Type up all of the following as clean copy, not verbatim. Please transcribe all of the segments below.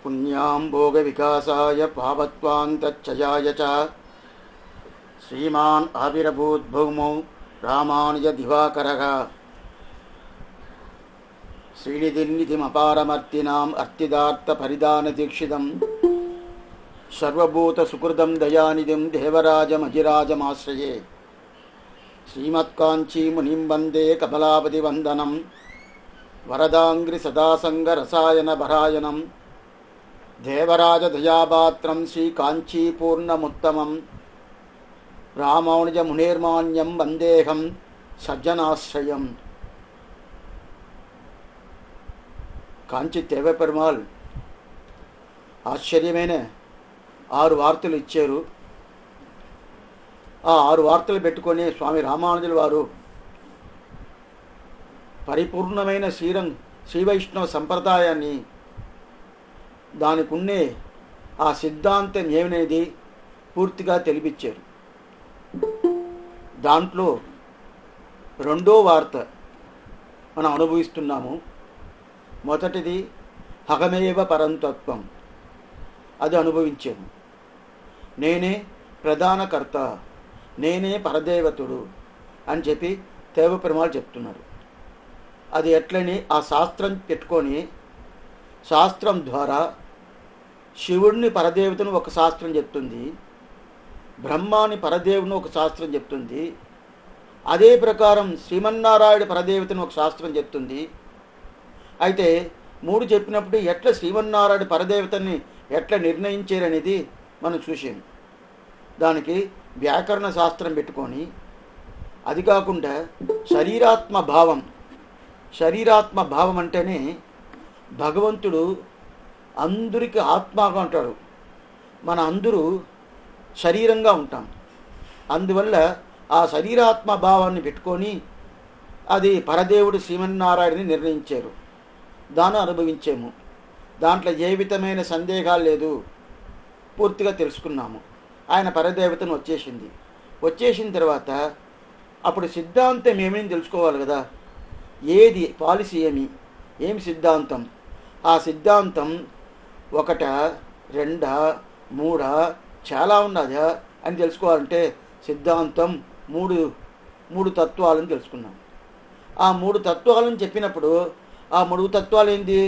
పుణ్యాం భోగ వికాసాయ పావత్వాంతచ్చయాయ చ శ్రీమాన్ ఆవిరభూద్భౌమౌ రామానుజ దివాకరః శ్రీనిధినిధిమపారమర్తినాం అర్తిదార్థపరిదానదీక్షితం సర్వభూతసుకృదం దయానిధిం దేవరాజమజిరాజమాశ్రయే శ్రీమత్కాంచీమునిం వందే కమలాపతివందనం వరదాంగ్రి సదాసంగరసాయనభరాయణం దేవరాజదయాపాత్రం శ్రీకాంచీపూర్ణముత్తమం రామానుజమునేర్మాణ్యం వందేహం సజ్జనాశ్రయం. కాంచి దేవపెరుమాళ్ ఆశ్చర్యమైన 6 వార్తలు ఇచ్చారు. ఆ 6 వార్తలు పెట్టుకొని స్వామి రామానుజుల వారు పరిపూర్ణమైన శ్రీ వైష్ణవ సంప్రదాయాన్ని, దానికి ఉండే ఆ సిద్ధాంతం ఏమనేది పూర్తిగా తెలిపించారు. దాంట్లో 2వ వార్త మనం అనుభవిస్తున్నాము. మొదటిది అహమేవ పరంతత్వం, అది అనుభవించాము. నేనే ప్రధాన కర్త, నేనే పరదేవతుడు అని చెప్పి దేవపెరుమాళ్ చెప్తున్నారు. అది ఎట్లని ఆ శాస్త్రం పెట్టుకొని, శాస్త్రం ద్వారా శివుడిని పరదేవతను ఒక శాస్త్రం చెప్తుంది, బ్రహ్మాని పరదేవుని ఒక శాస్త్రం చెప్తుంది, అదే ప్రకారం శ్రీమన్నారాయణ పరదేవతను ఒక శాస్త్రం చెప్తుంది. అయితే 3 చెప్పినప్పుడు ఎట్లా శ్రీమన్నారాయణ పరదేవతని ఎట్లా నిర్ణయించారనేది మనం చూసాము. దానికి వ్యాకరణ శాస్త్రం పెట్టుకొని, అది కాకుండా శరీరాత్మ భావం అంటేనే భగవంతుడు అందరికీ ఆత్మగా ఉంటాడు, మన అందరూ శరీరంగా ఉంటాం. అందువల్ల ఆ శరీరాత్మ భావాన్ని పెట్టుకొని అది పరదేవుడు శ్రీమన్నారాయణని నిర్ణయించారు. దాన్ని అనుభవించాము. దాంట్లో ఏ విధమైన సందేహాలు లేదు, పూర్తిగా తెలుసుకున్నాము. ఆయన పరదేవతను వచ్చేసిన తర్వాత అప్పుడు సిద్ధాంతం ఏమేమి తెలుసుకోవాలి కదా. ఏది పాలసీ, ఏమి సిద్ధాంతం, ఆ సిద్ధాంతం 1, 2, 3 చాలా ఉన్నదా అని తెలుసుకోవాలంటే సిద్ధాంతం 3 తత్వాలను తెలుసుకున్నాం. ఆ 3 తత్వాలను చెప్పినప్పుడు ఆ 3 తత్వాలు ఏంది?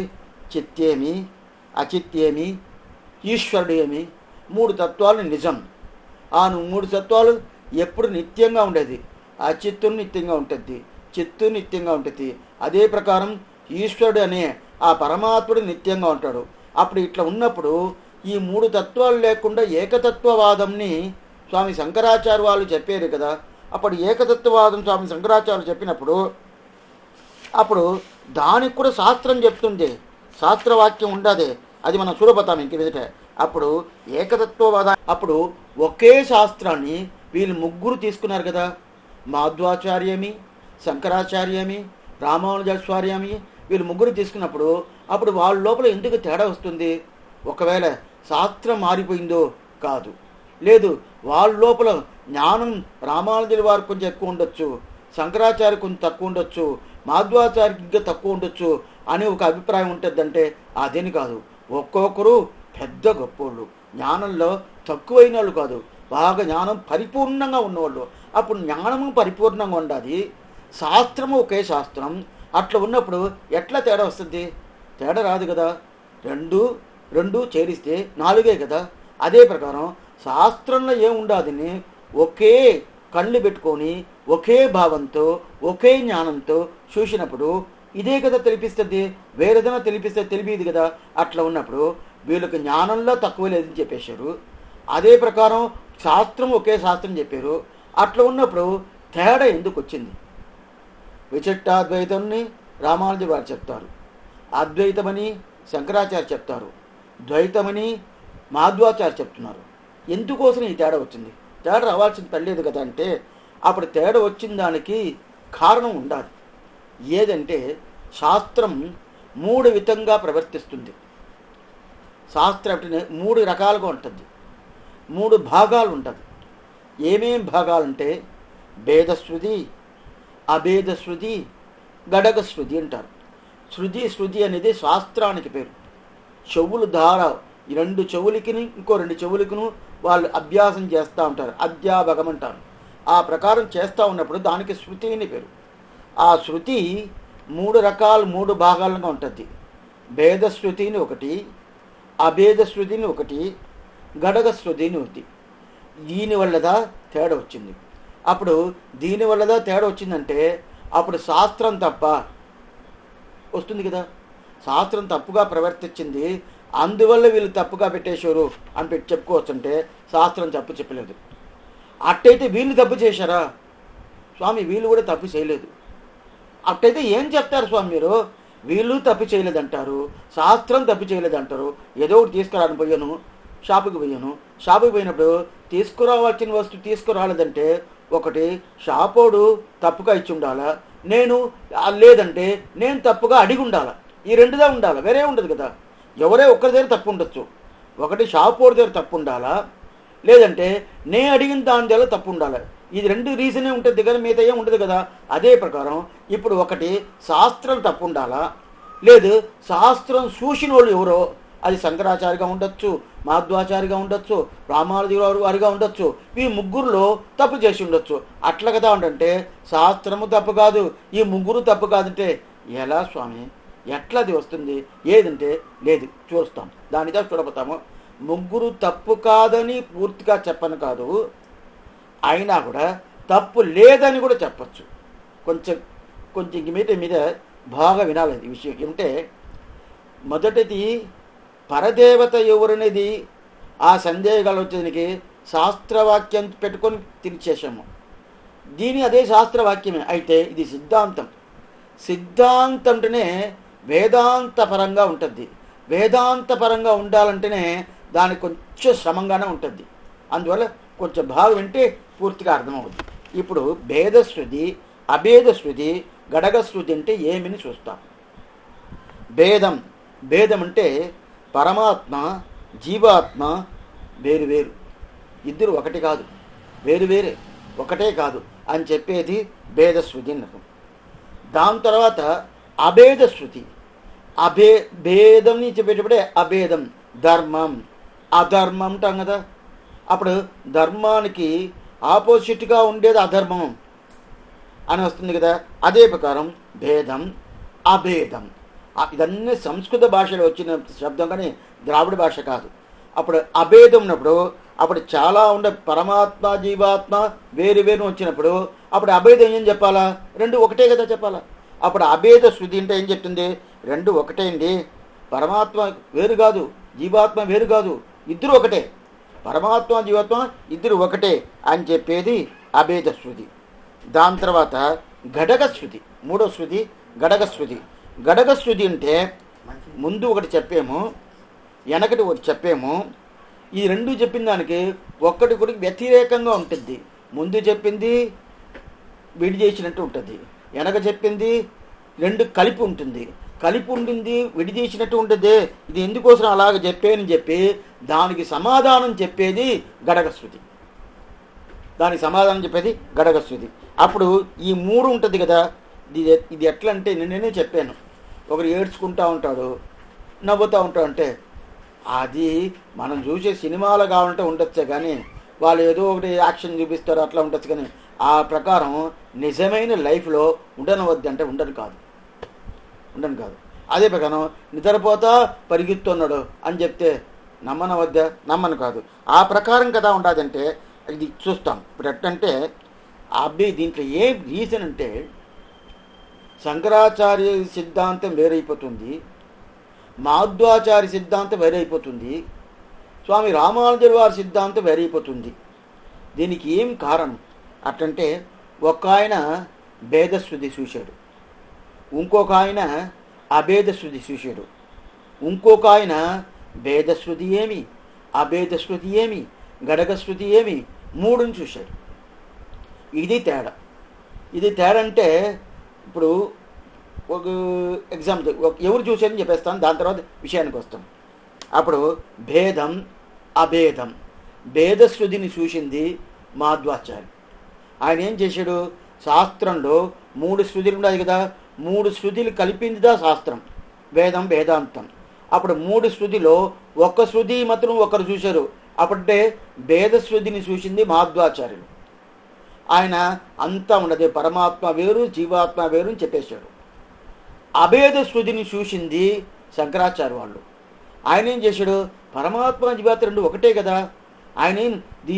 చిత్తేమి, అచిత్తేమి, ఈశ్వరుడు ఏమి, 3 తత్వాలు నిజం. ఆ 3 తత్వాలు ఎప్పుడు నిత్యంగా ఉండేది. ఆ చిత్తు నిత్యంగా ఉంటుంది, చిత్తు నిత్యంగా ఉంటుంది. అదే ప్రకారం ఈశ్వరుడు అనే ఆ పరమాత్ముడు నిత్యంగా ఉంటాడు. అప్పుడు ఇట్లా ఉన్నప్పుడు ఈ 3 తత్వాలు లేకుండా ఏకతత్వవాదంని స్వామి శంకరాచార్య వాళ్ళు చెప్పారు కదా. అప్పుడు ఏకతత్వవాదం స్వామి శంకరాచార్యులు చెప్పినప్పుడు అప్పుడు దానికి కూడా శాస్త్రం చెప్తుంది, శాస్త్రవాక్యం ఉండదే. అది మనం చూడబోతాం ఇంక మీదట. అప్పుడు ఏకతత్వవాద, అప్పుడు ఒకే శాస్త్రాన్ని వీళ్ళు 3 తీసుకున్నారు కదా. మాధ్వాచార్యమి, శంకరాచార్యమి, రామానుజాచార్యమి, వీళ్ళు 3 తీసుకున్నప్పుడు అప్పుడు వాళ్ళ లోపల ఎందుకు తేడా వస్తుంది? ఒకవేళ శాస్త్రం మారిపోయిందో కాదు, లేదు వాళ్ళ లోపల జ్ఞానం రామానుజుల వారు కొంచెం ఎక్కువ ఉండొచ్చు, శంకరాచార్య కొంచెం తక్కువ ఉండొచ్చు, మాధ్వాచార్య ఇంకా తక్కువ ఉండొచ్చు అని ఒక అభిప్రాయం ఉంటుందంటే అదేని కాదు. ఒక్కొక్కరు పెద్ద గొప్పోళ్ళు, జ్ఞానంలో తక్కువైన వాళ్ళు కాదు, బాగా జ్ఞానం పరిపూర్ణంగా ఉన్నవాళ్ళు. అప్పుడు జ్ఞానము పరిపూర్ణంగా ఉండాలి, శాస్త్రము ఒకే శాస్త్రం. అట్లా ఉన్నప్పుడు ఎట్లా తేడా వస్తుంది? తేడా రాదు కదా. 2 చేరిస్తే 4 కదా. అదే ప్రకారం శాస్త్రంలో ఏముండాదని ఒకే కళ్ళు పెట్టుకొని ఒకే భావంతో ఒకే జ్ఞానంతో చూసినప్పుడు ఇదే కదా తెలిపిస్తుంది, వేరేదైనా తెలియదు కదా. అట్లా ఉన్నప్పుడు వీళ్ళకి జ్ఞానంలో తక్కువ లేదని చెప్పేశారు. అదే ప్రకారం శాస్త్రం ఒకే శాస్త్రం చెప్పారు. అట్లా ఉన్నప్పుడు తేడా ఎందుకు వచ్చింది? విచిష్టాద్వైతాన్ని రామానుజ వారు చెప్తారు, అద్వైతమని శంకరాచార్య చెప్తారు, ద్వైతమని మాధ్వాచార్య చెప్తున్నారు. ఎందుకోసం ఈ తేడా వచ్చింది? తేడా రావాల్సింది పడలేదు కదా. అంటే అప్పుడు తేడా వచ్చిన దానికి కారణం ఉండాలి. ఏదంటే శాస్త్రం 3 విధంగా ప్రవర్తిస్తుంది. శాస్త్రం 3 రకాలుగా ఉంటుంది, 3 భాగాలు ఉంటుంది. ఏమేం భాగాలంటే భేదశ్రుతి, అభేదశ్రుతి, గడగశ్రుతి అంటారు. శృతి అనేది శాస్త్రానికి పేరు. చెవులు ధార, ఈ 2 చెవులకి ఇంకో 2 చెవులకును వాళ్ళు అభ్యాసం చేస్తూ ఉంటారు, అధ్యాపకం అంటారు. ఆ ప్రకారం చేస్తూ ఉన్నప్పుడు దానికి శృతి అని పేరు. ఆ శృతి 3 భాగాలుగా ఉంటుంది. భేద శృతిని ఒకటి, అభేద శృతిని ఒకటి, గడగ శృతిని ఒకటి. దీనివల్లదా తేడా వచ్చింది. అప్పుడు దీనివల్లదా తేడా వచ్చిందంటే అప్పుడు శాస్త్రం తప్ప వస్తుంది కదా. శాస్త్రం తప్పుగా ప్రవర్తించింది, అందువల్ల వీళ్ళు తప్పుగా పెట్టేశారు అని చెప్పుకోవచ్చు. అంటే శాస్త్రం తప్పు చెప్పలేదు. అట్టయితే వీళ్ళు తప్పు చేశారా? స్వామి వీళ్ళు కూడా తప్పు చేయలేదు. అట్టయితే ఏం చెప్తారు స్వామి మీరు? వీళ్ళు తప్పు చేయలేదంటారు, శాస్త్రం తప్పు చేయలేదంటారు. ఏదో ఒకటి తీసుకురాని పోయాను, షాపుకి పోయినప్పుడు తీసుకురావాల్సిన వస్తువు తీసుకురాలేదంటే ఒకటి షాపోడు తప్పుగా ఇచ్చి ఉండాలా, నేను లేదంటే నేను తప్పుగా అడిగి ఉండాలా. ఈ 2దా ఉండాలి, వేరే ఉండదు కదా. ఎవరే ఒక్కరి దగ్గర తప్పు ఉండొచ్చు. ఒకటి షాపోడు దగ్గర తప్పు ఉండాలా, లేదంటే నేను అడిగిన దాని దగ్గర తప్పు ఉండాలి. ఇది 2 రీజనే ఉంటుంది కానీ మిగతా ఏం ఉండదు కదా. అదే ప్రకారం ఇప్పుడు ఒకటి శాస్త్రం తప్పు ఉండాలా, లేదు శాస్త్రం చూసిన వాళ్ళు ఎవరో, అది శంకరాచార్యగా ఉండొచ్చు, మాధ్వాచార్యగా ఉండొచ్చు, రామానుజు వారిగా ఉండొచ్చు, ఈ 3లో తప్పు చేసి ఉండొచ్చు. అట్లా కదా అంటే శాస్త్రము తప్పు కాదు, ఈ 3 తప్పు కాదంటే ఎలా స్వామి? ఎట్లది వస్తుంది? ఏదంటే లేదు, చూస్తాం, దానితో చూడబోతాము. 3 తప్పు కాదని పూర్తిగా చెప్పను కాదు, అయినా కూడా తప్పు లేదని కూడా చెప్పచ్చు. కొంచెం మీద బాగా వినాలి ఈ విషయం. ఏమంటే మొదటిది పరదేవత ఎవరనేది ఆ సందేహాలు వచ్చేదానికి శాస్త్రవాక్యం పెట్టుకొని తిరిచేసాము. అదే శాస్త్రవాక్యమే. అయితే ఇది సిద్ధాంతం అంటేనే వేదాంతపరంగా ఉంటుంది. వేదాంతపరంగా ఉండాలంటేనే దానికి కొంచెం శ్రమంగానే ఉంటుంది. అందువల్ల కొంచెం బాగా వింటే పూర్తిగా అర్థమవుతుంది. ఇప్పుడు భేదశృతి, అభేదశృతి, గడగశృతి అంటే ఏమిని చూస్తాం. భేదం అంటే పరమాత్మ జీవాత్మ వేరు, ఇద్దరు ఒకటి కాదు, వేరే ఒకటే కాదు అని చెప్పేది భేదశృతి అన్నది. దాని తర్వాత అభేదశృతి, భేదం నుంచి చెప్పేటప్పుడే అభేదం, ధర్మం అధర్మం అంటాం కదా. అప్పుడు ధర్మానికి ఆపోజిట్గా ఉండేది అధర్మం అని వస్తుంది కదా. అదే ప్రకారం భేదం, అభేదం ఇదన్నీ సంస్కృత భాషలో వచ్చిన శబ్దం కానీ ద్రావిడ భాష కాదు. అప్పుడు అభేదం ఉన్నప్పుడు అప్పుడు చాలా ఉండే పరమాత్మ జీవాత్మ వేరు వచ్చినప్పుడు అప్పుడు అభేదం ఏం చెప్పాలా? 2 ఒకటే కదా చెప్పాలా. అప్పుడు అభేద శృతి అంటే ఏం చెప్తుంది? 2 ఒకటే అండి, పరమాత్మ వేరు కాదు, జీవాత్మ వేరు కాదు, ఇద్దరు ఒకటే, పరమాత్మ జీవాత్మ ఇద్దరు ఒకటే అని చెప్పేది అభేద శృతి. దాని తర్వాత ఘటక శృతి, 3వ శృతి గడగశృతి. గడగశృతి అంటే ముందు ఒకటి చెప్పాము, వెనకటి ఒకటి చెప్పాము. ఈ 2 చెప్పిన దానికి ఒక్కటి కూడా వ్యతిరేకంగా ఉంటుంది. ముందు చెప్పింది విడి చేసినట్టు ఉంటుంది, వెనక చెప్పింది 2 కలిపి ఉంటుంది. విడి చేసినట్టు ఉంటుంది. ఇది ఎందుకోసం అలాగ చెప్పేని చెప్పి దానికి సమాధానం చెప్పేది గడగశృతి. అప్పుడు ఈ 3 ఉంటుంది కదా. ఇది ఎట్లా అంటే నేనే చెప్పాను, ఒకరు ఏడ్చుకుంటూ ఉంటాడు, నవ్వుతూ ఉంటాడు. అంటే అది మనం చూసే సినిమాలో కావాలంటే ఉండొచ్చే కానీ వాళ్ళు ఏదో ఒకటి యాక్షన్ చూపిస్తారు, అట్లా ఉండొచ్చు. కానీ ఆ ప్రకారం నిజమైన లైఫ్లో ఉండనవద్దంటే ఉండను కాదు. అదే ప్రకారం నిద్రపోతా పరిగెత్తున్నాడు అని చెప్తే నమ్మను కాదు. ఆ ప్రకారం కదా ఉండదంటే ఇది చూస్తాం. ఇప్పుడు ఎట్టంటే దీంట్లో ఏం రీజన్ అంటే శంకరాచార్య సిద్ధాంతం వేరైపోతుంది, మాధ్వాచార్య సిద్ధాంతం వేరైపోతుంది, స్వామి రామానుజుల వారి సిద్ధాంతం వేరైపోతుంది. దీనికి ఏం కారణం అట్టంటే ఒక ఆయన భేదశృతి చూశాడు, ఇంకొక ఆయన అభేదశృతి చూశాడు, ఇంకొక ఆయన భేదశృతి ఏమి, అభేదశృతి ఏమి, గడగశృతి ఏమి 3ని చూశాడు. ఇది తేడా అంటే ఇప్పుడు ఒక ఎగ్జాంపుల్ ఎవరు చూశారని చెప్పేస్తాను, దాని తర్వాత విషయానికి వస్తాం. అప్పుడు భేదం అభేదం, భేదశృతిని చూసింది మాధ్వాచార్య. ఆయన ఏం చేశాడు? శాస్త్రంలో 3 శృతులు ఉన్నాయి కదా, 3 శృతులు కలిపిందిదా శాస్త్రం, వేదం వేదాంతం. అప్పుడు 3 శృతిలో ఒక శృతి మాత్రం ఒకరు చూశారు. అప్పుడే భేద శృతిని చూసింది మాధ్వాచార్యులు. ఆయన అంతా ఉన్నది పరమాత్మ వేరు జీవాత్మ వేరు అని చెప్పేశాడు. అభేద శృతిని చూసింది శంకరాచార్య వాళ్ళు. ఆయన ఏం చేశాడు, పరమాత్మ జీవాత్మ రెండు ఒకటే కదా, ఆయన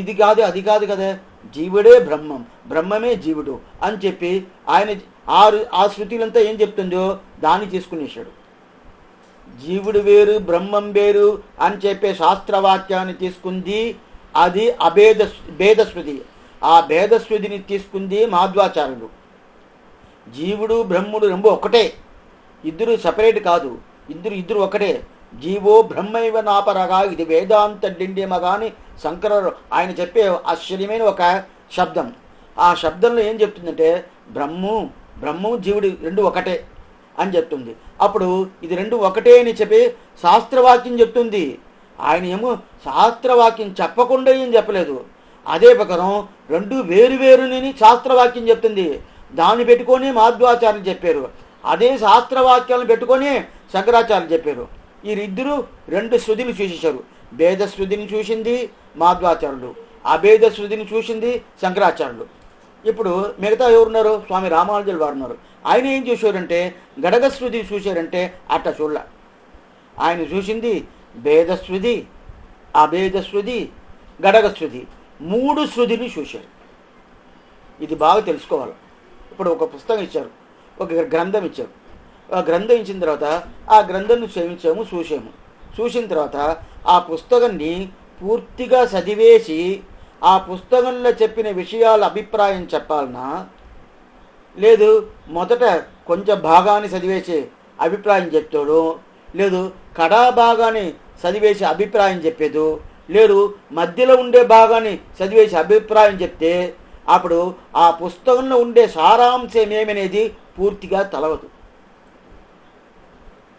ఇది కాదు అది కాదు కదా, జీవుడే బ్రహ్మం, బ్రహ్మమే జీవుడు అని చెప్పి ఆయన ఆ శృతులంతా ఏం చెప్తుందో దాన్ని తీసుకునేసాడు. జీవుడు వేరు బ్రహ్మం వేరు అని చెప్పే శాస్త్రవాక్యాన్ని తీసుకుంది అది భేద శృతి. ఆ భేద శృతిని తీసుకుంది మాధ్వాచార్యులు. జీవుడు బ్రహ్ముడు రెండు ఒకటే, ఇద్దరు సపరేట్ కాదు, ఇద్దరు ఒకటే. జీవో బ్రహ్మైవ నాపరగా ఇది వేదాంత డిండిమగా అని శంకరుడు ఆయన చెప్పే ఆశ్చర్యమైన ఒక శబ్దం. ఆ శబ్దంలో ఏం చెప్తుందంటే బ్రహ్ము జీవుడు రెండు ఒకటే అని చెప్తుంది. అప్పుడు ఇది రెండు ఒకటే అని చెప్పి శాస్త్రవాక్యం చెప్తుంది. ఆయన ఏమో శాస్త్రవాక్యం చెప్పకుండా ఏం చెప్పలేదు, అదే ప్రకారం రెండు వేరుని శాస్త్రవాక్యం చెప్తుంది. దాన్ని పెట్టుకొని మాధ్వాచార్యులు చెప్పారు, అదే శాస్త్రవాక్యాలను పెట్టుకొని శంకరాచార్యులు చెప్పారు. వీరిద్దరూ 2 శృతులు చూసేశారు. భేద శృతిని చూసింది మాధ్వాచార్యులు, అభేద శృతిని చూసింది శంకరాచార్యులు. ఇప్పుడు మిగతా ఎవరున్నారు, స్వామి రామానుజులు వారు ఉన్నారు. ఆయన ఏం చూశారంటే గడగ శృతి చూశారంటే అట్ట చూడాల. ఆయన చూసింది భేద శృతి, అభేద శృతి, గడగ శృతి, 3 శృతిని చూశారు. ఇది బాగా తెలుసుకోవాలి. ఇప్పుడు ఒక పుస్తకం ఇచ్చారు, ఒక గ్రంథం ఇచ్చారు. ఆ గ్రంథం ఇచ్చిన తర్వాత ఆ గ్రంథాన్ని సేవించాము, చూసిన తర్వాత ఆ పుస్తకాన్ని పూర్తిగా చదివేసి ఆ పుస్తకంలో చెప్పిన విషయాల అభిప్రాయం చెప్పాలన్నా, లేదు మొదట కొంచెం భాగాన్ని చదివేసి అభిప్రాయం చెప్తాడు, లేదు కడా భాగాన్ని చదివేసి అభిప్రాయం చెప్పేదు, లేదు మధ్యలో ఉండే భాగాన్ని చదివేసి అభిప్రాయం చెప్తే అప్పుడు ఆ పుస్తకంలో ఉండే సారాంశం ఏమనేది పూర్తిగా తెలవదు.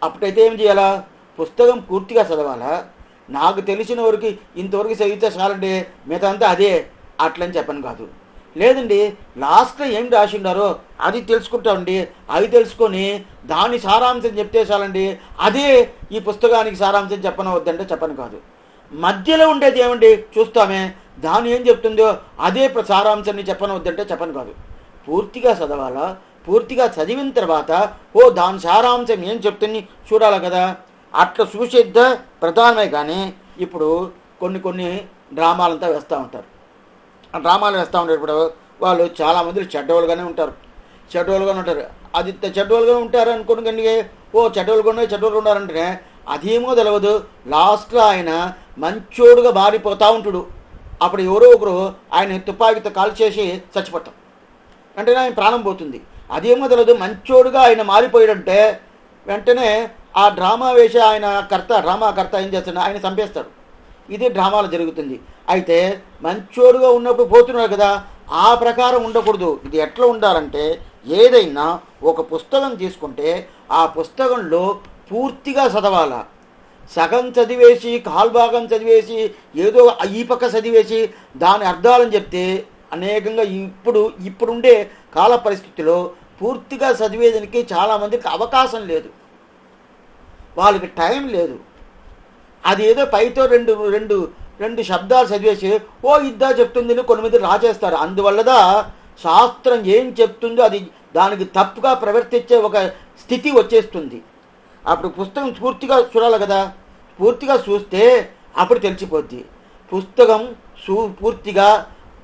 అప్పుడైతే ఏం చేయాలా, పుస్తకం పూర్తిగా చదవాలా. నాకు తెలిసిన వరకు ఇంతవరకు చదివితే చాలండి, మిగతా అంతా అదే అట్లని చెప్పను కాదు. లేదండి లాస్ట్లో ఏం రాసిండారో అది తెలుసుకుంటామండి, అది తెలుసుకొని దాని సారాంశం చెప్తే చాలండి, అదే ఈ పుస్తకానికి సారాంశం చెప్పనవద్దంటే చెప్పను కాదు. మధ్యలో ఉండేది ఏమండి చూస్తామే, దాని ఏం చెప్తుందో అదే సారాంశాన్ని చెప్పనవద్దంటే చెప్పను కాదు. పూర్తిగా చదవాలా. పూర్తిగా చదివిన తర్వాత దాని సారాంశం ఏం చెప్తుంది చూడాలి కదా. అట్లా చూసేద్ద ప్రధానమే. కానీ ఇప్పుడు కొన్ని డ్రామాలంతా వేస్తూ ఉంటారు. ఆ డ్రామాలు వేస్తూ ఉంటారు. ఇప్పుడు వాళ్ళు చాలామంది చెడ్డోళ్ళుగానే ఉంటారు. అది చెడ్డోళ్ళుగానే ఉంటారు అనుకోండి. కానీ చెడ్డోళ్ళు ఉన్నారంటే అదేమో తెలియదు. లాస్ట్లో ఆయన మంచోడుగా మారిపోతూ ఉంటాడు. అప్పుడు ఎవరో ఒకరు ఆయన తుపాకీతో కాల్చేసి చచ్చిపోతాం అంటే ఆయన ప్రాణం పోతుంది. అదేమో తెలియదు. మంచోడుగా ఆయన మారిపోయాడంటే వెంటనే ఆ డ్రామా వేసే డ్రామాకర్త ఏం చేస్తాడు, ఆయన చంపేస్తాడు. ఇది డ్రామాలో జరుగుతుంది. అయితే మంచోడుగా ఉన్నప్పుడు పోతున్నాడు కదా, ఆ ప్రకారం ఉండకూడదు. ఇది ఎట్లా ఉండాలంటే ఏదైనా ఒక పుస్తకం తీసుకుంటే ఆ పుస్తకంలో పూర్తిగా చదవాలా. సగం చదివేసి కాల్భాగం చదివేసి ఏదో ఈ పక్క చదివేసి దాని అర్థాలని చెప్తే అనేకంగా ఇప్పుడుండే కాల పరిస్థితిలో పూర్తిగా చదివేదానికి చాలామందికి అవకాశం లేదు, వాళ్ళకి టైం లేదు. అది ఏదో పైతో రెండు శబ్దాలు చదివేసి ఇద్దా చెప్తుందని కొంతమంది రాచేస్తారు. అందువల్లదా శాస్త్రం ఏం చెప్తుందో అది దానికి తప్పుగా ప్రవర్తించే ఒక స్థితి వచ్చేస్తుంది. అప్పుడు పుస్తకం పూర్తిగా చూడాలి కదా. పూర్తిగా చూస్తే అప్పుడు తెలిసిపోద్ది.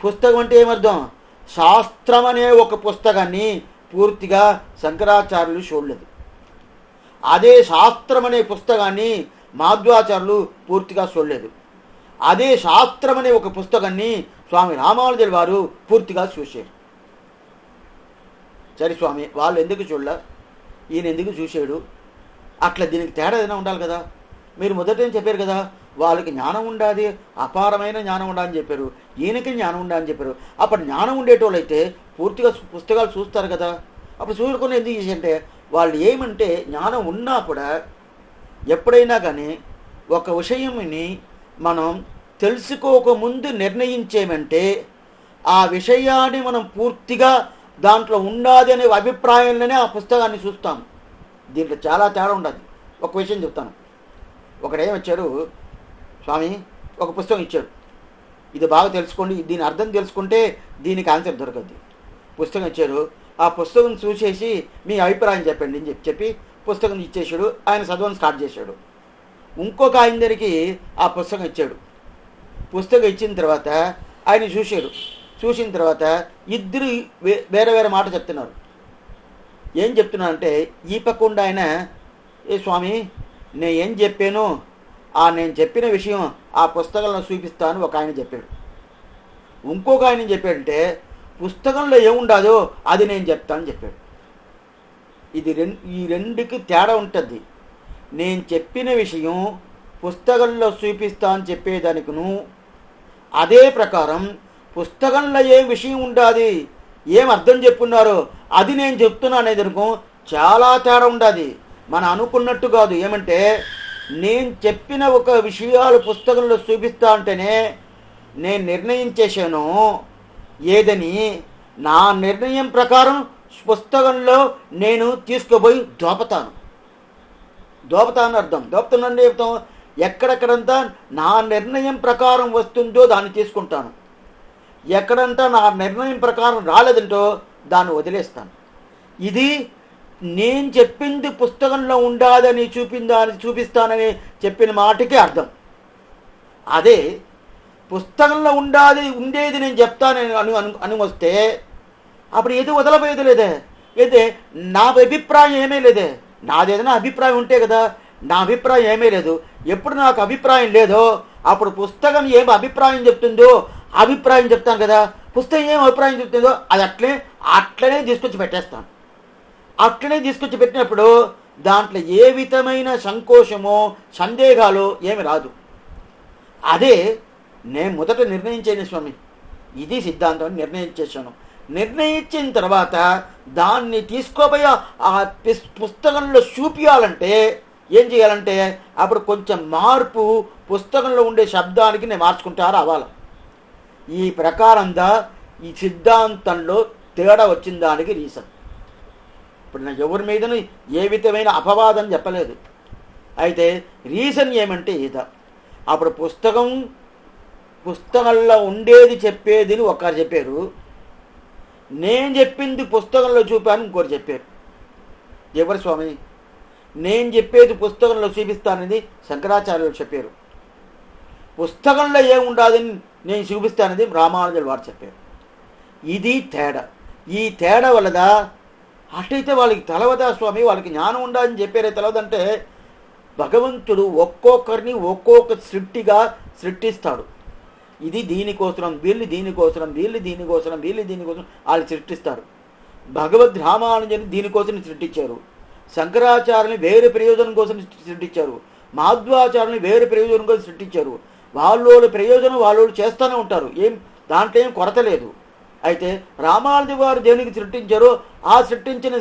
పుస్తకం అంటే ఏమర్థం, శాస్త్రం అనే ఒక పుస్తకాన్ని పూర్తిగా శంకరాచార్యులు చూడలేదు. అదే శాస్త్రం అనే పుస్తకాన్ని మాధ్వాచార్యులు పూర్తిగా చూడలేదు. అదే శాస్త్రం అనే ఒక పుస్తకాన్ని స్వామి రామానుజుల వారు పూర్తిగా చూశారు. సరే స్వామి వాళ్ళు ఎందుకు చూడలే, ఈయన ఎందుకు చూశాడు, అట్లా దీనికి తేడా ఏదైనా ఉండాలి కదా. మీరు మొదట చెప్పారు కదా, వాళ్ళకి జ్ఞానం ఉండాలి, అపారమైన జ్ఞానం ఉండాలని చెప్పారు, ఈయనకి జ్ఞానం ఉండాలని చెప్పారు. అప్పుడు జ్ఞానం ఉండేటోళ్ళు అయితే పూర్తిగా పుస్తకాలు చూస్తారు కదా. అప్పుడు చూసుకుని ఎందుకు చేసంటే వాళ్ళు ఏమంటే జ్ఞానం ఉన్నా కూడా ఎప్పుడైనా కానీ ఒక విషయంని మనం తెలుసుకోకముందు నిర్ణయించేమంటే ఆ విషయాన్ని మనం పూర్తిగా దాంట్లో ఉన్నది అనే అభిప్రాయంలోనే ఆ పుస్తకాన్ని చూస్తాం. దీంట్లో చాలా తేడా ఉండదు. ఒక విషయం చెప్తాను. ఒకడేం వచ్చాడు, స్వామి ఒక పుస్తకం ఇచ్చాడు, ఇది బాగా తెలుసుకోండి, దీని అర్థం తెలుసుకుంటే దీనికి ఆన్సర్ దొరకద్ది. పుస్తకం ఇచ్చాడు, ఆ పుస్తకం చూసేసి మీ అభిప్రాయం చెప్పండి అని చెప్పి పుస్తకం ఇచ్చేసాడు. ఆయన చదవని స్టార్ట్ చేశాడు. ఇంకొక ఆయన దగ్గరికి ఆ పుస్తకం ఇచ్చాడు. పుస్తకం ఇచ్చిన తర్వాత ఆయన చూశాడు. చూసిన తర్వాత ఇద్దరు వేరే వేరే మాట చెప్తున్నారు. ఏం చెప్తున్నారంటే, ఈ పక్క ఆయన, ఏ స్వామి నేను ఏం చెప్పాను, నేను చెప్పిన విషయం ఆ పుస్తకంలో చూపిస్తాను ఒక ఆయన చెప్పాడు. ఇంకొక ఆయన చెప్పాడంటే, పుస్తకంలో ఏముండదో అది నేను చెప్తాను చెప్పాడు. ఈ రెండుకి తేడా ఉంటుంది. నేను చెప్పిన విషయం పుస్తకంలో చూపిస్తా అని చెప్పేదానికిను, అదే ప్రకారం పుస్తకంలో ఏం విషయం ఉండాది, ఏం అర్థం చెప్పున్నారో అది నేను చెప్తున్నా అనేది అనుకో చాలా తేడా ఉండాది. మనం అనుకున్నట్టు కాదు. ఏమంటే, నేను చెప్పిన ఒక విషయాలు పుస్తకంలో చూపిస్తా అంటేనే నేను నిర్ణయం చేశాను ఏదని, నా నిర్ణయం ప్రకారం పుస్తకంలో నేను తీసుకుపోయి దోపతాను అర్థం. దోపుతానంటే చెప్తాం, ఎక్కడెక్కడంతా నా నిర్ణయం ప్రకారం వస్తుందో దాన్ని తీసుకుంటాను, ఎక్కడంతా నా నిర్ణయం ప్రకారం రాలేదంటో దాన్ని వదిలేస్తాను. ఇది నేను చెప్పింది పుస్తకంలో ఉండాలని చూపిస్తానని చెప్పిన మాటకి అర్థం. అదే పుస్తకంలో ఉండేది నేను చెప్తానని అని వస్తే అప్పుడు ఏది వదలపోయేది లేదే, అయితే నా అభిప్రాయం ఏమీ లేదే. నాదేదైనా అభిప్రాయం ఉంటే కదా, నా అభిప్రాయం ఏమీ లేదు. ఎప్పుడు నాకు అభిప్రాయం లేదో అప్పుడు పుస్తకం ఏం అభిప్రాయం చెప్తుందో అభిప్రాయం చెప్తాను కదా, పుస్తకం ఏం అభిప్రాయం చెప్తుందో అది అట్లనే తీసుకొచ్చి పెట్టేస్తాను. అట్లనే తీసుకొచ్చి పెట్టినప్పుడు దాంట్లో ఏ విధమైన సంకోచమో సందేహాలు ఏమి రాదు. అదే నేను మొదట నిర్ణయించాను స్వామి, ఇది సిద్ధాంతం అని నిర్ణయించేశాను. నిర్ణయించిన తర్వాత దాన్ని తీసుకోపోయి ఆ పుస్తకంలో చూపించాలంటే ఏం చేయాలంటే అప్పుడు కొంచెం మార్పు పుస్తకంలో ఉండే శబ్దానికి నేను మార్చుకుంటా రావాలి. ఈ ప్రకారంగా ఈ సిద్ధాంతంలో తేడా వచ్చిన దానికి రీజన్. ఇప్పుడు నేను ఎవరి మీదను ఏ విధమైన అపవాదం చెప్పలేదు. అయితే రీజన్ ఏమంటే ఇదా, అప్పుడు పుస్తకంలో ఉండేది చెప్పేదిని ఒకరు చెప్పారు, నేను చెప్పింది పుస్తకంలో చూపాను ఇంకోరు చెప్పారు. ఎవరు స్వామి? నేను చెప్పేది పుస్తకంలో చూపిస్తానని శంకరాచార్యులు చెప్పారు, పుస్తకంలో ఏముండదని నేను చూపిస్తానని రామానుజులు వారు చెప్పారు. ఇది తేడా. ఈ తేడా వల్లదా అట్లయితే వాళ్ళకి తెలవదా స్వామి, వాళ్ళకి జ్ఞానం ఉండాలని చెప్పారే తెలవదంటే, భగవంతుడు ఒక్కొక్కరిని ఒక్కొక్క సృష్టిస్తాడు. ఇది దీనికోసం, వీళ్ళు దీనికోసం, వీళ్ళు దీనికోసం, వీళ్ళు దీనికోసం వాళ్ళు సృష్టిస్తారు. భగవద్ రామానుజని దీనికోసం సృష్టించారు, శంకరాచార్యుని వేరే ప్రయోజనం కోసం సృష్టించారు, మాధ్వాచార్యుని వేరే ప్రయోజనం కోసం సృష్టించారు. వాళ్ళ ప్రయోజనం వాళ్ళు చేస్తూనే ఉంటారు, దాంట్లో ఏం కొరత లేదు. అయితే రామానుజ వారు దేనికి సృష్టించారో ఆ సృష్టించిన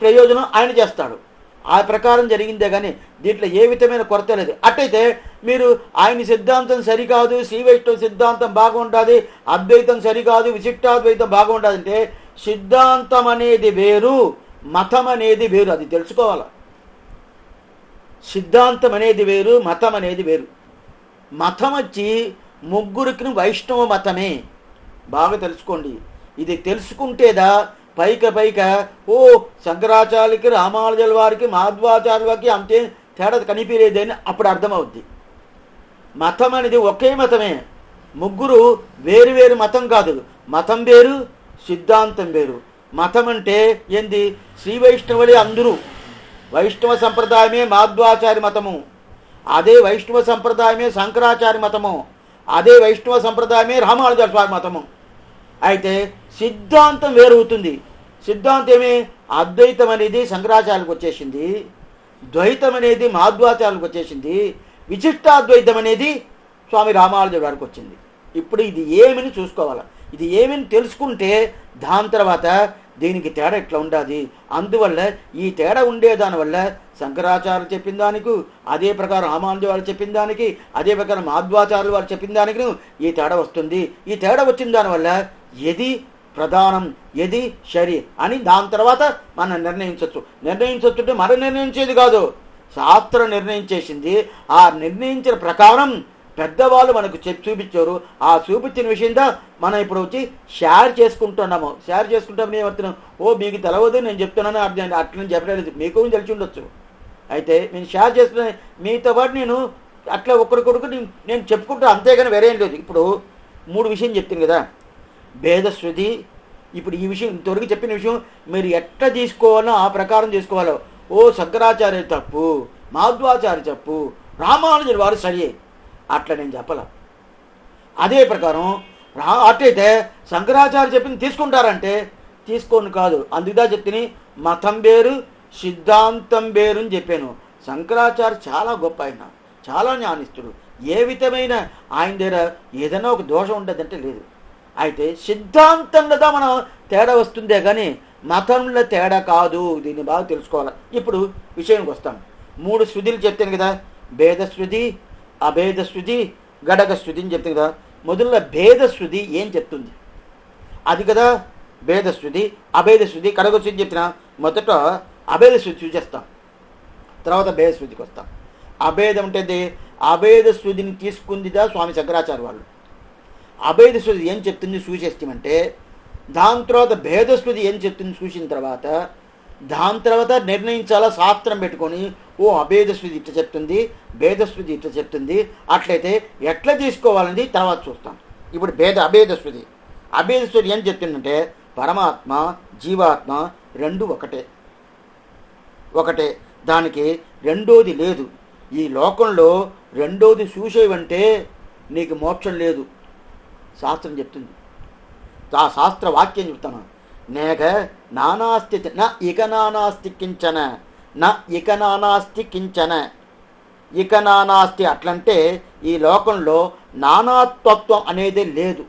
ప్రయోజనం ఆయన చేస్తాడు. ఆ ప్రకారం జరిగిందే కానీ దీంట్లో ఏ విధమైన కొరత లేదు. అట్టయితే మీరు ఆయన సిద్ధాంతం సరికాదు, శ్రీ వైష్ణవ సిద్ధాంతం బాగుంటుంది, అద్వైతం సరికాదు, విశిష్టాద్వైతం బాగుంటుంది అంటే సిద్ధాంతం అనేది వేరు, మతం అనేది వేరు. అది తెలుసుకోవాలి. సిద్ధాంతం అనేది వేరు, మతం అనేది వేరు. మతం వచ్చి ముగ్గురికి వైష్ణవ మతమే. బాగా తెలుసుకోండి. ఇది తెలుసుకుంటేదా పైక శంకరాచార్యులకి, రామానుజుల వారికి, మాధ్వాచార్యుల వారికి అంతే తేడా కనిపించలేదని అప్పుడు అర్థమవుద్ది. మతం అనేది ఒకే మతమే, ముగ్గురు వేరు వేరు మతం కాదు. మతం వేరు, సిద్ధాంతం వేరు. మతం అంటే ఏంది? శ్రీ వైష్ణవులే అందరూ. వైష్ణవ సంప్రదాయమే మాధ్వాచార్య మతము, అదే వైష్ణవ సంప్రదాయమే శంకరాచార్య మతము, అదే వైష్ణవ సంప్రదాయమే రామానుజుల స్వామి మతము. అయితే సిద్ధాంతం వేరవుతుంది. సిద్ధాంతం ఏమి? అద్వైతం అనేది శంకరాచార్యులకు వచ్చేసింది, ద్వైతం అనేది మాధ్వాచార్యులకు వచ్చేసింది, విశిష్టాద్వైతం అనేది స్వామి రామానుజుల వారికి వచ్చింది. ఇప్పుడు ఇది ఏమని చూసుకోవాలి. ఇది ఏమని తెలుసుకుంటే దాని తర్వాత దీనికి తేడా ఎట్లా ఉండాలి. అందువల్ల ఈ తేడా ఉండేదానివల్ల శంకరాచార్యులు చెప్పిన దానికి, అదే ప్రకారం రామానుజుల వారు చెప్పిన దానికి, అదే ప్రకారం మాధ్వాచార్యులు వారు చెప్పిన దానికి ఈ తేడా వస్తుంది. ఈ తేడా వచ్చిన దానివల్ల ఏది ప్రధానం ఏది శరీ అని దాని తర్వాత మనం నిర్ణయించవచ్చు మనం నిర్ణయించేది కాదు, శాస్త్రం నిర్ణయించేసింది. ఆ నిర్ణయించిన ప్రకారం పెద్దవాళ్ళు మనకు చూపించారు. ఆ చూపించిన విషయంగా మనం ఇప్పుడు వచ్చి షేర్ చేసుకుంటున్నాము. షేర్ చేసుకుంటామని ఏమవుతున్నాం, మీకు తెలవదు నేను చెప్తున్నాను అట్లా నేను చెప్పలేదు, మీకు తెలిసి ఉండొచ్చు. అయితే నేను షేర్ చేసుకునే మీతో పాటు నేను అట్లా ఒకరికొరకు నేను చెప్పుకుంటా, అంతేగాని వేరేం లేదు. ఇప్పుడు 3 విషయం చెప్తాను కదా, భేదశ్రుతి. ఇప్పుడు ఈ విషయం ఇంతవరకు చెప్పిన విషయం మీరు ఎట్లా తీసుకోవాలో ఆ ప్రకారం తీసుకోవాలో. శంకరాచార్య తప్పు, మాధ్వాచార్య తప్పు, రామానుజుల వారు సరియే అట్లా నేను చెప్పాల. అదే ప్రకారం అట్లయితే శంకరాచార్య చెప్పింది తీసుకుంటారంటే తీసుకోను కాదు. అందుదా చెప్తే మతం వేరు సిద్ధాంతం వేరు అని చెప్పాను. శంకరాచార్య చాలా గొప్ప, ఆయన చాలా జ్ఞానిస్తుడు. ఏ విధమైన ఆయన దగ్గర ఏదైనా ఒక దోషం ఉంటుందంటే లేదు. అయితే సిద్ధాంతంలో మనం తేడా వస్తుందే కానీ మతంలో తేడా కాదు. దీన్ని బాగా తెలుసుకోవాలి. ఇప్పుడు విషయానికి వస్తాం. 3 శృతులు చెప్తాను కదా, భేదశ్రుతి, అభేదశ్రుతి, గడగశ్రుతి అని చెప్తాను కదా. మొదల్లో భేదశ్రుతి ఏం చెప్తుంది అది కదా, భేదశ్రుతి అభేదశ్రుతి గడగశ్రుతి చెప్పిన మొదట అభేదశ్రుతి చూసేస్తాం, తర్వాత భేదశ్రుతికి వస్తాం. అభేదం అంటే అభేదశ్రుతిని తీసుకుందిదా స్వామి శంకరాచార్య వాళ్ళు. అభేదశ్రుతి ఏం చెప్తుంది చూసేస్తామంటే, దాని తర్వాత భేదశ్రుతి ఏం చెప్తుంది చూసిన తర్వాత దాని తర్వాత నిర్ణయించాలా శాస్త్రం పెట్టుకొని, అభేదశ్రుతి ఇట్లా చెప్తుంది, భేదశ్రుతి ఇట్లా చెప్తుంది, అట్లయితే ఎట్లా తీసుకోవాలని తర్వాత చూస్తాం. ఇప్పుడు అభేదశ్రుతి ఏం చెప్తుందంటే, పరమాత్మ జీవాత్మ రెండు ఒకటే, దానికి రెండోది లేదు. ఈ లోకంలో రెండోది చూసేవంటే నీకు మోక్షం లేదు శాస్త్రం చెప్తుంది. ఆ శాస్త్ర వాక్యం చెప్తాను. నేక నానాస్తి ఇక నానాస్తి కించన ఇక నానాస్తి కించన ఇక నానాస్తి. అట్లంటే ఈ లోకంలో నానాత్వత్వం అనేది లేదు.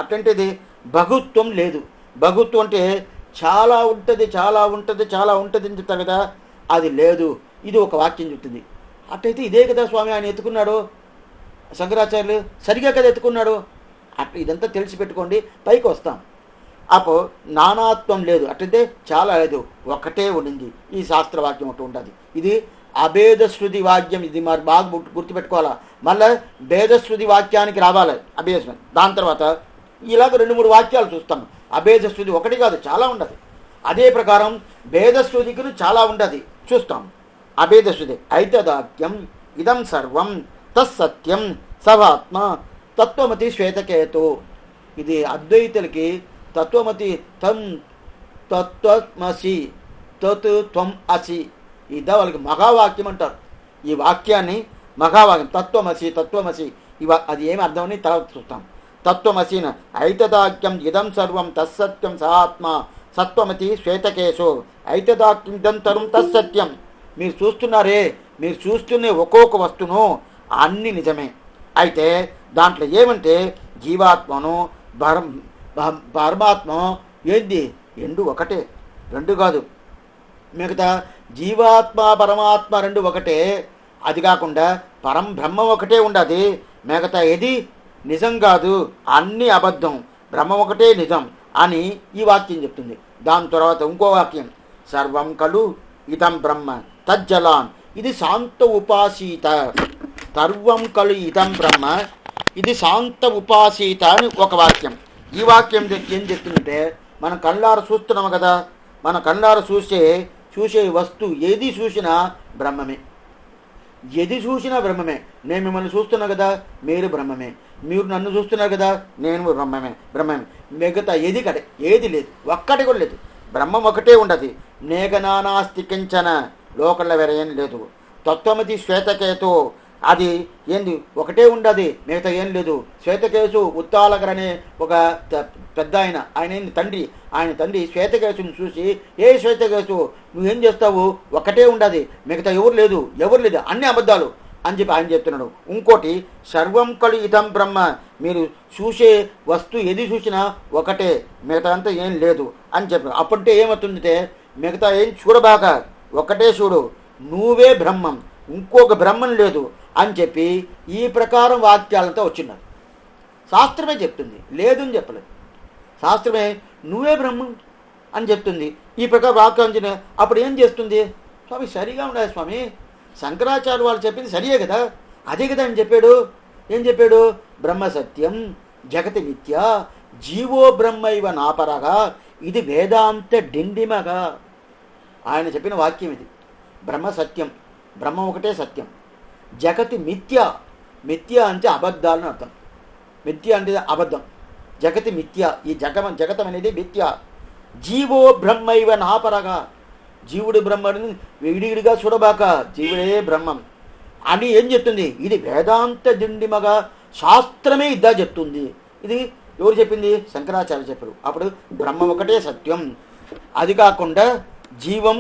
అట్లాంటిది బహుత్వం లేదు. బహుత్వం అంటే చాలా ఉంటుంది అని చెప్తారు కదా, అది లేదు. ఇది ఒక వాక్యం చెప్తుంది. అట్లయితే ఇదే కదా స్వామి ఆయన ఎత్తుకున్నాడు, శంకరాచార్యులు సరిగా కదా ఎత్తుకున్నాడు. అట్లా ఇదంతా తెలిసి పెట్టుకోండి, పైకి వస్తాం. అప్పుడు నానాత్వం లేదు, అట్లయితే చాలా లేదు, ఒకటే ఉండింది. ఈ శాస్త్రవాక్యం ఒకటి ఉంటుంది. ఇది అభేదశ్రుతి వాక్యం. ఇది మరి బాగా గుర్తుపెట్టుకోవాలా. మళ్ళీ భేదశ్రుతి వాక్యానికి రావాలి అభేదశ్రుతి. దాని తర్వాత ఇలాగ 2-3 వాక్యాలు చూస్తాం. అభేదశ్రుతి ఒకటి కాదు, చాలా ఉండదు. అదే ప్రకారం భేదశ్రుతికి చాలా ఉండదు, చూస్తాం. అభేదశ్రుతి ఐతదాఖ్యం ఇదం సర్వం తత్సత్యం సవాత్మ తత్వమతి శ్వేతకేతు. ఇది అద్వైతులకి తత్వమతి తం తత్వమసి తత్ త్వం అసి, ఇదా వాళ్ళకి మహావాక్యం అంటారు. ఈ వాక్యాన్ని మహావాక్యం తత్వమసి అది ఏమి అర్థమని తర్వాత చూస్తాం. తత్వమసిన ఐతదాఖ్యం ఇదం సర్వం తత్సత్యం సహాత్మ సత్వమతి శ్వేతకేశో ఐతదాఖ్యం ఇదం తరం తత్సత్యం. మీరు చూస్తున్నారే, మీరు చూస్తున్న ఒక్కొక్క వస్తువును అన్ని నిజమే. అయితే దాంట్లో ఏమంటే జీవాత్మను పరమాత్మ ఏంది ఒకటే, రెండు కాదు. మిగతా జీవాత్మ పరమాత్మ రెండు ఒకటే. అది కాకుండా బ్రహ్మ ఒకటే ఉండదు. మిగతా ఏది నిజం కాదు, అన్నీ అబద్ధం, బ్రహ్మ ఒకటే నిజం అని ఈ వాక్యం చెప్తుంది. దాని తర్వాత ఇంకో వాక్యం సర్వం కలు ఇదం బ్రహ్మ తజ్జలాన్. ఇది శాంత ఉపాసీత. సర్వం కలు ఇదం బ్రహ్మ ఇది శాంత ఉపాసీత అని ఒక వాక్యం. ఈ వాక్యం ఏం చెప్తుందంటే, మనం కళ్ళారు చూస్తున్నాము కదా, మన కళ్ళారు చూసే వస్తువు ఏది చూసినా బ్రహ్మమే. ఏది చూసినా బ్రహ్మమే. నేను మిమ్మల్ని చూస్తున్నా కదా, మీరు బ్రహ్మమే. మీరు నన్ను చూస్తున్నారు కదా, నేను బ్రహ్మమే. మిగతా ఏది లేదు, ఒక్కటి కూడా లేదు. బ్రహ్మం ఒకటే ఉండదు. నేగనానాస్తి కించన, లోకంలో వేరే ఏం లేదు. తత్వమతి శ్వేతకేతు, అది ఏంది ఒకటే ఉండదు, మిగతా ఏం లేదు. శ్వేతకేశు ఉత్తాలకర్ అనే ఒక పెద్ద ఆయన తండ్రి, ఆయన తండ్రి శ్వేతకేశుని చూసి, ఏ శ్వేతకేశు నువ్వేం చేస్తావు, ఒకటే ఉండదు, మిగతా ఎవరు లేదు, అన్ని అబద్ధాలు అని చెప్పి ఆయన చెప్తున్నాడు. ఇంకోటి సర్వం కలు ఇదం బ్రహ్మ, మీరు చూసే వస్తువు ఏది చూసినా ఒకటే, మిగతా అంతా ఏం లేదు అని చెప్పారు. అప్పుడంటే ఏమవుతుందంటే, మిగతా ఏం చూడబాక, ఒకటే చూడు, నువ్వే బ్రహ్మం, ఇంకొక బ్రహ్మం లేదు అని చెప్పి ఈ ప్రకారం వాక్యాలతో వచ్చినారు. శాస్త్రమే చెప్తుంది, లేదు అని చెప్పలేదు. శాస్త్రమే నువ్వే బ్రహ్మం అని చెప్తుంది. ఈ ప్రకారం వాక్యాంజన అప్పుడు ఏం చేస్తుంది? స్వామి సరిగా ఉండాలి స్వామి, శంకరాచార్య వాళ్ళు చెప్పింది సరియే కదా, అదే కదా అని చెప్పాడు. ఏం చెప్పాడు? బ్రహ్మ సత్యం జగతి మిథ్య జీవో బ్రహ్మైవ నాపరగా, ఇది వేదాంత డిండిమగా. ఆయన చెప్పిన వాక్యం ఇది. బ్రహ్మ సత్యం, బ్రహ్మ ఒకటే సత్యం. జగతి మిథ్య, మిథ్య అంటే అబద్ధాలని అర్థం. మిథ్య అంటే అబద్ధం. జగతి మిథ్య, ఈ జగతం అనేది మిథ్య. జీవో బ్రహ్మైవ నాపరగా, జీవుడు బ్రహ్మని విడివిడిగా చూడబాక, జీవుడే బ్రహ్మం అని ఏం చెప్తుంది? ఇది వేదాంత దిండిమగా, శాస్త్రమే ఇద్దా చెప్తుంది. ఇది ఎవరు చెప్పింది? శంకరాచార్య చెప్పారు. అప్పుడు బ్రహ్మం ఒకటే సత్యం, అది కాకుండా జీవం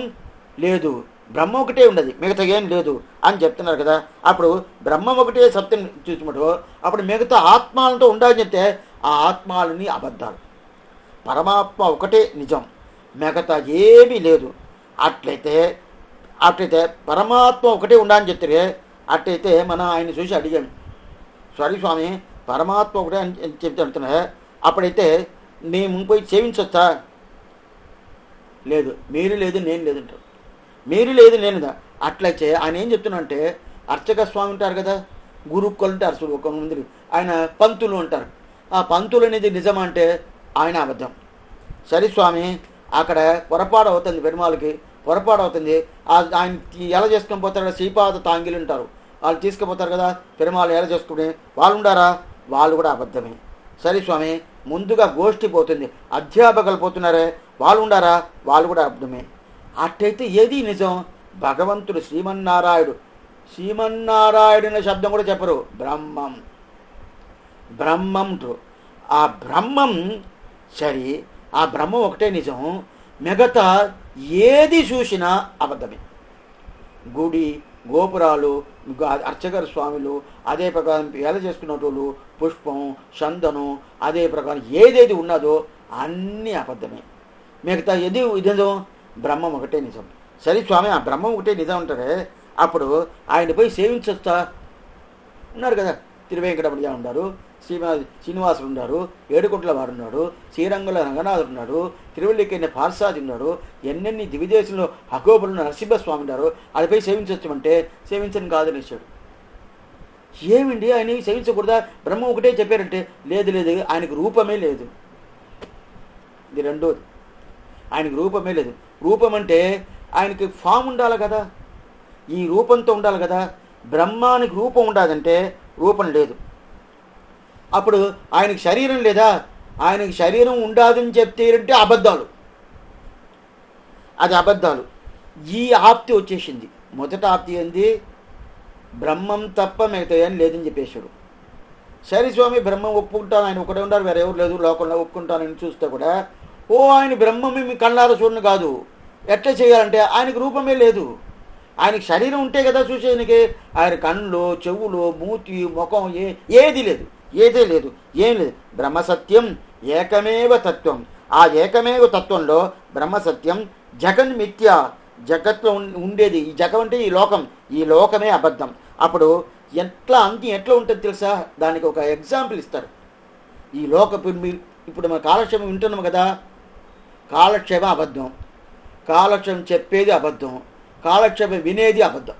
లేదు, బ్రహ్మ ఒకటే ఉండదు, మిగతా ఏం లేదు అని చెప్తున్నారు కదా. అప్పుడు బ్రహ్మం ఒకటే సత్యం చూసినప్పుడు అప్పుడు మిగతా ఆత్మాలతో ఉండాలని చెప్తే ఆ ఆత్మాలని అబద్ధాలు. పరమాత్మ ఒకటే నిజం, మిగతా ఏమీ లేదు. అట్లయితే పరమాత్మ ఒకటే ఉండాలని చెప్తే అట్లయితే మనం ఆయన చూసి అడిగాం, సారీ స్వామి పరమాత్మ ఒకటే అని చెప్తే అడుగుతున్నా, అప్పుడైతే మేము పోయి సేవించవచ్చా? లేదు, మీరు లేదు నేను లేదంటారు, మీరు లేదు నేనుదా. అట్లయితే ఆయన ఏం చెప్తున్నా అంటే, అర్చక స్వామి ఉంటారు కదా, గురుక్కలు ఉంటారు చూడు, ఒక మంది ఆయన పంతులు ఉంటారు. ఆ పంతులు అనేది నిజం అంటే ఆయన అబద్ధం. సరే స్వామి అక్కడ పొరపాటు అవుతుంది, పెరుమాళ్ళకి పొరపాటు అవుతుంది. ఆయన ఎలా చేసుకొని పోతారు? శ్రీపాద తాంగిలు ఉంటారు, వాళ్ళు తీసుకుపోతారు కదా పెరుమాళ్ళు ఎలా చేసుకుని, వాళ్ళు ఉండారా? వాళ్ళు కూడా అబద్ధమే. సరే స్వామి ముందుగా గోష్ఠి పోతుంది, అధ్యాపకులు పోతున్నారే వాళ్ళు ఉండారా? వాళ్ళు కూడా అబద్ధమే. అట్టయితే ఏది నిజం? భగవంతుడు శ్రీమన్నారాయణ శబ్దం కూడా చెప్పరు, బ్రహ్మం బ్రహ్మంటు. ఆ బ్రహ్మం సరే, ఆ బ్రహ్మం ఒకటే నిజం, మిగతా ఏది చూసినా అబద్ధమే. గుడి గోపురాలు అర్చకర స్వాములు అదే ప్రకారం ఎలా చేసుకున్నటోళ్ళు, పుష్పం చందనం అదే ప్రకారం ఏదేది ఉన్నదో అన్నీ అబద్ధమే. మిగతా ఏది నిజం? బ్రహ్మం ఒకటే నిజం. సరే స్వామి ఆ బ్రహ్మం ఒకటే నిజం అంటారే, అప్పుడు ఆయన పోయి సేవించొస్తా? ఉన్నారు కదా, తిరువేంకటమయ్య ఉన్నారు, శ్రీనివాసుడు ఉన్నారు, ఏడుకుంట్ల వారు ఉన్నాడు, శ్రీరంగుల రంగనాథుడు ఉన్నాడు, తిరువల్లికైన పార్సాది ఉన్నాడు, ఎన్నెన్ని దివిదేశంలో అగోబులు నరసింహస్వామి ఉన్నారు. అది పోయి సేవించవచ్చమంటే సేవించని కాదనేసాడు. ఏమిండి ఆయన సేవించకూడదా? బ్రహ్మ ఒకటే చెప్పారంటే లేదు లేదు, ఆయనకు రూపమే లేదు. ఇది రెండోది, ఆయనకు రూపమే లేదు. రూపం అంటే ఆయనకి ఫామ్ ఉండాలి కదా, ఈ రూపంతో ఉండాలి కదా. బ్రహ్మానికి రూపం ఉండాలంటే రూపం లేదు. అప్పుడు ఆయనకి శరీరం లేదా? ఆయనకి శరీరం ఉండాదని చెప్తారంటే అబద్ధాలు, అది అబద్ధాలు. ఈ ఆప్తి వచ్చేసింది. మొదట ఆప్తి ఏంది? బ్రహ్మం తప్ప మిగతా ఏం లేదని చెప్పేశాడు. సరే స్వామి బ్రహ్మం ఒప్పుకుంటాను, ఆయన ఒకటే ఉంటారు, వేరే ఎవరు లేదు లోకంలో ఒప్పుకుంటానని చూస్తే కూడా ఆయన బ్రహ్మమే మీ కళ్ళారా చూడను కాదు. ఎట్లా చేయాలంటే ఆయనకు రూపమే లేదు, ఆయనకి శరీరం ఉంటే కదా చూసేయనికి. ఆయన కళ్ళు చెవులు మూతి ముఖం ఏది లేదు, ఏదే లేదు, ఏం లేదు. బ్రహ్మసత్యం ఏకమేవ తత్వం. ఆ ఏకమేవ తత్వంలో బ్రహ్మసత్యం జగన్ మిథ్య, జగత్లో ఉండేది ఈ జగం అంటే ఈ లోకమే అబద్ధం. అప్పుడు ఎట్లా ఉంటుంది తెలుసా? దానికి ఒక ఎగ్జాంపుల్ ఇస్తారు. ఈ ఇప్పుడు మన కాలక్షేపం వింటున్నాం కదా, కాలక్షేపం అబద్ధం, కాలక్షేపం చెప్పేది అబద్ధం, కాలక్షేపం వినేది అబద్ధం.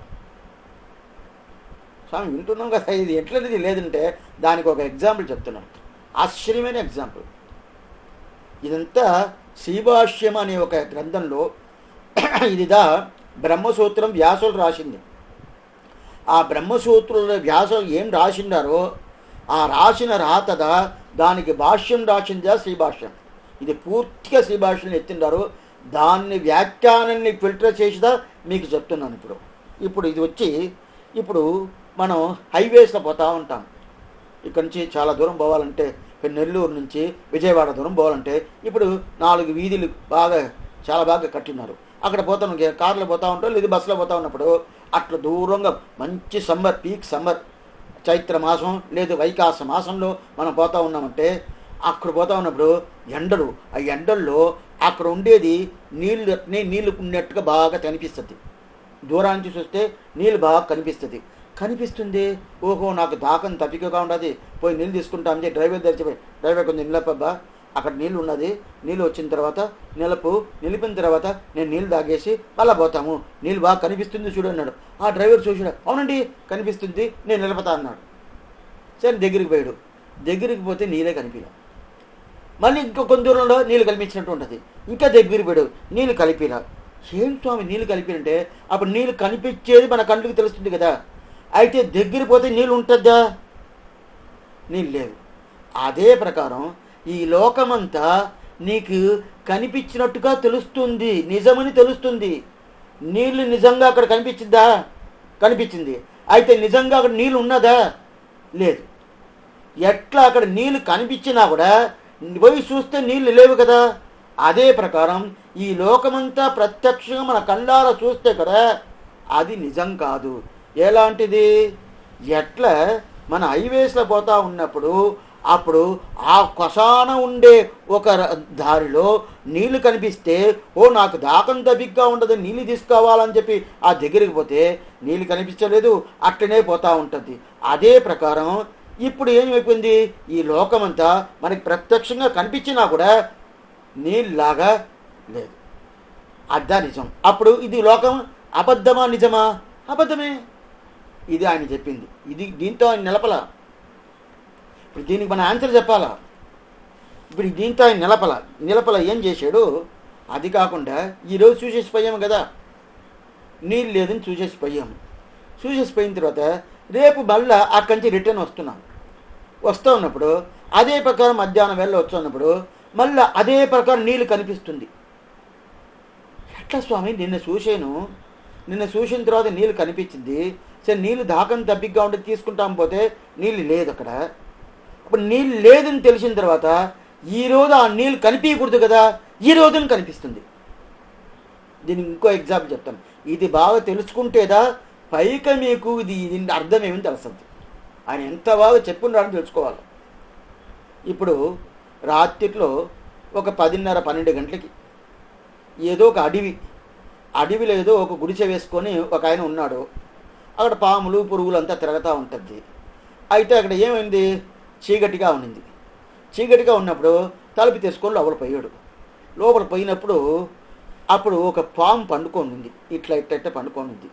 స్వామి వింటున్నాం కదా, ఇది ఎట్లనేది లేదంటే దానికి ఒక ఎగ్జాంపుల్ చెప్తున్నాను, ఆశ్చర్యమైన ఎగ్జాంపుల్. ఇదంతా శ్రీభాష్యం అనే ఒక గ్రంథంలో ఇదిదా బ్రహ్మసూత్రం వ్యాసులు రాసింది. ఆ బ్రహ్మసూత్రుల వ్యాసులు ఏం రాసిండారో ఆ రాసిన రాతదా దానికి భాష్యం రాసిందా శ్రీభాష్యం. ఇది పూర్తిగా శ్రీభాష్యం ఎత్తిండారు. దాన్ని వ్యాఖ్యానాన్ని ఫిల్టర్ చేసిదా మీకు చెప్తున్నాను. ఇప్పుడు ఇది వచ్చి ఇప్పుడు మనం హైవేస్లో పోతూ ఉంటాం. ఇక్కడ నుంచి చాలా దూరం పోవాలంటే, నెల్లూరు నుంచి విజయవాడ దూరం పోవాలంటే ఇప్పుడు 4 వీధులు చాలా బాగా కట్టినారు. అక్కడ పోతాం, కార్లో పోతూ ఉంటాం, లేదా బస్సులో పోతూ ఉన్నప్పుడు అట్లా దూరంగా మంచి సమ్మర్, పీక్ సమ్మర్, చైత్ర మాసం లేదు వైకాస మాసంలో మనం పోతూ ఉన్నామంటే అక్కడ పోతూ ఉన్నప్పుడు ఎండలు, ఆ ఎండల్లో అక్కడ ఉండేది నీళ్ళు ఉన్నట్టుగా బాగా కనిపిస్తుంది. దూరానికి చూస్తే నీళ్ళు బాగా కనిపిస్తుంది. ఓహో నాకు దాకం తప్పికగా ఉండదు, పోయి నీళ్ళు తీసుకుంటామని డ్రైవర్ తెచ్చిపోయి, డ్రైవర్ కొంచెం నిలపబ్బా అక్కడ నీళ్ళు ఉన్నది, నీళ్ళు వచ్చిన తర్వాత నిలిపిన తర్వాత నేను నీళ్ళు తాగేసి మళ్ళీ పోతాము, నీళ్ళు బాగా కనిపిస్తుంది చూడు అన్నాడు. ఆ డ్రైవర్ చూసాడు, అవునండి కనిపిస్తుంది, నేను నిలపతా అన్నాడు. సరే దగ్గరికి పోయాడు. దగ్గరికి పోతే నీళ్ళే కనిపించలేదు. మళ్ళీ ఇంకో కొంత దూరంలో నీళ్ళు కనిపించినట్టు ఉంటుంది. ఇంకా దగ్గరికి పోయాడు, నీళ్ళు కలిపిలా. ఏం స్వామి నీళ్ళు కలిపినంటే, అప్పుడు నీళ్ళు కనిపించేది మన కంటికి తెలుస్తుంది కదా. అయితే దగ్గర పోతే నీళ్ళు ఉంటుందా? నీళ్ళు లేదు. అదే ప్రకారం ఈ లోకమంతా నీకు కనిపించినట్టుగా తెలుస్తుంది, నిజమని తెలుస్తుంది. నీళ్ళు నిజంగా అక్కడ కనిపించిందా? కనిపించింది. అయితే నిజంగా అక్కడ నీళ్ళు ఉన్నదా? లేదు. ఎట్లా అక్కడ నీళ్ళు కనిపించినా కూడా పోయి చూస్తే నీళ్ళు లేవు కదా. అదే ప్రకారం ఈ లోకమంతా ప్రత్యక్షంగా మన కళ్ళారా చూస్తే కదా అది నిజం కాదు. ఎలాంటిది? ఎట్లా మన హైవేస్లో పోతా ఉన్నప్పుడు అప్పుడు ఆ కొసాన ఉండే ఒక దారిలో నీళ్లు కనిపిస్తే, ఓ నాకు దాకం తబిగ్గా ఉండదు, నీళ్ళు తీసుకోవాలని చెప్పి ఆ దగ్గరికి పోతే నీళ్ళు కనిపించలేదు, అట్లనే పోతూ ఉంటుంది. అదే ప్రకారం ఇప్పుడు ఏమైపోయింది, ఈ లోకమంతా మనకి ప్రత్యక్షంగా కనిపించినా కూడా నీళ్ళలాగా లేదు. అద్దా నిజం. అప్పుడు ఇది లోకం అబద్ధమా నిజమా? అబద్ధమే. ఇది ఆయన చెప్పింది. ఇది దీంతో ఆయన ఇప్పుడు దీనికి మన ఆన్సర్ చెప్పాలా. ఇప్పుడు దీంతో ఆయన నిలపల ఏం చేశాడు? అది కాకుండా ఈరోజు చూసేసిపోయాము కదా, నీళ్ళు లేదని చూసేసిపోయాము. చూసేసిపోయిన తర్వాత రేపు మళ్ళీ అక్కడి నుంచి రిటర్న్ వస్తూ ఉన్నప్పుడు అదే ప్రకారం మధ్యాహ్నం వేళ వస్తున్నప్పుడు మళ్ళీ అదే ప్రకారం నీళ్ళు కనిపిస్తుంది. ఎట్లా స్వామి? నిన్న చూసిన తర్వాత నీళ్ళు కనిపించింది. సరే నీళ్ళు దాకని తబ్బిగ్గా ఉండి తీసుకుంటాం, పోతే నీళ్ళు లేదు అక్కడ. అప్పుడు నీళ్ళు లేదని తెలిసిన తర్వాత ఈరోజు ఆ నీళ్ళు కనిపించకూడదు కదా, ఈ రోజున కనిపిస్తుంది. దీనికి ఇంకో ఎగ్జాంపుల్ చెప్తాను. ఇది బాగా తెలుసుకుంటేదా పైకి మీకు దీని అర్థం ఏమని తెలుస్తుంది. ఆయన ఎంత బాగా చెప్పున్నారని తెలుసుకోవాలి. ఇప్పుడు రాత్రిలో ఒక 10:30-12 గంటలకి ఏదో ఒక అడవిలో ఏదో ఒక గుడిసె వేసుకొని ఒక ఆయన ఉన్నాడు. అక్కడ పాములు పురుగులు అంతా తిరుగుతూ ఉంటుంది. అయితే అక్కడ ఏమైంది, చీకటిగా ఉన్నప్పుడు తలుపు తీసుకొని లోపల పోయినప్పుడు అప్పుడు ఒక పాము పండుకొని ఉంది. ఇట్లా పండుకొని ఉంది.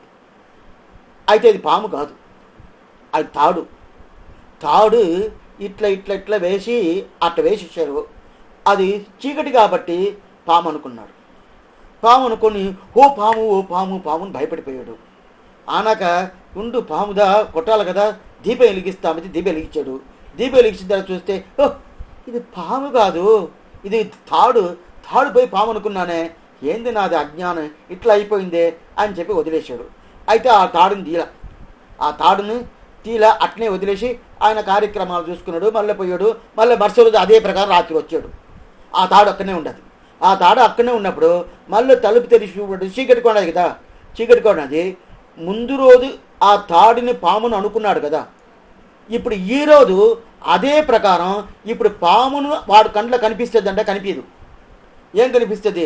అయితే అది పాము కాదు, అది తాడు ఇట్లా వేసి అట్లా వేసేసారు. అది చీకటి కాబట్టి పాము అనుకున్నాడు. పాము అనుకొని ఓ పాము అని భయపడిపోయాడు. ఆనాక ఉండు పాముదా కొట్టాలి కదా, దీపం వెలిగిస్తామని దీపం వెలిగించాడు. దీపం వెలిగించిన తర్వాత చూస్తే ఓ ఇది పాము కాదు, ఇది తాడు పోయి పాము అనుకున్నానే, ఏంది నాది అజ్ఞానం, ఇట్లా అయిపోయిందే అని చెప్పి వదిలేశాడు. అయితే ఆ తాడుని తీలా అట్నే వదిలేసి ఆయన కార్యక్రమాలు చూసుకున్నాడు. మళ్ళీ పోయాడు. మళ్ళీ మరుసటి రోజు అదే ప్రకారం రాత్రి వచ్చాడు. ఆ తాడు అక్కడనే ఉండదు. ఆ తాడు అక్కడనే ఉన్నప్పుడు మళ్ళీ తలుపు తెరిచి చీకటి కొన్నది కదా, చీకటి కొన్నది. ముందు రోజు ఆ తాడుని పామును అనుకున్నాడు కదా, ఇప్పుడు ఈరోజు అదే ప్రకారం ఇప్పుడు పామును వాడు కంట్లో కనిపిస్తుందంటే కనిపించదు. ఏం కనిపిస్తుంది?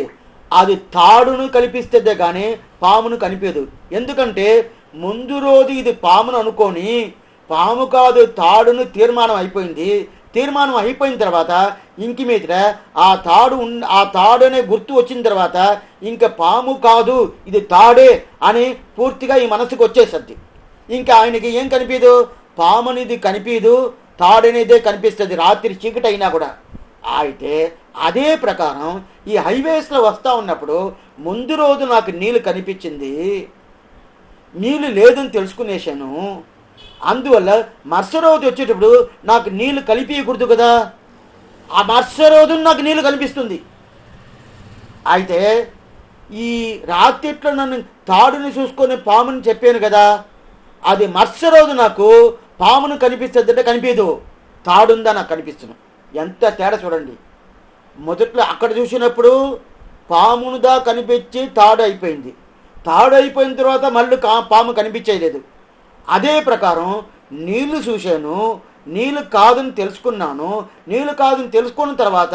అది తాడును కనిపిస్తుందే కానీ పామును కనిపించదు. ఎందుకంటే ముందు రోజు ఇది పామును అనుకొని పాము కాదు తాడును తీర్మానం అయిపోయిన తర్వాత ఇంక మీద ఆ తాడు అనే గుర్తు వచ్చిన తర్వాత ఇంకా పాము కాదు ఇది తాడే అని పూర్తిగా ఈ మనసుకు వచ్చేసరికి ఇంకా ఆయనకి ఏం కనిపించదు, పాము అనేది కనిపించదు, తాడు అనేదే కనిపిస్తుంది రాత్రి చీకటి అయినా కూడా. అయితే అదే ప్రకారం ఈ హైవేస్లో వస్తూ ఉన్నప్పుడు ముందు రోజు నాకు నీళ్ళు కనిపించింది, నీళ్ళు లేదని తెలుసుకునేసాను. అందువల్ల మరుస రోజు వచ్చేటప్పుడు నాకు నీళ్ళు కలిపియకూడదు కదా, ఆ మరుస రోజు నాకు నీళ్ళు కనిపిస్తుంది. అయితే ఈ రాత్రిట్లో నన్ను తాడుని చూసుకొని పాముని చెప్పాను కదా, అది మరుస రోజు నాకు పామును కనిపిస్తుంది అంటే కనిపించదు, తాడుందా నాకు కనిపిస్తుంది. ఎంత తేడా చూడండి. మొదట్లో అక్కడ చూసినప్పుడు పామునుదా కనిపించి తాడు అయిపోయిన తర్వాత మళ్ళీ పాము కనిపించేయలేదు. అదే ప్రకారం నీళ్లు చూశాను, నీళ్ళు కాదని తెలుసుకున్నాను. నీళ్ళు కాదని తెలుసుకున్న తర్వాత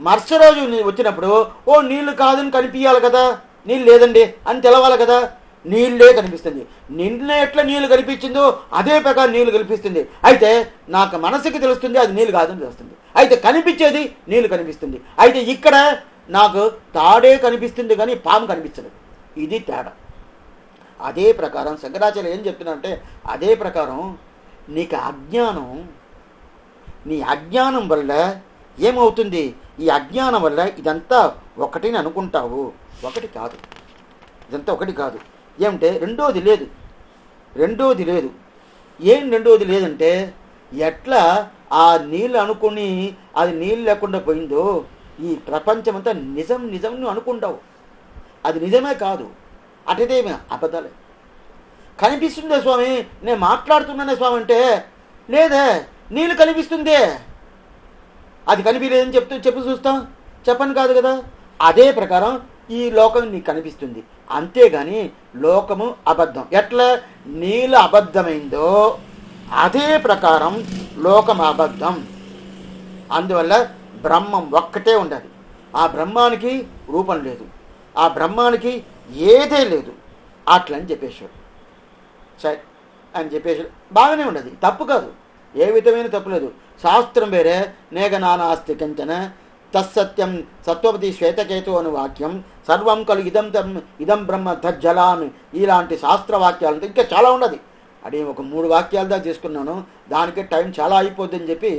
మరుస రోజు వచ్చినప్పుడు ఓ నీళ్లు కాదని కనిపించాలి కదా, నీళ్ళు లేదండి అని తెలవాలి కదా, నీళ్ళే కనిపిస్తుంది. నిన్న ఎట్లా నీళ్ళు కనిపించిందో అదే ప్రకారం నీళ్ళు కనిపిస్తుంది. అయితే నాకు మనసుకి తెలుస్తుంది అది నీళ్ళు కాదని తెలుస్తుంది. అయితే కనిపించేది నీళ్ళు కనిపిస్తుంది. అయితే ఇక్కడ నాకు తాడే కనిపిస్తుంది కానీ పాము కనిపించలేదు. ఇది తేడా. అదే ప్రకారం శంకరాచార్య ఏం చెప్తున్నారంటే, అదే ప్రకారం నీకు అజ్ఞానం, నీ అజ్ఞానం వల్ల ఏమవుతుంది, ఈ అజ్ఞానం వల్ల ఇదంతా ఒకటిని అనుకుంటావు. ఒకటి కాదు, ఇదంతా ఒకటి కాదు. ఏమంటే రెండోది లేదు. ఏం రెండోది లేదంటే, ఎట్లా ఆ నీళ్ళు అనుకుని అది నీళ్ళు లేకుండా పోయిందో, ఈ ప్రపంచమంతా నిజం నువ్వు అనుకుంటావు. అది నిజమే కాదు, అటుదేమే అబద్ధాలే. కనిపిస్తుందే స్వామి, నేను మాట్లాడుతున్నానే స్వామి అంటే, లేదే నీళ్ళు కనిపిస్తుందే, అది కనిపించలేదని చెప్పు చూస్తాం, చెప్పను కాదు కదా. అదే ప్రకారం ఈ లోకం నీకు కనిపిస్తుంది, అంతేగాని లోకము అబద్ధం. ఎట్లా నీళ్ళు అబద్ధమైందో అదే ప్రకారం లోకం అబద్ధం. అందువల్ల బ్రహ్మం ఒక్కటే ఉండాలి. ఆ బ్రహ్మానికి రూపం లేదు, ఆ బ్రహ్మానికి ఏదే లేదు. అట్లని చెప్పేశాడు. సరే అని చెప్పేశాడు, బాగానే ఉండదు, తప్పు కాదు, ఏ విధమైన తప్పు లేదు. శాస్త్రం వేరే, నేగ నానాస్తి కంచన తత్సత్యం సత్వపతి శ్వేతకేతు అని వాక్యం, సర్వం కలు ఇదం బ్రహ్మ తజ్జలాన్, ఇలాంటి శాస్త్రవాక్యాలంతా ఇంకా చాలా ఉన్నది. అది ఒక 3 వాక్యాలు దాకా చేసుకున్నాను, దానికే టైం చాలా అయిపోద్దని చెప్పి,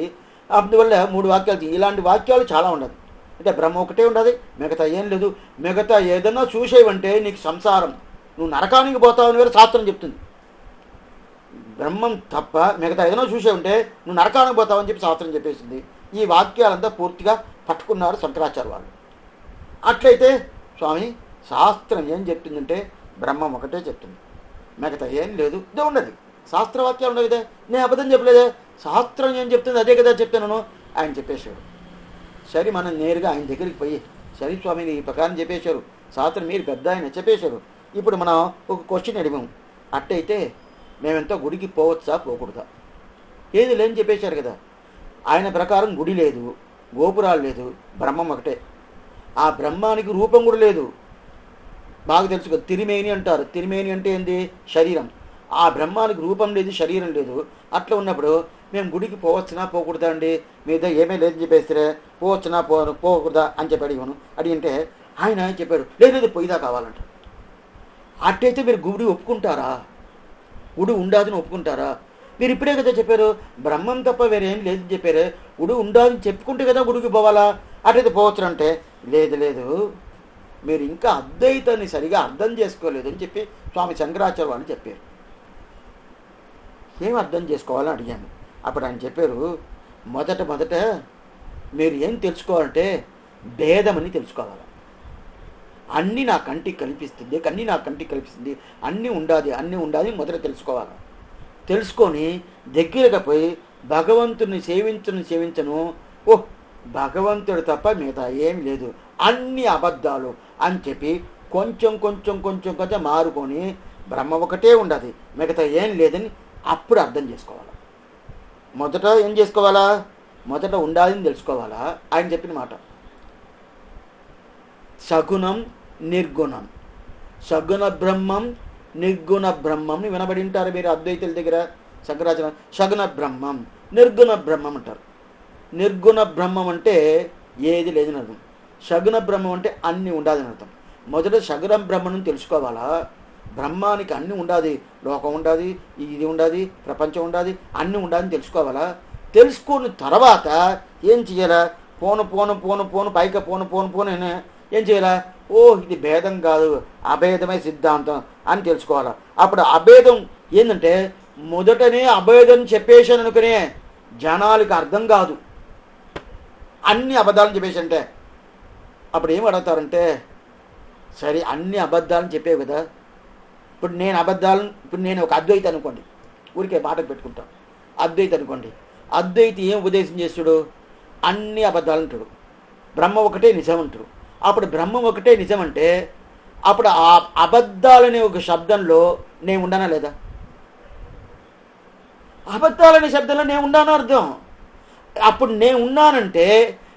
అందువల్ల 3 వాక్యాలు, ఇలాంటి వాక్యాలు చాలా ఉండదు. అంటే బ్రహ్మ ఒకటే ఉండదు, మిగతా ఏం లేదు. మిగతా ఏదన్నా చూసేవంటే నీకు సంసారం, నువ్వు నరకానికి పోతావని వేరే శాస్త్రం చెప్తుంది. బ్రహ్మం తప్ప మిగతా ఏదైనా చూసేవంటే నువ్వు నరకానికి పోతావని చెప్పి శాస్త్రం చెప్పేసింది. ఈ వాక్యాలంతా పూర్తిగా పట్టుకున్నారు శంకరాచార్య వాళ్ళు. అట్లయితే స్వామి శాస్త్రం ఏం చెప్తుందంటే బ్రహ్మం ఒకటే చెప్తుంది, మిగతా ఏం లేదు. ఇదే ఉన్నది, శాస్త్రవాక్యాలు ఉండవు. ఇదే నేను అబద్ధం చెప్పలేదే, శాస్త్రం ఏం చెప్తుంది అదే కదా చెప్తాను ఆయన చెప్పేశాడు. సరే మనం నేరుగా ఆయన దగ్గరికి పోయి, సరే స్వామిని ఈ ప్రకారం చెప్పేశారు, శాస్త్రం మీరు పెద్ద ఆయన చెప్పేశారు, ఇప్పుడు మనం ఒక క్వశ్చన్ అడిగాము, అట్టయితే మేమెంతో గుడికి పోవచ్చా పోకూడదా? ఏది లేని చెప్పేశారు కదా. ఆయన ప్రకారం గుడి లేదు, గోపురాలు లేదు, బ్రహ్మం ఒకటే. ఆ బ్రహ్మానికి రూపం కూడా లేదు, బాగా తెలుసు కదా. తిరిమేని అంటారు, తిరిమేని అంటే ఏంది, శరీరం. ఆ బ్రహ్మానికి రూపం లేదు, శరీరం లేదు. అట్లా ఉన్నప్పుడు మేము గుడికి పోవచ్చునా పోకూడదా అండి, మీద ఏమీ లేదని చెప్పేస్తే పోవచ్చునా పోకూడదా అని చెప్పి అడిగితే ఆయన చెప్పాడు, లేదు పొయ్యిదా కావాలంట. అట్టయితే మీరు గుడి ఒప్పుకుంటారా? గుడి ఉండాదని ఒప్పుకుంటారా? మీరు ఇప్పుడే కదా చెప్పారు బ్రహ్మం తప్ప వేరేం లేదని చెప్పారు, గుడి ఉండాలని చెప్పుకుంటే కదా గుడికి పోవాలా? అట్టయితే పోవచ్చు అంటే, లేదు మీరు ఇంకా అద్వైతాన్ని సరిగా అర్థం చేసుకోలేదు అని చెప్పి స్వామి శంకరాచార్య వాళ్ళు చెప్పారు. ఏం అర్థం చేసుకోవాలని అడిగాను. అప్పుడు ఆయన చెప్పారు, మొదట మీరు ఏం తెలుసుకోవాలంటే భేదమని తెలుసుకోవాలి. అన్నీ నా కంటికి కనిపిస్తుంది, అన్నీ ఉండాలి మొదట తెలుసుకోవాలి. తెలుసుకొని దగ్గరగా పోయి భగవంతుని సేవించను, ఓహ్ భగవంతుడు తప్ప మిగతా ఏం లేదు, అన్ని అబద్ధాలు అని చెప్పి కొంచెం మారుకొని బ్రహ్మ ఒకటే ఉండాలి, మిగతా ఏం లేదని అప్పుడు అర్థం చేసుకోవాలి. మొదట ఏం చేసుకోవాలా? మొదట ఉండాలని తెలుసుకోవాలా? ఆయన చెప్పిన మాట సగుణం నిర్గుణం, సగుణ బ్రహ్మం నిర్గుణ బ్రహ్మంని వినబడి ఉంటారు మీరు అద్వైతుల దగ్గర. శంకరాచార్య సగుణ బ్రహ్మం నిర్గుణ బ్రహ్మం అంటారు. నిర్గుణ బ్రహ్మం అంటే ఏది లేదని అర్థం, సగుణ బ్రహ్మం అంటే అన్నీ ఉండాలని అర్థం. మొదట సగుణ బ్రహ్మను తెలుసుకోవాలా? బ్రహ్మానికి అన్నీ ఉండాలి, లోకం ఉండాలి, ఇది ఉండాలి, ప్రపంచం ఉండాలి, అన్నీ ఉండాలని తెలుసుకోవాలా? తెలుసుకున్న తర్వాత ఏం చేయాలా? పోను పైకి పోను ఏం చేయాలా? ఓ ఇది భేదం కాదు, అభేదమే సిద్ధాంతం అని తెలుసుకోవాలా. అప్పుడు అభేదం ఏంటంటే మొదటనే అభేదం చెప్పేశాను అనుకునే జనాలకి అర్థం కాదు, అన్ని అబద్ధాలను చెప్పేసంటే అప్పుడు ఏం అడుగుతారంటే, సరే అన్ని అబద్ధాలను చెప్పేవి కదా, ఇప్పుడు నేను ఒక అద్వైత అనుకోండి, ఊరికే మాటకు పెట్టుకుంటాం, అద్వైత అనుకోండి. అద్వైతి ఏం ఉపదేశం చేస్తాడు? అన్ని అబద్ధాలు అంటాడు, బ్రహ్మ ఒకటే నిజం అంటాడు. అప్పుడు బ్రహ్మం ఒకటే నిజం అంటే అప్పుడు ఆ అబద్ధాలనే ఒక శబ్దంలో నేను ఉన్నానా లేదా? అబద్ధాలనే శబ్దంలో నేను ఉన్నాను అర్థం. అప్పుడు నేను ఉన్నానంటే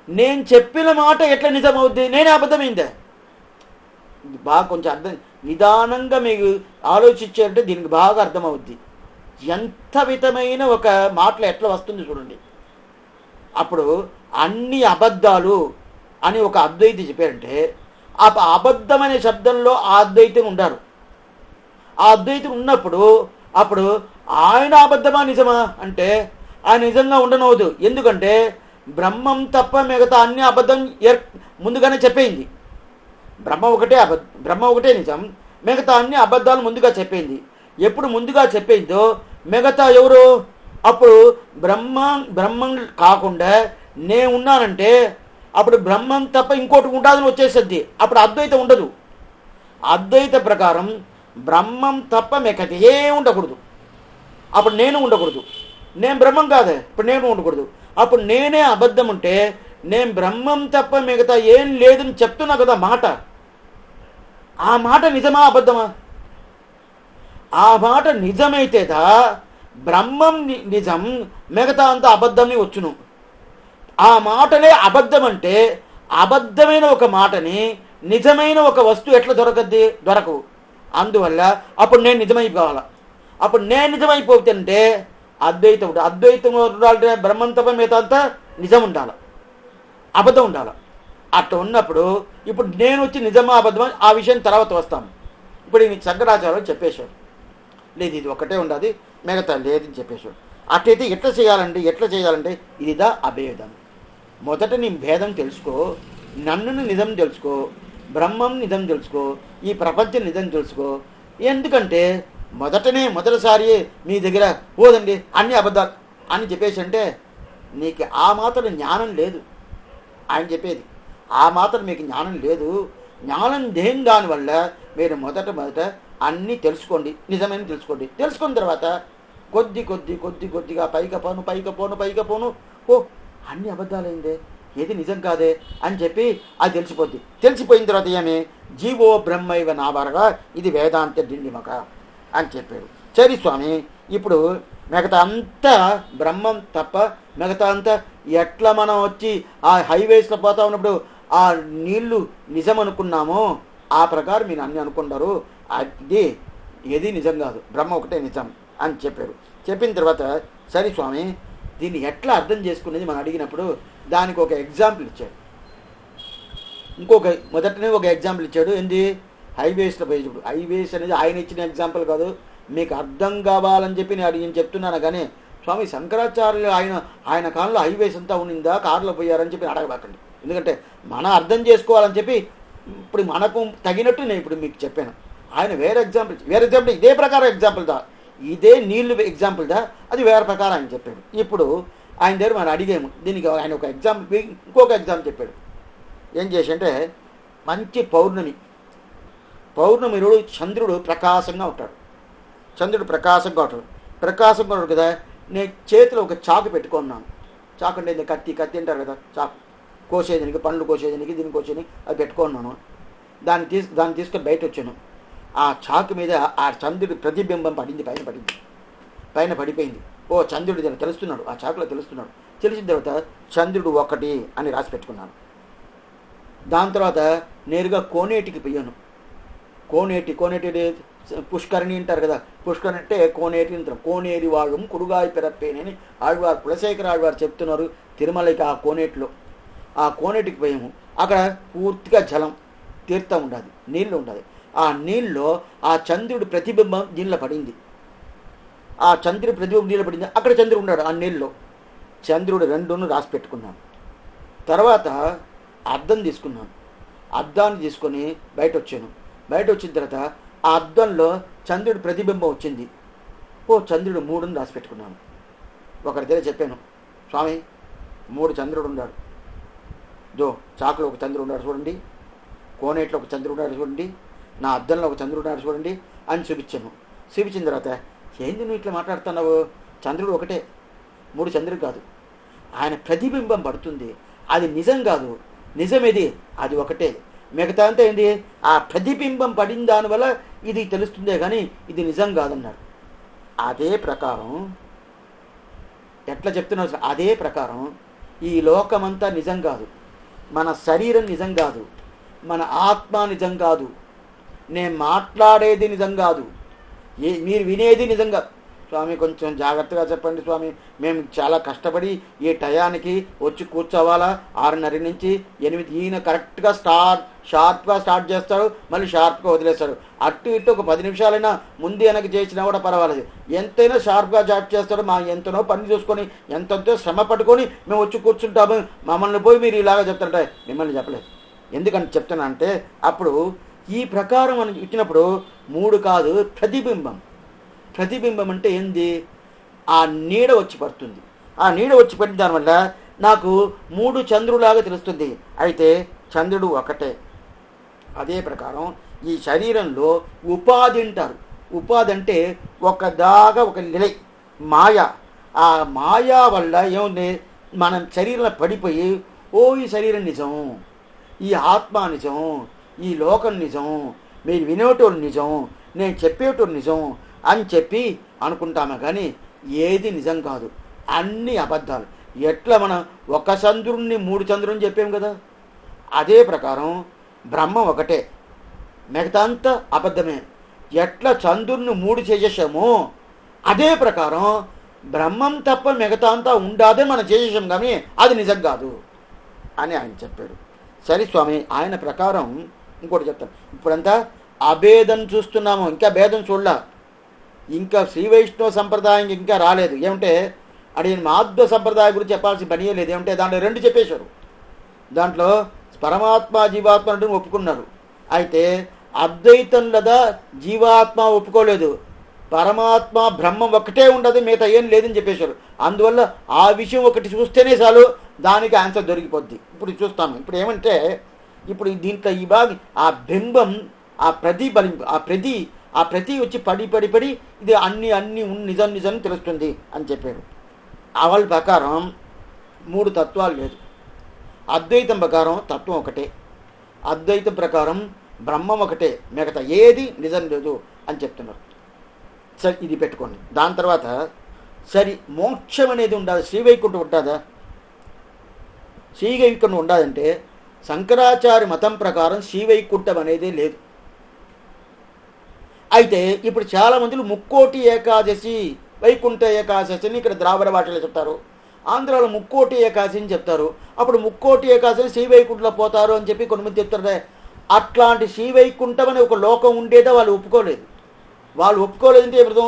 నేను చెప్పిన మాట ఎట్లా నిజం అవుద్ది? నేనే అబద్ధమైందే. బాగా కొంచెం అర్థం నిదానంగా మీకు ఆలోచించారంటే దీనికి బాగా అర్థమవుద్ది. ఎంత విధమైన ఒక మాటలు ఎట్లా వస్తుంది చూడండి. అప్పుడు అన్ని అబద్ధాలు అని ఒక అద్వైతి చెప్పారంటే ఆ అబద్ధం అనే శబ్దంలో ఆ అద్వైతులు ఉంటారు. ఆ అద్వైతులు ఉన్నప్పుడు అప్పుడు ఆయన అబద్ధమా నిజమా అంటే ఆయన నిజంగా ఉండనవద్దు. ఎందుకంటే బ్రహ్మం తప్ప మిగతా అన్ని అబద్ధం ముందుగానే చెప్పేయింది. బ్రహ్మ ఒకటే నిజం, మిగతా అన్ని అబద్ధాలు ముందుగా చెప్పింది. ఎప్పుడు ముందుగా చెప్పిందో మిగతా ఎవరు అప్పుడు బ్రహ్మం కాకుండా నేను ఉన్నానంటే అప్పుడు బ్రహ్మం తప్ప ఇంకోటి ఉండాలని వచ్చేసద్ది. అప్పుడు అద్వైతం ఉండదు. అద్వైత ప్రకారం బ్రహ్మం తప్ప మిగతా ఏ ఉండకూడదు. అప్పుడు నేను ఉండకూడదు. నేను బ్రహ్మం కాదే, ఇప్పుడు నేను ఉండకూడదు. అప్పుడు నేనే అబద్ధం ఉంటే నేను బ్రహ్మం తప్ప మిగతా ఏం లేదని చెప్తున్నా కదా మాట. ఆ మాట నిజమా అబద్ధమా? ఆ మాట నిజమైతేదా బ్రహ్మం నిజం, మిగతా అంతా అబద్ధమని వచ్చును. ఆ మాటలే అబద్ధం అంటే అబద్ధమైన ఒక మాటని నిజమైన ఒక వస్తువు ఎట్లా దొరకవు. అందువల్ల అప్పుడు నేను నిజమైపోవాలా. అప్పుడు నేను నిజమైపోతుంటే అద్వైతం ఉండాలి. అద్వైతం ఉండాలంటే బ్రహ్మం తప్ప మిగతా అంతా నిజం ఉండాలి, అబద్ధం ఉండాలి. అట్లా ఉన్నప్పుడు ఇప్పుడు నేను వచ్చి నిజమా అబద్ధమా ఆ విషయం తర్వాత వస్తాము. ఇప్పుడు ఈ శంకరాచార్యులు చెప్పేశాడు, లేదు ఇది ఒకటే ఉండదు మిగతా లేదని చెప్పేశాడు. అట్లయితే ఎట్లా చేయాలంటే ఇదిదా అభేదం. మొదట నీ భేదం తెలుసుకో, నన్నుని నిజం తెలుసుకో, బ్రహ్మం నిజం తెలుసుకో, ఈ ప్రపంచం నిజం తెలుసుకో. ఎందుకంటే మొదటిసారి మీ దగ్గర పోదండి అన్ని అబద్ధాలు అని చెప్పేసి అంటే నీకు ఆ మాత్రం జ్ఞానం లేదు. ఆయన చెప్పేది ఆ మాత్రం మీకు జ్ఞానం లేదు. జ్ఞానం దేని దానివల్ల మీరు మొదట అన్నీ తెలుసుకోండి, నిజమైన తెలుసుకోండి. తెలుసుకున్న తర్వాత కొద్దిగా పైకి పోను ఓ అన్ని అబద్ధాలైందే, ఏది నిజం కాదే అని చెప్పి అది తెలిసిపోయిన తర్వాత ఏమి జీవో బ్రహ్మైవ నావరగా ఇది వేదాంత డిండిమక అని చెప్పాడు. సరే స్వామి, ఇప్పుడు మిగతా అంతా బ్రహ్మం తప్ప మిగతా అంతా ఎట్లా మనం వచ్చి ఆ హైవేస్లో పోతా ఉన్నప్పుడు ఆ నీళ్లు నిజం అనుకున్నామో ఆ ప్రకారం మీరు అన్నీ అనుకుంటారు. అది ఏది నిజం కాదు, బ్రహ్మ ఒకటే నిజం అని చెప్పారు. చెప్పిన తర్వాత సరే స్వామి దీన్ని ఎట్లా అర్థం చేసుకునేది మనం అడిగినప్పుడు దానికి ఒక ఎగ్జాంపుల్ ఇచ్చాడు. మొదటనే ఒక ఎగ్జాంపుల్ ఇచ్చాడు. ఏంది? హైవేస్లో పోయేటప్పుడు. హైవేస్ అనేది ఆయన ఇచ్చిన ఎగ్జాంపుల్ కాదు, మీకు అర్థం కావాలని చెప్పి నేను చెప్తున్నాను. కానీ స్వామి శంకరాచార్యులు ఆయన కాలంలో హైవేస్ అంతా ఉండిందా, కారులో పోయారని చెప్పి అడగబాకండి. ఎందుకంటే మనం అర్థం చేసుకోవాలని చెప్పి ఇప్పుడు మనకు తగినట్టు నేను ఇప్పుడు మీకు చెప్పాను. ఆయన వేరే ఎగ్జాంపుల్ ఇదే ప్రకారం ఎగ్జాంపుల్ దా, ఇదే నీళ్ళు ఎగ్జాంపుల్ దా, అది వేరే ప్రకారం ఆయన చెప్పాడు. ఇప్పుడు ఆయన దగ్గర మనం అడిగాము, దీనికి ఆయన ఒక ఎగ్జాంపుల్ ఇంకొక ఎగ్జాంపుల్ చెప్పాడు. ఏం చేసి అంటే మంచి పౌర్ణమి రోజు చంద్రుడు ప్రకాశంగా ఉంటాడు. ప్రకాశంగా ఉంటాడు కదా. నేను చేతిలో ఒక చాకు పెట్టుకున్నాను. చాకు అంటే కత్తి అంటారు కదా, చాకు కోసేదానికి, పండ్లు కోసేదానికి, దీన్ని కోసేదానికి అది పెట్టుకున్నాను. దాన్ని తీసుకొని బయట వచ్చాను. ఆ చాకు మీద ఆ చంద్రుడి ప్రతిబింబం పైన పడిపోయింది. ఓ చంద్రుడు దాన్ని తెలుస్తున్నాడు, ఆ చాకులో తెలుస్తున్నాడు. తెలిసిన తర్వాత చంద్రుడు ఒకటి అని రాసి పెట్టుకున్నాను. దాని తర్వాత నేరుగా కోనేటికి పోయాను. కోనేటి పుష్కరిణి అంటారు కదా, పుష్కరిణి అంటే కోనేటి అంటారు. కోనేరి వాళ్ళం కురుగాయి పెరప్పేనని ఆళ్వారు కులశేఖర ఆళ్వారు చెప్తున్నారు. తిరుమలకి ఆ కోనేటికి పోయాము. అక్కడ పూర్తిగా జలం, తీర్థం ఉండాలి, నీళ్ళు ఉండాలి. ఆ నీళ్ళలో ఆ చంద్రుడి ప్రతిబింబం దీనిలో పడింది. అక్కడ చంద్రుడు ఉన్నాడు. ఆ నీళ్ళలో చంద్రుడు రెండును రాసి పెట్టుకున్నాను. తర్వాత అద్దం తీసుకున్నాను. అద్దాన్ని తీసుకొని బయట వచ్చాను. బయట వచ్చిన తర్వాత ఆ అద్దంలో చంద్రుడి ప్రతిబింబం వచ్చింది. చంద్రుడు 3 రాసి పెట్టుకున్నాను. ఒకరి దగ్గర చెప్పాను, స్వామి 3 చంద్రుడు ఉన్నాడు. చాకులో ఒక చంద్రుడు ఉన్నాడు చూడండి, కోనేట్లో ఒక చంద్రుడు ఉన్నాడు చూడండి, నా అద్దంలో ఒక చంద్రుడు ఉన్నాడు చూడండి అని చూపించాను. చూపించిన తర్వాత ఏంది నువ్వు ఇట్లా మాట్లాడుతున్నావు? చంద్రుడు ఒకటే, 3 చంద్రుడు కాదు. ఆయన ప్రతిబింబం పడుతుంది, అది నిజం కాదు. నిజమేది అది ఒకటే, మిగతా అంతా ఏంది ఆ ప్రతిబింబం పడిన దానివల్ల ఇది తెలుస్తుందే కానీ ఇది నిజం కాదన్నాడు. అదే ప్రకారం ఎట్లా చెప్తున్నా అదే ప్రకారం ఈ లోకమంతా నిజం కాదు, మన శరీరం నిజం కాదు, మన ఆత్మ నిజం కాదు, నేను మాట్లాడేది నిజం కాదు, మీరు వినేది నిజంగా స్వామి కొంచెం జాగ్రత్తగా చెప్పండి స్వామి, మేము చాలా కష్టపడి ఈ టయానికి వచ్చి కూర్చోవాలా, 6:30 నుంచి 8 ఈయన కరెక్ట్గా షార్ప్గా స్టార్ట్ చేస్తాడు, మళ్ళీ షార్ప్గా వదిలేస్తాడు. అటు ఇటు ఒక 10 నిమిషాలైనా ముందు వెనక్కి చేసినా కూడా పర్వాలేదు, ఎంతైనా షార్ప్గా స్టార్ట్ చేస్తాడు. మా ఎంతనో పని చూసుకొని ఎంతో శ్రమ పట్టుకొని మేము వచ్చి కూర్చుంటాము, మమ్మల్ని పోయి మీరు ఇలాగా చెప్తుంటే మిమ్మల్ని చెప్పలేదు. ఎందుకని చెప్తున్నా అంటే, అప్పుడు ఈ ప్రకారం మనం ఇచ్చినప్పుడు 3 కాదు, ప్రతిబింబం అంటే ఏంది, ఆ నీడ వచ్చి పడుతుంది. ఆ నీడ వచ్చి పడిన దానివల్ల నాకు 3 చంద్రులాగా తెలుస్తుంది. అయితే చంద్రుడు ఒకటే. అదే ప్రకారం ఈ శరీరంలో ఉపాధి అంటారు. ఉపాధి అంటే ఒక నిలై మాయ. ఆ మాయా వల్ల ఏముంది, మనం శరీరంలో పడిపోయి ఈ శరీరం నిజం, ఈ ఆత్మ నిజం, ఈ లోకం నిజం, మీరు వినేటోళ్ళు నిజం, నేను చెప్పేటోళ్ళు నిజం అని చెప్పి అనుకుంటామే కానీ ఏది నిజం కాదు, అన్నీ అబద్ధాలు. ఎట్లా మనం ఒక చంద్రుణ్ణి 3 చంద్రుని చెప్పాం కదా, అదే ప్రకారం బ్రహ్మం ఒకటే, మిగతా అంతా అబద్ధమే. ఎట్లా చంద్రుణ్ణి 3 చేసేసామో అదే ప్రకారం బ్రహ్మం తప్ప మిగతా అంతా ఉండాదే మనం చేసేసాం కానీ అది నిజం కాదు అని ఆయన చెప్పాడు. సరే స్వామి, ఆయన ప్రకారం ఇంకోటి చెప్తాను. ఇప్పుడంతా అభేదం చూస్తున్నాము, ఇంకా భేదం చూడలా, ఇంకా శ్రీ వైష్ణవ సంప్రదాయం ఇంకా రాలేదు. ఏమంటే అడిగిన మాధ్వ సంప్రదాయం గురించి చెప్పాల్సిన పని లేదు. ఏమంటే దాంట్లో 2 చెప్పేశారు. దాంట్లో పరమాత్మ జీవాత్మ అంటే ఒప్పుకున్నారు. అయితే అద్వైతం లేదా జీవాత్మ ఒప్పుకోలేదు. పరమాత్మ బ్రహ్మం ఒకటే ఉండదు, మిగతా ఏం లేదని చెప్పేశారు. అందువల్ల ఆ విషయం ఒకటి చూస్తేనే చాలు, దానికి ఆన్సర్ దొరికిపోద్ది. ఇప్పుడు చూస్తాము. ఇప్పుడు ఏమంటే, ఇప్పుడు దీంట్లో ఈ భాగం ఆ బింబం, ఆ ప్రతి వచ్చి పడి ఇది అన్ని నిజం తెలుస్తుంది అని చెప్పారు. వాళ్ళ ప్రకారం 3 తత్వాలు లేదు. అద్వైతం ప్రకారం తత్వం ఒకటే, అద్వైతం ప్రకారం బ్రహ్మం ఒకటే, మిగతా ఏది నిజం లేదు అని చెప్తున్నారు. సరే, ఇది పెట్టుకోండి. దాని తర్వాత సరే, మోక్షం అనేది ఉండాలి, శ్రీవైకుంఠం ఉంటుందా? శ్రీవైకుంఠం ఉండాలంటే శంకరాచార్య మతం ప్రకారం శ్రీవైకుంఠం అనేది లేదు. అయితే ఇప్పుడు చాలామంది ముక్కోటి ఏకాదశి, వైకుంఠ ఏకాదశి అని ఇక్కడ ద్రావిడ భాషలో చెప్తారు, ఆంధ్రాలో ముక్కోటి ఏకాదశి అని చెప్తారు. అప్పుడు ముక్కోటి ఏకాదశి శ్రీవైకుంఠంలో పోతారు అని చెప్పి కొంతమంది చెప్తారు. అట్లాంటి శ్రీవైకుంఠం అనే ఒక లోకం ఉండేదో వాళ్ళు ఒప్పుకోలేదు. వాళ్ళు ఒప్పుకోలేదంటే ఇప్పుడు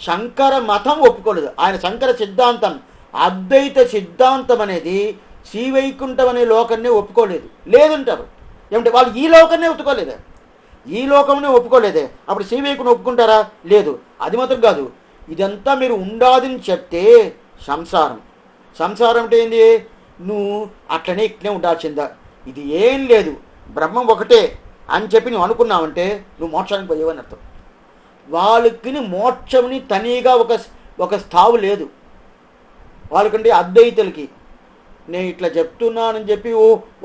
శంకర మతం ఒప్పుకోలేదు. ఆయన శంకర సిద్ధాంతం, అద్వైత సిద్ధాంతం అనేది శ్రీవైకుంఠం అనే లోకాన్ని ఒప్పుకోలేదు, లేదంటారు. ఏమంటే వాళ్ళు ఈ లోకాన్నే ఒప్పుకోలేదే, ఈ లోకంనే ఒప్పుకోలేదే, అప్పుడు శ్రీవైకుంఠం ఒప్పుకుంటారా? లేదు. అది మాత్రం కాదు, ఇదంతా మీరు ఉండాదని చెప్తే సంసారం అంటే ఏంది, నువ్వు అట్లనే ఇట్లనే ఉండాల్సిందా, ఇది ఏం లేదు, బ్రహ్మం ఒకటే అని చెప్పి నువ్వు అనుకున్నావంటే నువ్వు మోక్షానికి పోయేవని అర్థం. వాళ్ళకి మోక్షంని తనీగా ఒక స్థావు లేదు వాళ్ళకంటే. అద్వైతులకి నేను ఇట్లా చెప్తున్నానని చెప్పి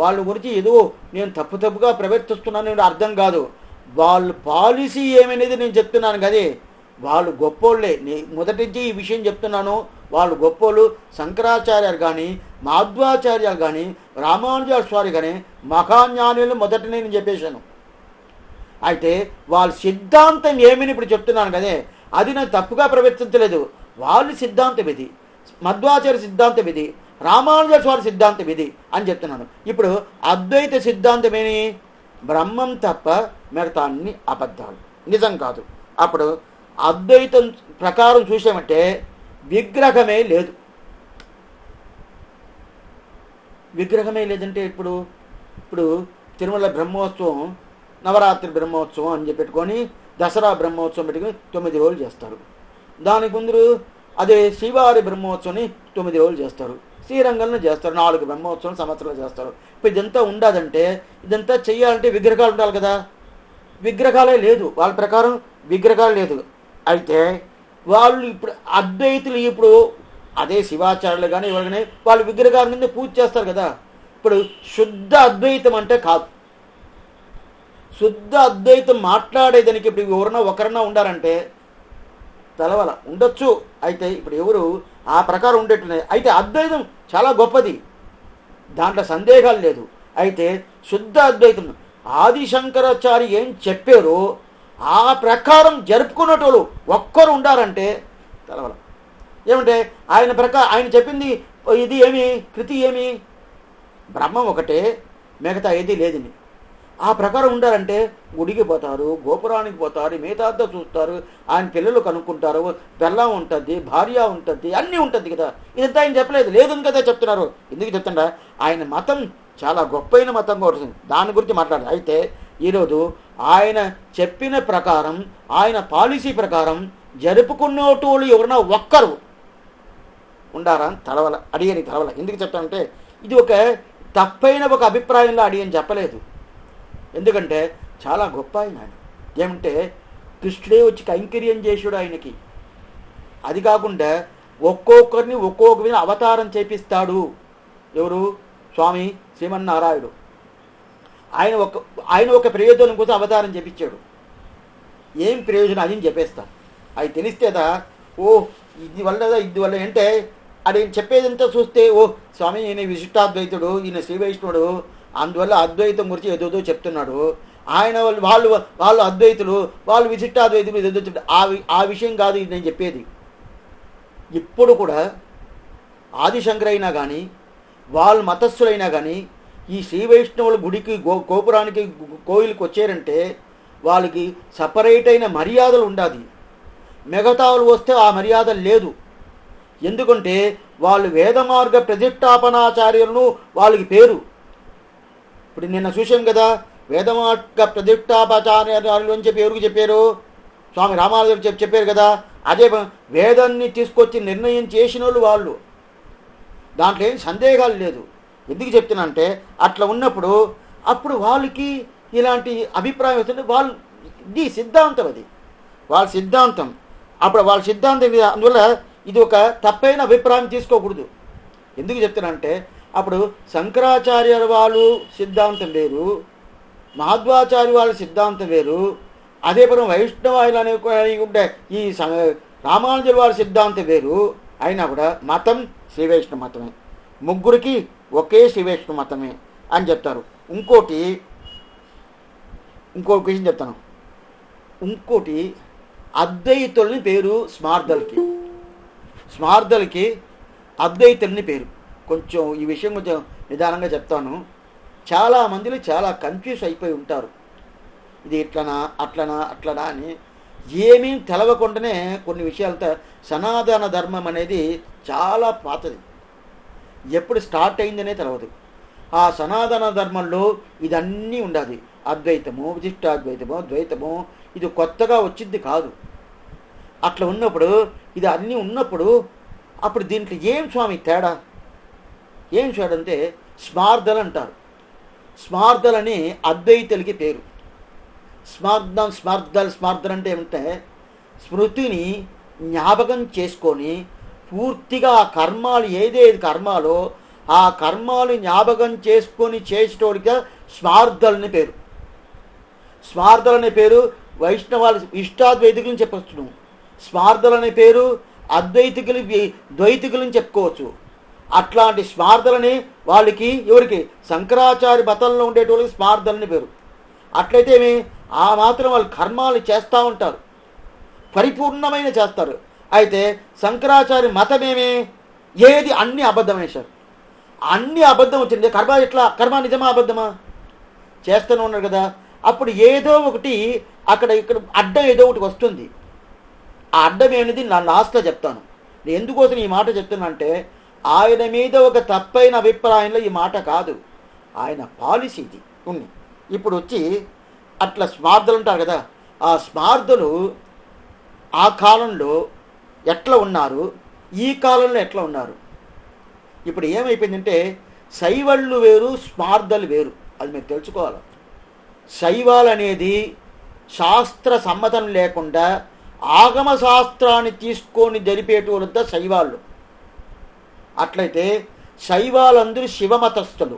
వాళ్ళ గురించి ఏదో నేను తప్పుగా ప్రవర్తిస్తున్నాను అర్థం కాదు. వాళ్ళ పాలసీ ఏమనేది నేను చెప్తున్నాను కదే, వాళ్ళు గొప్పోళ్ళే. మొదటి నుంచి ఈ విషయం చెప్తున్నాను, వాళ్ళు గొప్పోళ్ళు. శంకరాచార్యాలు కానీ, మాధ్వాచార్యాలు కానీ, రామానుజాచార్య కానీ మహాజ్ఞానులు మొదటి నేను చెప్పేశాను. అయితే వాళ్ళ సిద్ధాంతం ఏమని ఇప్పుడు చెప్తున్నాను కదే, అది నేను తప్పుగా ప్రవర్తించలేదు. వాళ్ళ సిద్ధాంతం ఇది, మధ్వాచార్య సిద్ధాంతం ఇది, రామానుజాచార్య సిద్ధాంతం ఇది అని చెప్తున్నాను. ఇప్పుడు అద్వైత సిద్ధాంతం ఏమి, బ్రహ్మం తప్ప మిగతా అన్ని అబద్ధాలు, నిజం కాదు. అప్పుడు అద్వైతం ప్రకారం చూసామంటే విగ్రహమే లేదు. విగ్రహమే లేదంటే ఇప్పుడు తిరుమల బ్రహ్మోత్సవం, నవరాత్రి బ్రహ్మోత్సవం అని చెప్పి పెట్టుకొని దసరా బ్రహ్మోత్సవం పెట్టుకొని 9 రోజులు చేస్తారు. దానికి ముందు అదే శ్రీవారి బ్రహ్మోత్సవాన్ని 9 రోజులు చేస్తారు. శ్రీరంగంలో చేస్తారు, 4 బ్రహ్మోత్సవం సంవత్సరాలు చేస్తారు. ఇప్పుడు ఇదంతా ఉండదంటే, ఇదంతా చెయ్యాలంటే విగ్రహాలు ఉండాలి కదా, విగ్రహాలే లేదు. వాళ్ళ ప్రకారం విగ్రహాలు లేదు. అయితే వాళ్ళు ఇప్పుడు అద్వైతులు ఇప్పుడు అదే శివాచార్యులు కానీ ఎవరికైనా వాళ్ళు విగ్రహాల మీద పూజ చేస్తారు కదా. ఇప్పుడు శుద్ధ అద్వైతం అంటే కాదు. శుద్ధ అద్వైతం మాట్లాడేదానికి ఇప్పుడు ఎవరన్నా ఒకరన్నా ఉండారంటే తెలవాల, ఉండొచ్చు. అయితే ఇప్పుడు ఎవరు ఆ ప్రకారం ఉండేట్టున్నాయి. అయితే అద్వైతం చాలా గొప్పది, దాంట్లో సందేహాలు లేదు. అయితే శుద్ధ అద్వైతం ఆది శంకరాచార్య ఏం చెప్పారో ఆ ప్రకారం జరుపుకునేటోళ్ళు ఒక్కరు ఉండారంటే తెలవల. ఏమంటే ఆయన చెప్పింది ఇది ఏమి కృతి ఏమి బ్రహ్మం ఒకటే, మిగతా ఏది లేదని. ఆ ప్రకారం ఉండాలంటే గుడికి పోతారు, గోపురానికి పోతారు, మిగతాతో చూస్తారు, ఆయన పిల్లలు కనుక్కుంటారు, బెల్లం ఉంటుంది, భార్య ఉంటుంది, అన్నీ ఉంటుంది కదా. ఇదంతా ఆయన చెప్పలేదు, లేదని కదా చెప్తున్నారు. ఎందుకు చెప్తుండ? ఆయన మతం చాలా గొప్పైన మతం కూడా, దాని గురించి మాట్లాడారు. అయితే ఈరోజు ఆయన చెప్పిన ప్రకారం, ఆయన పాలసీ ప్రకారం జరుపుకునేటోళ్ళు ఎవరన్నా ఒక్కరు ఉండారా? అడిగని తలవల. ఎందుకు చెప్తానంటే ఇది ఒక తప్పైన ఒక అభిప్రాయంలో అడిగని చెప్పలేదు. ఎందుకంటే చాలా గొప్ప ఆయన. ఏమంటే కృష్ణుడే వచ్చి కైంకర్యం చేసాడు ఆయనకి. అది కాకుండా ఒక్కొక్కరిని ఒక్కొక్క అవతారం చేపిస్తాడు. ఎవరు? స్వామి శ్రీమన్నారాయణుడు. ఆయన ఒక ప్రయోజనం కోసం అవతారం చేపించాడు. ఏం ప్రయోజనం అది చెప్పేస్తాను. అది తెలిస్తేదా ఓ ఇది వల్ల అంటే అది చెప్పేదంతా చూస్తే ఓ స్వామి ఈయన విశిష్టాద్వైతుడు, ఈయన శ్రీ వైష్ణవుడు, అందువల్ల అద్వైతం గురించి ఏదో చెప్తున్నాడు. ఆయన వాళ్ళు అద్వైతులు, వాళ్ళు విశిష్టాద్వైతులు ఏదో చెప్తారు. ఆ విషయం కాదు ఇది నేను చెప్పేది. ఇప్పుడు కూడా ఆదిశంకరైనా కానీ వాళ్ళ మతస్థులైనా కానీ ఈ శ్రీ వైష్ణవుల గుడికి గోపురానికి కోయిలకి వచ్చారంటే వాళ్ళకి సపరేట్ అయిన మర్యాదలు ఉండాలి. మిగతాలు వస్తే ఆ మర్యాద లేదు. ఎందుకంటే వాళ్ళు వేదమార్గ ప్రతిష్టాపనాచార్యులను వాళ్ళకి పేరు. ఇప్పుడు నిన్న చూసాం కదా, వేదమార్గ ప్రతిష్టాపనాచార్యులు అని చెప్పి ఎవరికి చెప్పారు? స్వామి రామానుజులు చెప్పారు కదా. అదే వేదాన్ని తీసుకొచ్చి నిర్ణయం చేసిన వాళ్ళు. దాంట్లో ఏం సందేహాలు లేదు. ఎందుకు చెప్తున్నా అంటే అట్లా ఉన్నప్పుడు అప్పుడు వాళ్ళకి ఇలాంటి అభిప్రాయం వస్తుంది. వాళ్ళు ఇది సిద్ధాంతం, అది వాళ్ళ సిద్ధాంతం. అప్పుడు వాళ్ళ సిద్ధాంతం అందువల్ల ఇది ఒక తప్పైన అభిప్రాయం తీసుకోకూడదు. ఎందుకు చెప్తున్నా అంటే అప్పుడు శంకరాచార్యుల వాళ్ళు సిద్ధాంతం వేరు, మహాద్వాచార్య వాళ్ళ సిద్ధాంతం వేరు, అదే పరం వైష్ణవాయులు అనుకుంటే ఈ రామానుజుల వాళ్ళ సిద్ధాంతం వేరు. అయినా కూడా మతం శ్రీ వైష్ణవ మతమే, ముగ్గురికి ఒకే శ్రీ వైష్ణవ మతమే అని చెప్తారు. ఇంకొక విషయం చెప్తాను. ఇంకోటి అద్వైతులని పేరు స్మార్ధలకి అద్వైతులని పేరు. కొంచెం ఈ విషయం కొంచెం నిదానంగా చెప్తాను. చాలా మందిలో చాలా కన్ఫ్యూజ్ అయిపోయి ఉంటారు. ఇది అట్లనా అని ఏమీ తెలవకుండానే కొన్ని విషయాలతో సనాతన ధర్మం అనేది చాలా పాతది, ఎప్పుడు స్టార్ట్ అయిందనే తెలవదు. ఆ సనాతన ధర్మంలో ఇదన్నీ ఉండాలి. అద్వైతము, విశిష్టాద్వైతము, ద్వైతము, ఇది కొత్తగా వచ్చింది కాదు. అట్లా ఉన్నప్పుడు ఇది అన్నీ ఉన్నప్పుడు అప్పుడు దీంట్లో ఏం స్వామి తేడా? ఏం చూడంటే స్మార్ధలు అంటారు. స్మార్ధలని అద్వైతులకి పేరు. స్మార్ధలు అంటే ఏమంటే స్మృతిని జ్ఞాపకం చేసుకొని పూర్తిగా ఆ కర్మాలు ఏదేది కర్మాలో ఆ కర్మాలు జ్ఞాపకం చేసుకొని చేసేటోడిగా స్మార్ధలని పేరు. స్మార్ధలనే పేరు వైష్ణవాలు ఇష్టాద్వైతికులని చెప్పొచ్చు. స్మార్ధలనే పేరు అద్వైతికులు ద్వైతికులని చెప్పుకోవచ్చు. అట్లాంటి స్మార్ధలని వాళ్ళకి ఎవరికి శంకరాచార్య మతంలో ఉండేటోళ్ళకి స్మార్ధలని పేరు. అట్లయితే ఏమి ఆ మాత్రం వాళ్ళు కర్మాలు చేస్తూ ఉంటారు, పరిపూర్ణమైన చేస్తారు. అయితే శంకరాచార్య మతమేమే ఏది అన్ని అబద్ధమే సార్. అన్ని అబద్ధం వచ్చింది. కర్మ నిజమా అబద్ధమా? చేస్తూనే ఉన్నారు కదా. అప్పుడు ఏదో ఒకటి అక్కడ ఇక్కడ అడ్డం ఏదో ఒకటి వస్తుంది. ఆ అడ్డం అనేది నా లాస్ట్లో చెప్తాను. నేను ఎందుకోసం ఈ మాట చెప్తున్నా అంటే ఆయన మీద ఒక తప్పైన అభిప్రాయంలో ఈ మాట కాదు, ఆయన పాలసీ ఇది ఉంది. ఇప్పుడు వచ్చి అట్లా స్మార్ధలు ఉంటారు కదా, ఆ స్మార్ధలు ఆ కాలంలో ఎట్లా ఉన్నారు, ఈ కాలంలో ఎట్లా ఉన్నారు. ఇప్పుడు ఏమైపోయిందంటే శైవళ్ళు వేరు, స్మార్ధలు వేరు. అది మీరు తెలుసుకోవాలి. శైవాలు అనేది శాస్త్ర సమ్మతం లేకుండా ఆగమ శాస్త్రాన్ని తీసుకొని జరిపేటోళ్ళంతా శైవాళ్ళు. అట్లయితే శైవాలందరూ శివమతస్థులు,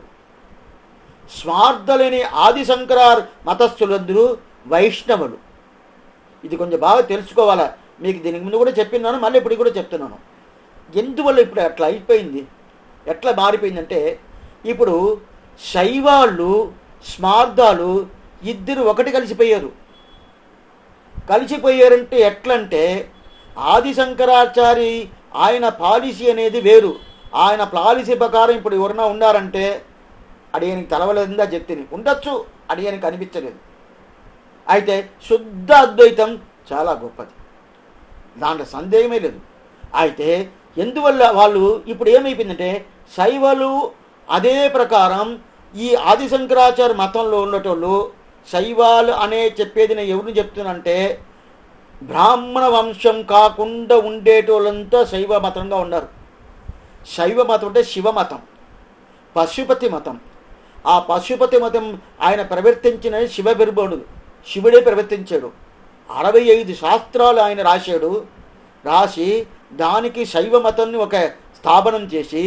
స్మార్ధలని ఆదిశంకరార్ మతస్థులందరూ వైష్ణవులు. ఇది కొంచెం బాగా తెలుసుకోవాలా. మీకు దీనికి ముందు కూడా చెప్పినాను, మళ్ళీ ఇప్పుడు కూడా చెప్తున్నాను. ఎందువల్ల ఇప్పుడు అట్లా అయిపోయింది, ఎట్లా మారిపోయిందంటే ఇప్పుడు శైవాళ్ళు స్మార్ధాలు ఇద్దరు ఒకటి కలిసిపోయారంటే ఎట్లంటే ఆది శంకరాచారి ఆయన పాలసీ అనేది వేరు. ఆయన పాలసీ ప్రకారం ఇప్పుడు ఎవరైనా ఉన్నారంటే అడియనికి తెలవలేదా చెప్తే ఉండొచ్చు, అడియనికి అనిపించలేదు. అయితే శుద్ధ అద్వైతం చాలా గొప్పది, దాంట్లో సందేహమే లేదు. అయితే ఎందువల్ల వాళ్ళు ఇప్పుడు ఏమైపోయిందంటే శైవలు అదే ప్రకారం ఈ ఆది శంకరాచార్య మతంలో ఉండేటోళ్ళు శైవాలు అనే చెప్పేది నేను ఎవరిని చెప్తున్నానంటే బ్రాహ్మణ వంశం కాకుండా ఉండేటోళ్ళంతా శైవ మతంగా ఉన్నారు. శైవ మతం అంటే శివమతం, పశుపతి మతం. ఆ పశుపతి మతం ఆయన ప్రవర్తించిన శివబిర్బోడు, శివుడే ప్రవర్తించాడు. 65 శాస్త్రాలు ఆయన రాసి దానికి శైవ మతాన్ని ఒక స్థాపనం చేసి,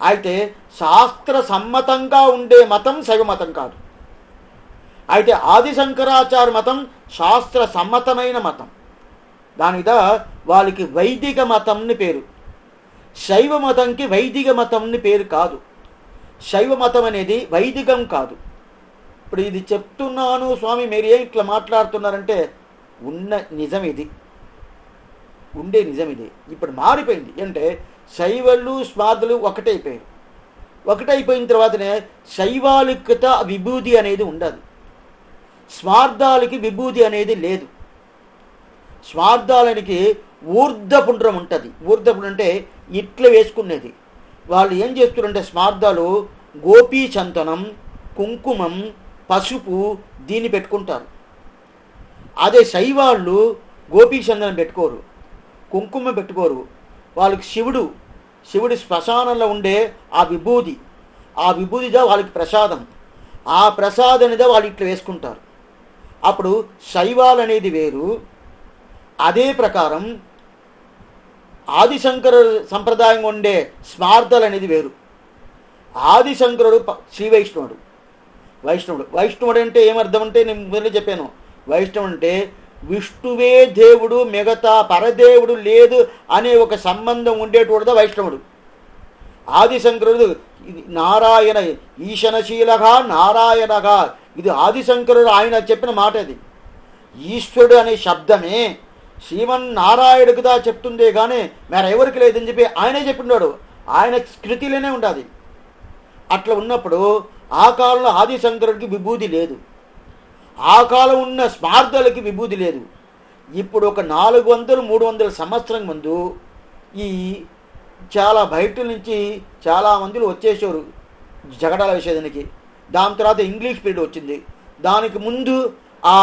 అయితే శాస్త్ర సమ్మతంగా ఉండే మతం శైవ మతం కాదు. అయితే ఆది శంకరాచార్య మతం శాస్త్ర సమ్మతమైన మతం, దాని మీద వాళ్ళకి వైదిక మతంని పేరు. శైవ మతంకి వైదిక మతంని పేరు కాదు. శైవ మతం అనేది వైదికం కాదు. ఇప్పుడు ఇది చెప్తున్నాను స్వామి మీరు ఏం ఇట్లా మాట్లాడుతున్నారంటే ఉన్న నిజం ఇది, ఉండే నిజం ఇది. ఇప్పుడు మారిపోయింది అంటే శైవలు స్వాదులు ఒకటైపోయిన తర్వాతనే శైవాలికత విభూతి అనేది ఉండదు, స్వార్థాలకి విభూతి అనేది లేదు. స్వార్థాలనికి ఊర్ధపుండ్రం ఉంటుంది. ఊర్ధపుండ్రం అంటే ఇట్లా వేసుకునేది. వాళ్ళు ఏం చేస్తున్నారంటే స్వార్థాలు గోపీ చందనం, కుంకుమం, పసుపు దీన్ని పెట్టుకుంటారు. అదే శైవాళ్ళు గోపీ చందనం పెట్టుకోరు, కుంకుమ పెట్టుకోరు. వాళ్ళకి శివుడి శ్మశానంలో ఉండే ఆ విభూతిగా వాళ్ళకి ప్రసాదం, ఆ ప్రసాదనిదా వాళ్ళు ఇట్లా వేసుకుంటారు. అప్పుడు శైవాలు అనేది వేరు. అదే ప్రకారం ఆదిశంకర సంప్రదాయం ఉండే స్మార్థలు అనేది వేరు. ఆదిశంకరుడు శ్రీ వైష్ణవుడు అంటే ఏమర్థం అంటే నేను ముందు చెప్పాను. వైష్ణవుడు అంటే విష్ణువే దేవుడు, మిగతా పరదేవుడు లేదు అనే ఒక సంబంధం ఉండేటోడుదా వైష్ణవుడు. ఆదిశంకరుడు నారాయణ ఈశనశీలగా నారాయణగా, ఇది ఆదిశంకరుడు ఆయన చెప్పిన మాట. అది ఈశ్వరుడు అనే శబ్దమే శ్రీమన్నారాయణుడికిదా చెప్తుందే కానీ మరెవరికి లేదని చెప్పి ఆయనే చెప్పినాడు. ఆయన స్మృతిలోనే ఉండాలి. అట్లా ఉన్నప్పుడు ఆ కాలంలో ఆదిశంకరుడికి విభూతి లేదు, ఆ కాలం ఉన్న స్మార్థలకి విభూతి లేదు. ఇప్పుడు ఒక 400-300 సంవత్సరం ముందు ఈ చాలా బయట నుంచి చాలామందిలో వచ్చేసారు జగడాల విషయానికి. దాని తర్వాత ఇంగ్లీష్ పీరియడ్ వచ్చింది. దానికి ముందు ఆ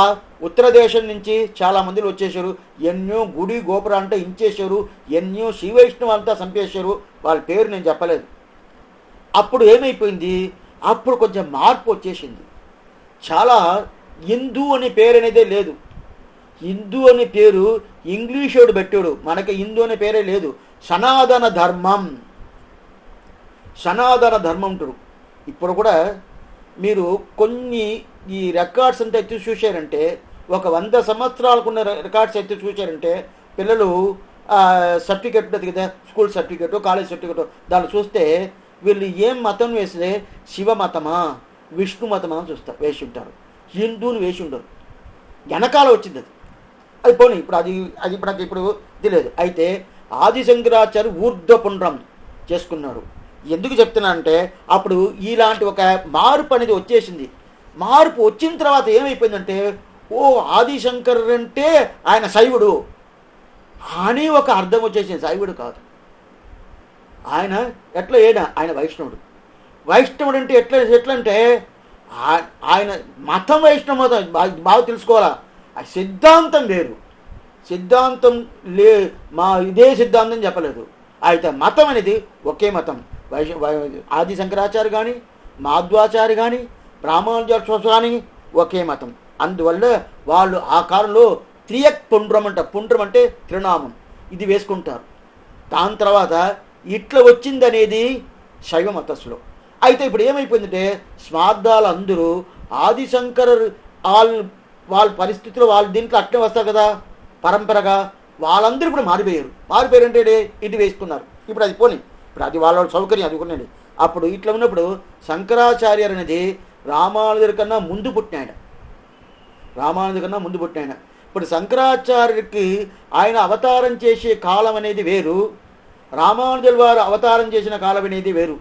ఉత్తర దేశం నుంచి చాలామందిలో వచ్చేసారు. ఎన్నో గుడి గోపురం అంటే ఇంచేశారు, ఎన్నో శ్రీవైష్ణవం అంతా చంపేశారు. వాళ్ళ పేరు నేను చెప్పలేదు. అప్పుడు ఏమైపోయింది, అప్పుడు కొంచెం మార్పు వచ్చేసింది. చాలా హిందూ అనే పేరు అనేదే లేదు. హిందూ అనే పేరు ఇంగ్లీషోడు పెట్టాడు, మనకి హిందూ అనే పేరే లేదు. సనాతన ధర్మం అంటారు. ఇప్పుడు కూడా మీరు కొన్ని ఈ రికార్డ్స్ అంతా ఎత్తి చూశారంటే, ఒక 100 సంవత్సరాలకున్న రికార్డ్స్ ఎత్తి చూశారంటే, పిల్లలు సర్టిఫికెట్ ఉంటుంది కదా, స్కూల్ సర్టిఫికెట్, కాలేజ్ సర్టిఫికెట్, దాన్ని చూస్తే వీళ్ళు ఏం మతం వేస్తే శివ మతమా విష్ణు మతమా అని వేసి ఉంటారు. హిందూని వేసి ఉండరు. వెనకాల వచ్చింది అది పోనీ. ఇప్పుడు అది ఇప్పుడు నాకు ఇప్పుడు తెలియదు. అయితే ఆదిశంకరాచార్య ఊర్ధ్వపుండ్రం చేసుకున్నాడు. ఎందుకు చెప్తున్నానంటే అప్పుడు ఇలాంటి ఒక మార్పు అనేది వచ్చేసింది. మార్పు వచ్చిన తర్వాత ఏమైపోయిందంటే, ఓ ఆదిశంకరుడు అంటే ఆయన శైవుడు అని ఒక అర్థం వచ్చేసింది. శైవుడు కాదు ఆయన. ఎట్లా ఆయన వైష్ణవుడు అంటే ఎట్లా అంటే ఆయన మతం వైష్ణవ మతం బాగా తెలుసుకోవాలా. ఆ సిద్ధాంతం వేరు. సిద్ధాంతం ఇదే సిద్ధాంతం చెప్పలేదు. అయితే మతం అనేది ఒకే మతం. ఆది శంకరాచార్య కానీ, మాధ్వాచార్య కానీ, రామానుజాచార్య కానీ ఒకే మతం. అందువల్ల వాళ్ళు ఆ కాలంలో త్రియక్ పుండ్రం పుండ్రం అంటే త్రినామం ఇది వేసుకుంటారు. దాని తర్వాత ఇట్లా వచ్చింది అనేది శైవ మతస్సులో. అయితే ఇప్పుడు ఏమైపోయిందంటే స్మార్థాలు అందరూ ఆదిశంకర వాళ్ళ పరిస్థితుల్లో వాళ్ళు దీంట్లో అట్లే వస్తారు కదా పరంపరగా, వాళ్ళందరూ ఇప్పుడు మారిపోయారంటే ఇటు వేసుకున్నారు. ఇప్పుడు అది పోనీ, ఇప్పుడు అది వాళ్ళ సౌకర్యం అది కొనండి. అప్పుడు ఇట్లా ఉన్నప్పుడు శంకరాచార్య అనేది రామానుజుడి కన్నా ముందు పుట్టినాయన. ఇప్పుడు శంకరాచార్యుడికి ఆయన అవతారం చేసే కాలం అనేది వేరు, రామానుజుల వారు అవతారం చేసిన కాలం అనేది వేరు.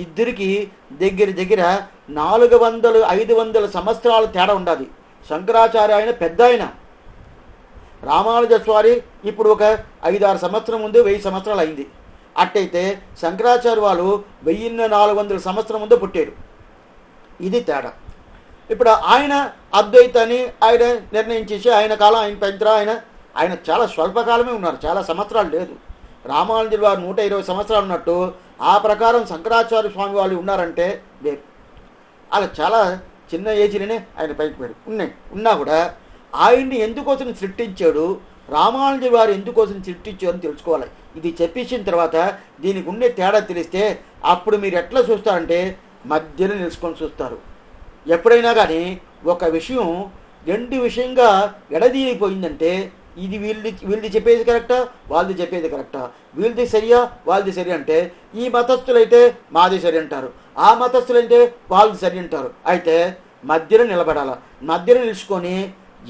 ఇద్దరికి దగ్గర దగ్గర 400-500 సంవత్సరాల తేడా ఉండాలి. శంకరాచార్య ఆయన పెద్ద ఆయన, రామానుజ స్వామి ఇప్పుడు ఒక 5-6 సంవత్సరం ముందు 1000 సంవత్సరాలు అయింది. అట్టయితే శంకరాచార్య వాళ్ళు 1400 సంవత్సరం ముందు పుట్టారు. ఇది తేడా. ఇప్పుడు ఆయన అద్వైతాన్ని ఆయన నిర్ణయం చేసి ఆయన కాలం ఆయన పెంచరా, ఆయన చాలా స్వల్పకాలమే ఉన్నారు, చాలా సంవత్సరాలు లేదు. రామానుజుల వారు 120 సంవత్సరాలు ఉన్నట్టు ఆ ప్రకారం శంకరాచార్య స్వామి వాళ్ళు ఉన్నారంటే లేరు. అలా చాలా చిన్న ఏజ్లోనే ఆయన పైకి పోయాడు. ఉన్నా కూడా ఆయన్ని ఎందుకోసం సృష్టించాడు, రామానుజుల వారు ఎందుకోసం సృష్టించారు అని తెలుసుకోవాలి. ఇది చెప్పేసిన తర్వాత దీనికి ఉండే తేడా తెలిస్తే అప్పుడు మీరు ఎట్లా చూస్తారంటే మధ్యలో నిలుచుకొని చూస్తారు. ఎప్పుడైనా కానీ ఒక విషయం 2 విషయంగా ఎడదీయిపోయిందంటే ఇది వీళ్ళది చెప్పేది కరెక్టా, వాళ్ళది చెప్పేది కరెక్టా, వీళ్ళది సరియా, వాళ్ళది సరి అంటే ఈ మతస్థులైతే మాది సరి అంటారు, ఆ మతస్థులైతే వాళ్ళది సరి అంటారు. అయితే మధ్యలో నిలబడాల. మధ్యలో నిలుచుకొని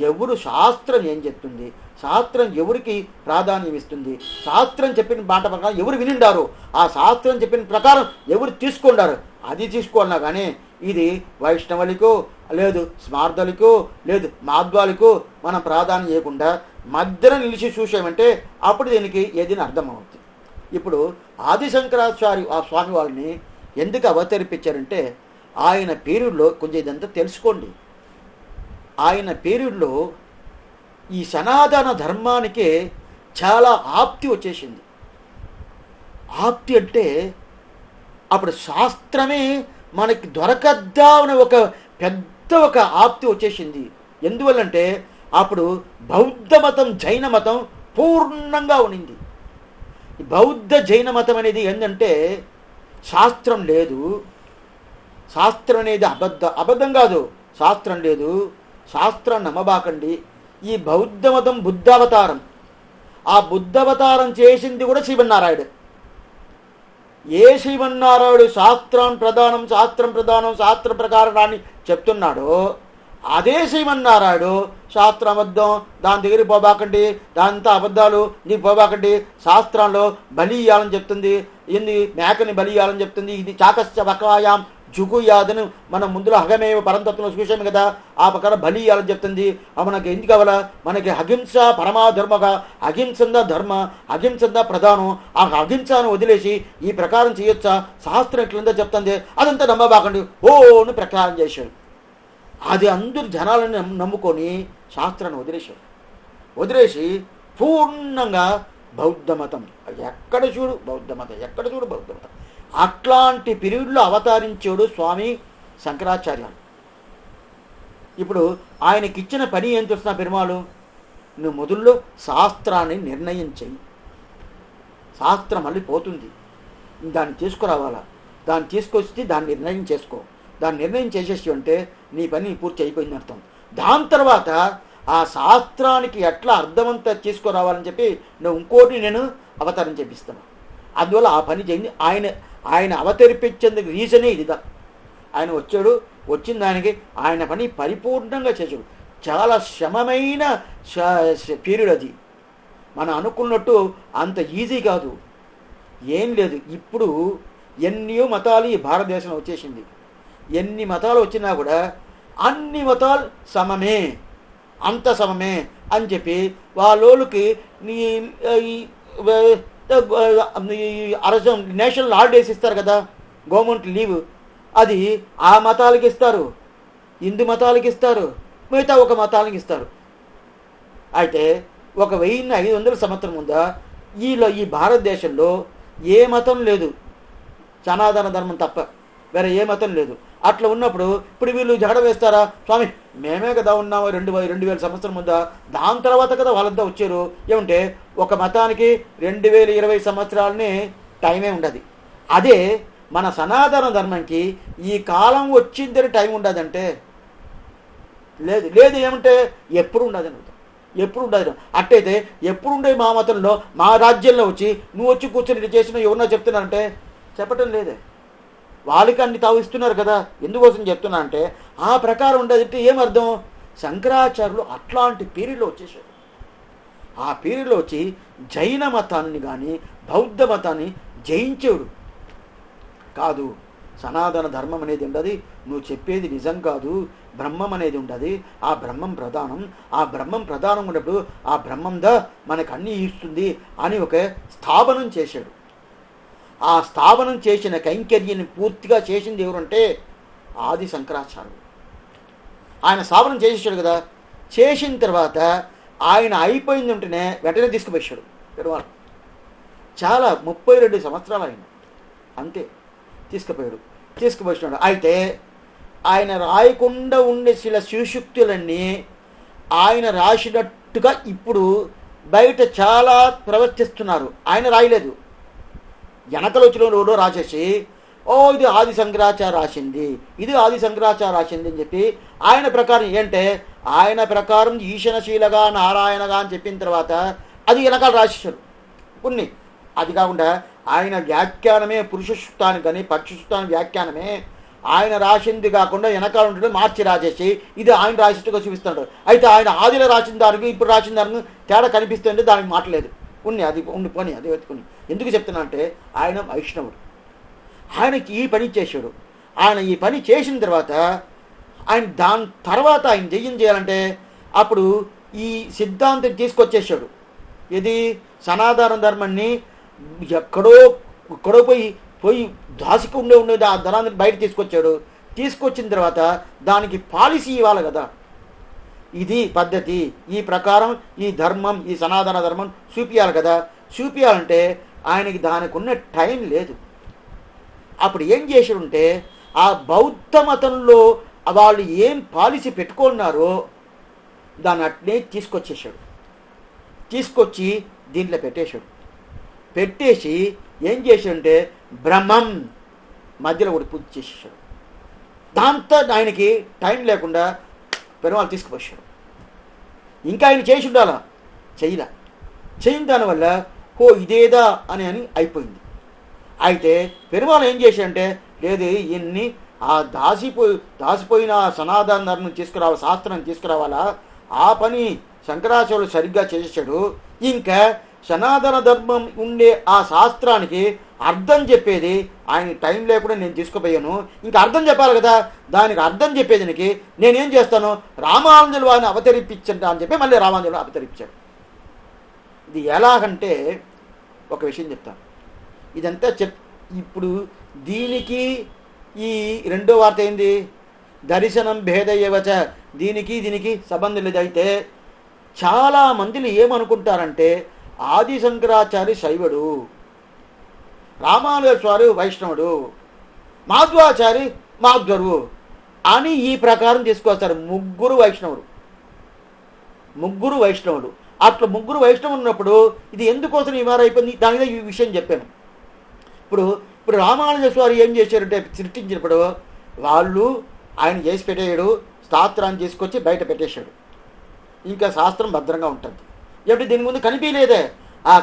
ఎవరు శాస్త్రం ఏం చెప్తుంది, శాస్త్రం ఎవరికి ప్రాధాన్యం ఇస్తుంది, శాస్త్రం చెప్పిన మాట ప్రకారం ఎవరు వినిండారు, ఆ శాస్త్రం చెప్పిన ప్రకారం ఎవరు తీసుకున్నారు అది తీసుకోవాలన్నా. కానీ ఇది వైష్ణవులకు లేదు, స్మార్థులకు లేదు, మాధ్వాలకు మనం ప్రాధాన్యం చేయకుండా మధ్యన నిలిచి చూసామంటే అప్పుడు దీనికి ఏదైనా అర్థమవుతుంది. ఇప్పుడు ఆదిశంకరాచార్య ఆ స్వామి వాళ్ళని ఎందుకు అవతరిపించారంటే ఆయన పీరియడ్లో కొంచెం ఇదంతా తెలుసుకోండి. ఆయన పీరియడ్లో ఈ సనాతన ధర్మానికే చాలా ఆప్తి వచ్చేసింది. ఆప్తి అంటే అప్పుడు శాస్త్రమే మనకి దొరకద్దా అనే ఒక పెద్ద ఒక ఆప్తి వచ్చేసింది. ఎందువల్లంటే అప్పుడు బౌద్ధ మతం, జైన మతం పూర్ణంగా ఉనింది. బౌద్ధ జైన మతం అనేది ఏంటంటే శాస్త్రం లేదు, శాస్త్రం అనేది అబద్ధం కాదు, శాస్త్రం లేదు, శాస్త్రాన్ని నమ్మబాకండి. ఈ బౌద్ధ మతం బుద్ధావతారం, ఆ బుద్ధావతారం చేసింది కూడా శ్రీమన్నారాయుడు. ఏ శ్రీమన్నారాయుడు శాస్త్రం ప్రధానం, శాస్త్రం ప్రధానం, శాస్త్ర ప్రకారాన్ని చెప్తున్నాడో అదే శ్రీమన్నారాయుడు శాస్త్రం అబద్ధం, దాని దగ్గరికి పోబాకండి, దాంతా అబద్ధాలు, నీకు పోబాకండి, శాస్త్రంలో బలి ఇయ్యాలని చెప్తుంది, ఏంది మేకని బలి ఇయ్యాలని చెప్తుంది, ఇది చాకశ్చ వకాయాం జుగుయాదను మనం ముందులో హగమేవ పరంతత్వంలో చూసాము కదా, ఆ ప్రకారం బలి ఇయ్యాలని చెప్తుంది. మనకి ఎందుకు కావాలా, మనకి అహింస పరమాధర్మగా, అహింసంద ధర్మ, అహింసంద ప్రధానం, ఆ అహింసను వదిలేసి ఈ ప్రకారం చేయొచ్చా, శాస్త్రం ఎట్లుందో చెప్తుంది, అదంతా నమ్మబాకండి ఓను ప్రకారం చేశాడు. అది అందరు జనాలను నమ్ముకొని శాస్త్రాన్ని వదిలేసి పూర్ణంగా బౌద్ధ మతం, ఎక్కడ చూడు బౌద్ధ మతం, ఎక్కడ చూడు బౌద్ధ మతం. అట్లాంటి పీరియడ్లో అవతరించాడు స్వామి శంకరాచార్యులు. ఇప్పుడు ఆయనకిచ్చిన పని ఏం చూస్తున్నా పెరుమాళు, నువ్వు మొదల్లో శాస్త్రాన్ని నిర్ణయం చెయ్యి, శాస్త్రం మళ్ళీ పోతుంది, దాన్ని తీసుకురావాలా, దాన్ని తీసుకొచ్చి దాన్ని నిర్ణయం చేసుకో, దాన్ని నిర్ణయం చేసేసి అంటే నీ పని పూర్తి అయిపోయింది అర్థం. దాని తర్వాత ఆ శాస్త్రానికి ఎట్లా అర్థమంతా తీసుకురావాలని చెప్పి నువ్వు ఇంకోటి నేను అవతారం చేపిస్తాను. అందువల్ల ఆ పని చేయండి. ఆయన అవతరిపించేందుకు రీజనే ఇదిదా. ఆయన వచ్చిన దానికి ఆయన పని పరిపూర్ణంగా చేశాడు. చాలా శ్రమమైన పీరియడ్ అది. మనం అనుకున్నట్టు అంత ఈజీ కాదు, ఏం లేదు. ఇప్పుడు ఎన్నో మతాలు ఈ భారతదేశంలో వచ్చేసింది. ఎన్ని మతాలు వచ్చినా కూడా అన్ని మతాలు సమమే, అంత సమమే అని చెప్పి వాళ్ళకి నేషనల్ హాలిడేస్ ఇస్తారు కదా, గవర్నమెంట్ లీవ్, అది ఆ మతాలకి ఇస్తారు, హిందూ మతాలకి ఇస్తారు, మిగతా ఒక మతాలకి ఇస్తారు. అయితే 1500 సంవత్సరం ముందా ఈ భారతదేశంలో ఏ మతం లేదు, సనాతన ధర్మం తప్ప వేరే ఏ మతం లేదు. అట్లా ఉన్నప్పుడు ఇప్పుడు వీళ్ళు జగడ వేస్తారా, స్వామి మేమే కదా ఉన్నాము 2000 సంవత్సరం ముందా, దాని తర్వాత కదా వాళ్ళంతా వచ్చారు. ఏమంటే ఒక మతానికి 2020 సంవత్సరాలని టైమే ఉండదు. అదే మన సనాతన ధర్మంకి ఈ కాలం వచ్చిందని టైం ఉండదంటే లేదు. ఏమంటే ఎప్పుడు ఉండదని అర్థం, ఎప్పుడు ఉండదు. అట్టయితే ఎప్పుడుండే మా మతంలో మా రాజ్యంలో వచ్చి నువ్వు వచ్చి కూర్చొని చేసిన ఎవరన్నా చెప్తున్నారంటే చెప్పటం లేదే. వాళ్ళకి అన్ని తావు ఇస్తున్నారు కదా. ఎందుకోసం చెప్తున్నా అంటే ఆ ప్రకారం ఉండదంటే ఏమర్థం, శంకరాచార్యులు అట్లాంటి పీరియడ్లో వచ్చేసారు. ఆ పీరియడ్లో వచ్చి జైన మతాన్ని కానీ బౌద్ధ మతాన్ని జయించేవాడు కాదు. సనాతన ధర్మం అనేది ఉండదు, నువ్వు చెప్పేది నిజం కాదు, బ్రహ్మం అనేది ఉండదు, ఆ బ్రహ్మం ప్రధానం, ఆ బ్రహ్మం ప్రధానం ఉన్నప్పుడు ఆ బ్రహ్మందా మనకు అన్నీ ఇస్తుంది అని ఒక స్థాపనం చేశాడు. ఆ స్థాపనం చేసిన కైంకర్యాన్ని పూర్తిగా చేసింది ఎవరంటే ఆది శంకరాచార్యులు. ఆయన స్థాపనం చేసేసాడు కదా. చేసిన తర్వాత ఆయన అయిపోయింది ఉంటేనే వెంటనే తీసుకుపోయాడు పెరుమాళ్. చాలా 32 సంవత్సరాలు ఆయన అంతే తీసుకుపోయాడు. అయితే ఆయన రాయకుండా ఉండే చిల శివశక్తులన్నీ ఆయన రాసినట్టుగా ఇప్పుడు బయట చాలా ప్రవర్తిస్తున్నారు. ఆయన రాయలేదు, వెనకలు వచ్చిన రాసేసి ఇది ఆది శంకరాచార్య రాసింది, ఇది ఆది శంకరాచార్య రాసింది అని చెప్పి ఆయన ప్రకారం ఏంటంటే ఆయన ప్రకారం ఈశనశీలగా నారాయణగా అని చెప్పిన తర్వాత అది వెనకాల రాసేశారు కొన్ని. అది కాకుండా ఆయన వ్యాఖ్యానమే పురుష సూక్తానికి కానీ పక్షి సూక్తానికి వ్యాఖ్యానమే ఆయన రాసింది కాకుండా వెనకాల ఉంటుంది మార్చి రాసేసి ఇది ఆయన రాసినట్టుగా చూపిస్తున్నాడు. అయితే ఆయన ఆదిలో రాసిన దానికి ఇప్పుడు రాసిన దానికి తేడా కనిపిస్తుంటే దానికి మాటలేదు. అది పోనీ అది వెతుకుని ఎందుకు చెప్తున్నా అంటే ఆయన వైష్ణవుడు, ఆయనకి ఈ పని చేశాడు. ఆయన ఈ పని చేసిన తర్వాత ఆయన దాని తర్వాత ఆయన ఏం చేయాలంటే అప్పుడు ఈ సిద్ధాంతం తీసుకొచ్చేసాడు. ఇది సనాతన ధర్మాన్ని ఎక్కడో పోయి దాసికి ఉండేది ఆ ధనాన్ని బయట తీసుకొచ్చిన తర్వాత దానికి పాలసీ ఇవ్వాలి కదా. ఇది పద్ధతి, ఈ ప్రకారం ఈ ధర్మం, ఈ సనాతన ధర్మం చూపించాలి కదా. చూపించాలంటే ఆయనకి దానికి ఉన్న టైం లేదు. అప్పుడు ఏం చేశాడంటే ఆ బౌద్ధ మతంలో వాళ్ళు ఏం పాలసీ పెట్టుకున్నారో దాన్ని అట్నే తీసుకొచ్చి దీంట్లో పెట్టేసి ఏం చేశాడంటే బ్రహ్మం మధ్యలో ఒకటి పూజ చేసేసాడు. దాంతో ఆయనకి టైం లేకుండా పెరుమాళ్ తీసుకుపోయాడు. ఇంకా ఆయన చేసి ఉండాలా, చేయని దానివల్ల ఇదేదా అని అయిపోయింది. అయితే పెరుమాళ్ ఏం చేశాడంటే లేదు, ఇన్ని ఆ దాసిపోయిన సనాతన ధర్మం శాస్త్రాన్ని తీసుకురావాలా, ఆ పని శంకరాచార్యులు సరిగ్గా చేసేసాడు. ఇంకా సనాతన ధర్మం ఉండే ఆ శాస్త్రానికి అర్థం చెప్పేది ఆయన టైం లేకుండా నేను తీసుకుపోయాను. ఇంకా అర్థం చెప్పాలి కదా, దానికి అర్థం చెప్పేదానికి నేనేం చేస్తాను, రామానుజుల వారిని అవతరింపించండి అని చెప్పి మళ్ళీ రామానుజులు అవతరించాడు. ఇది ఎలాగంటే ఒక విషయం చెప్తాను. ఇదంతా ఇప్పుడు దీనికి ఈ రెండో వార్త ఏంది, దర్శనం భేదయ్యవచ, దీనికి సంబంధం లేదు. అయితే చాలా మందిని ఏమనుకుంటారంటే ఆది శంకరాచార్య శైవుడు, రామానుజ స్వామి వైష్ణవుడు, మాధ్వాచారి మాధ్వరు అని ఈ ప్రకారం తీసుకొస్తారు. ముగ్గురు వైష్ణవుడు. అట్లా ముగ్గురు వైష్ణవులు ఉన్నప్పుడు ఇది ఎందుకోసం ఈ వారు అయిపోయింది, దాని మీద ఈ విషయం చెప్పాను. ఇప్పుడు రామానుజ స్వామి ఏం చేశారంటే సృష్టించినప్పుడు వాళ్ళు ఆయన చేసి పెట్టేయడు, శాస్త్రాన్ని తీసుకొచ్చి బయట పెట్టేశాడు. ఇంకా శాస్త్రం భద్రంగా ఉంటుంది. ఎప్పుడు దీని ముందు కనిపించలేదే, ఆ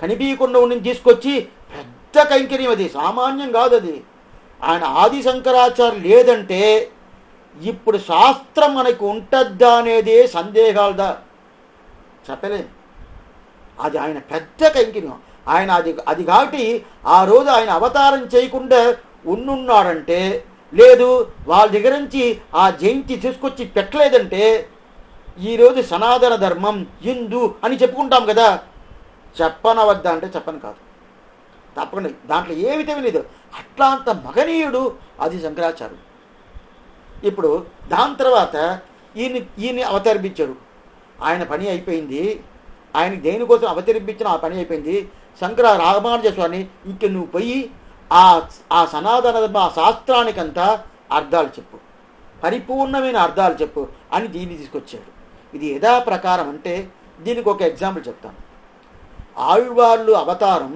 కనిపించకుండా ఉండి తీసుకొచ్చి పెద్ద కైంకర్యం, అది సామాన్యం కాదు. అది ఆయన ఆది శంకరాచార్య లేదంటే ఇప్పుడు శాస్త్రం మనకు ఉంటుందా అనేదే సందేహాలదా చెప్పలేదు. అది ఆయన పెద్ద కైంకర్యం. ఆయన అది కాబట్టి ఆ రోజు ఆయన అవతారం చేయకుండా ఉన్నాడంటే, లేదు వాళ్ళ దగ్గర నుంచి ఆ జయంతి తీసుకొచ్చి పెట్టలేదంటే ఈరోజు సనాతన ధర్మం హిందూ అని చెప్పుకుంటాం కదా. చెప్పనవద్దా అంటే చెప్పను కాదు, తప్పకుండా దాంట్లో ఏమి తెలియదు. అట్లాంత మగనీయుడు అది శంకరాచార్యుడు. ఇప్పుడు దాని తర్వాత ఈయన్ని అవతరించాడు. ఆయన పని అయిపోయింది, ఆయన దేనికోసం అవతరింపించిన ఆ పని అయిపోయింది. రామానుజ స్వామి ఇంక నువ్వు పోయి ఆ సనాతన ధర్మ ఆ శాస్త్రానికంతా అర్థాలు చెప్పు, పరిపూర్ణమైన అర్థాలు చెప్పు అని దీన్ని తీసుకొచ్చాడు. ఇది యథా ప్రకారం అంటే దీనికి ఒక ఎగ్జాంపుల్ చెప్తాను. ఆళ్వార్లు అవతారం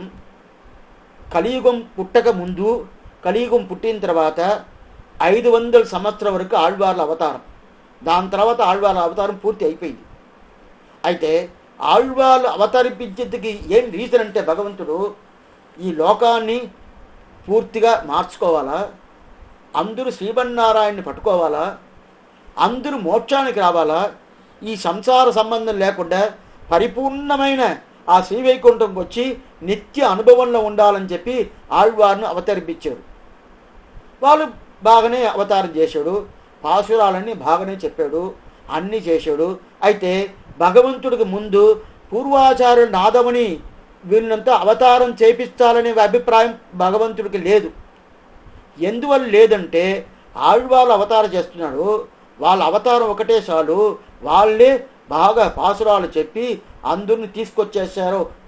కలియుగం పుట్టక ముందు, కలియుగం పుట్టిన తర్వాత 500 సంవత్సరం వరకు ఆళ్వార్ల అవతారం. దాని తర్వాత ఆళ్వార్ల అవతారం పూర్తి అయిపోయింది. అయితే ఆళ్వార్లు అవతరించేందుకు ఏం రీజన్ అంటే భగవంతుడు ఈ లోకాన్ని పూర్తిగా మార్చుకోవాలా, అందరూ శ్రీమన్నారాయణని పట్టుకోవాలా, అందరూ మోక్షానికి రావాలా, ఈ సంసార సంబంధం లేకుండా పరిపూర్ణమైన ఆ శ్రీవైకుంఠంకి వచ్చి నిత్య అనుభవంలో ఉండాలని చెప్పి ఆళ్వార్ను అవతరింపించాడు. వాళ్ళు బాగానే అవతారం చేశాడు, పాసురాలన్నీ బాగానే చెప్పాడు, అన్నీ చేశాడు. అయితే భగవంతుడికి ముందు పూర్వాచార్యులు నాదమని వీళ్ళంతా అవతారం చేపిస్తాలనే అభిప్రాయం భగవంతుడికి లేదు. ఎందువల్ల లేదంటే ఆళ్వాళ్ళు అవతారం చేస్తున్నాడు, వాళ్ళ అవతారం ఒకటే చాలు, వాళ్ళే బాగా పాసురాలు చెప్పి అందరిని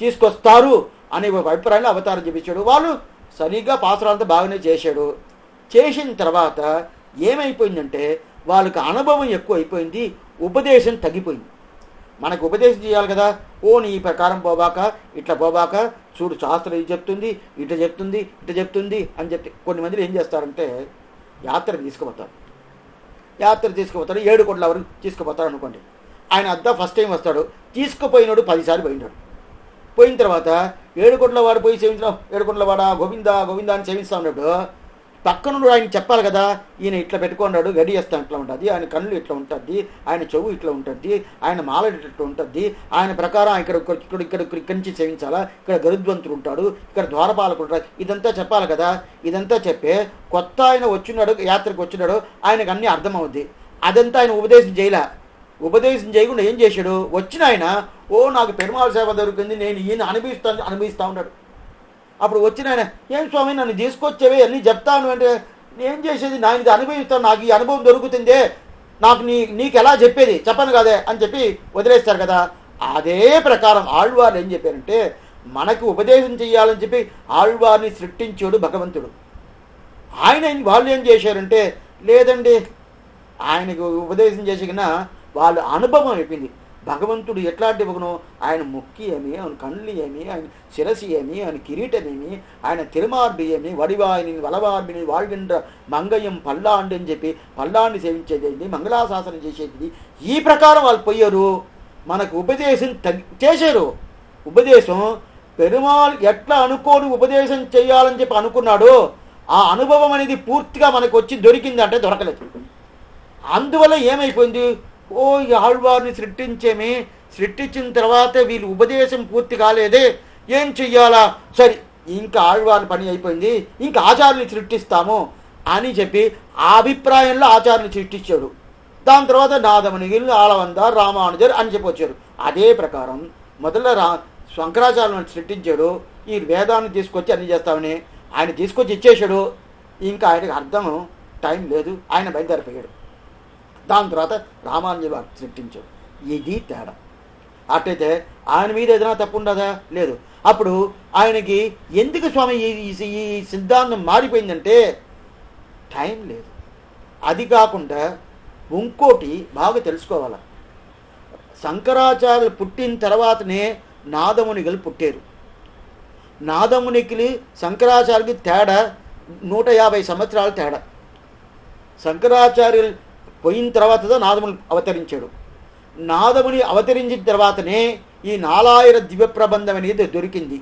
తీసుకొస్తారు అనే ఒక అభిప్రాయంలో అవతారం చేపించాడు. వాళ్ళు సరిగ్గా పాసురాలతో బాగానే చేశాడు. చేసిన తర్వాత ఏమైపోయిందంటే వాళ్ళకి అనుభవం ఎక్కువ అయిపోయింది, ఉపదేశం తగ్గిపోయింది. మనకు ఉపదేశం చేయాలి కదా, ఓ నీ ప్రకారం పోబాక, ఇట్లా పోబాక, చూడు శాస్త్రం ఇది చెప్తుంది, ఇట్లా చెప్తుంది అని చెప్పి కొన్ని మంది ఏం చేస్తారంటే యాత్ర తీసుకుపోతారు. 7 కోట్ల వరకు తీసుకుపోతారు అనుకోండి. ఆయన అద్దా ఫస్ట్ టైం వస్తాడు, తీసుకుపోయినాడు 10 సార్లు పోయినాడు. పోయిన తర్వాత 7 కోట్ల వాడు పోయి సేవించడం, 7 కోట్ల వాడా గోవిందా అని సేవిస్తూ ఉన్నాడు. పక్కనుడు ఆయన చెప్పాలి కదా, ఈయన ఇట్లా పెట్టుకున్నాడు, గడి చేస్తా ఇట్లా ఉంటుంది, ఆయన కళ్ళు ఇట్లా ఉంటుంది, ఆయన చెవు ఇట్లా ఉంటుంది, ఆయన మాల ఇట్లా ఉంటుంది, ఆయన ప్రకారం ఇక్కడి నుంచి సేవించాలా, ఇక్కడ గరుద్వంతుడు ఉంటాడు, ఇక్కడ ద్వారపాలకుడు ఉంటాడు, ఇదంతా చెప్పాలి కదా. ఇదంతా చెప్పే కొత్త ఆయన వచ్చినాడు, యాత్రకు వచ్చినాడు, ఆయనకు అన్నీ అర్థమవుద్ది. అదంతా ఆయన ఉపదేశం చేయకుండా ఏం చేశాడు, వచ్చిన ఆయన ఓ నాకు పెరుమాళ సేవ దొరికింది, నేను ఈయన అనుభవిస్తూ ఉన్నాడు. అప్పుడు వచ్చిన ఆయన, ఏం స్వామి నన్ను తీసుకొచ్చేవే అన్నీ చెప్తాను అంటే, నేను చేసేది నా ఇది అనుభవిస్తాను, నాకు ఈ అనుభవం దొరుకుతుందే, నాకు నీకు ఎలా చెప్పేది చెప్పను కదే అని చెప్పి వదిలేస్తారు కదా. అదే ప్రకారం ఆళ్వార్లు ఏం చెప్పారంటే, మనకు ఉపదేశం చెయ్యాలని చెప్పి ఆళ్వార్ని సృష్టించాడు భగవంతుడు. వాళ్ళు ఏం చేశారంటే, లేదండి ఆయనకు ఉపదేశం చేసినా వాళ్ళ అనుభవం అయిపోయింది. భగవంతుడు ఎట్లాంటి ఇవ్వను, ఆయన ముక్కి ఏమి, ఆయన కళ్ళు ఏమి, ఆయన శిరసి ఏమి, ఆయన కిరీటమేమి, ఆయన తిరుమార్బి ఏమి, వడివాయిని వలవార్బిని వాళ్ళిండ్ర మంగయం పల్లాండి అని చెప్పి పల్లాండి సేవించేది, మంగళాశాసనం చేసేది. ఈ ప్రకారం వాళ్ళు పోయారు, మనకు ఉపదేశం చేశారు. ఉపదేశం పెరుమాళ్ ఎట్లా అనుకోని ఉపదేశం చేయాలని చెప్పి అనుకున్నాడు, ఆ అనుభవం అనేది పూర్తిగా మనకు వచ్చి దొరికింది అంటే దొరకలేదు. అందువల్ల ఏమైపోయింది, ఓ ఈ ఆళ్వారిని సృష్టించిన తర్వాత వీళ్ళు ఉపదేశం పూర్తి కాలేదే, ఏం చెయ్యాలా, సరే ఇంకా ఆళ్వారి పని అయిపోయింది, ఇంకా ఆచార్యుని సృష్టిస్తాము అని చెప్పి ఆ అభిప్రాయంలో ఆచార్యుని సృష్టించాడు. దాని తర్వాత నాదమునిగిల్, ఆలవందార్, రామానుజర్ అని చెప్పి వచ్చారు. అదే ప్రకారం మొదల శంకరాచార్యులను సృష్టించాడు, ఈ వేదాన్ని తీసుకొచ్చి అన్ని చేస్తామని ఆయన తీసుకొచ్చి ఇచ్చేశాడు. ఇంకా ఆయనకు అర్థం టైం లేదు, ఆయన బయలుదేరిపోయాడు. దాని తర్వాత రామానుజులు సృష్టించాడు. ఇది తేడా. అట్లయితే ఆయన మీద ఏదైనా తప్పు ఉండదా? లేదు. అప్పుడు ఆయనకి ఎందుకు స్వామి ఈ సిద్ధాంతం మారిపోయిందంటే టైం లేదు. అది కాకుండా ఇంకోటి బాగా తెలుసుకోవాలి, శంకరాచార్యులు పుట్టిన తర్వాతనే నాదమునిగలు పుట్టారు. నాదమునికి శంకరాచార్యులకి తేడా 150 సంవత్సరాల తేడా. శంకరాచార్యులు పోయిన తర్వాత నాదముని అవతరించాడు. నాదముని అవతరించిన తర్వాతనే ఈ 4000 దివ్య ప్రబంధం అనేది దొరికింది.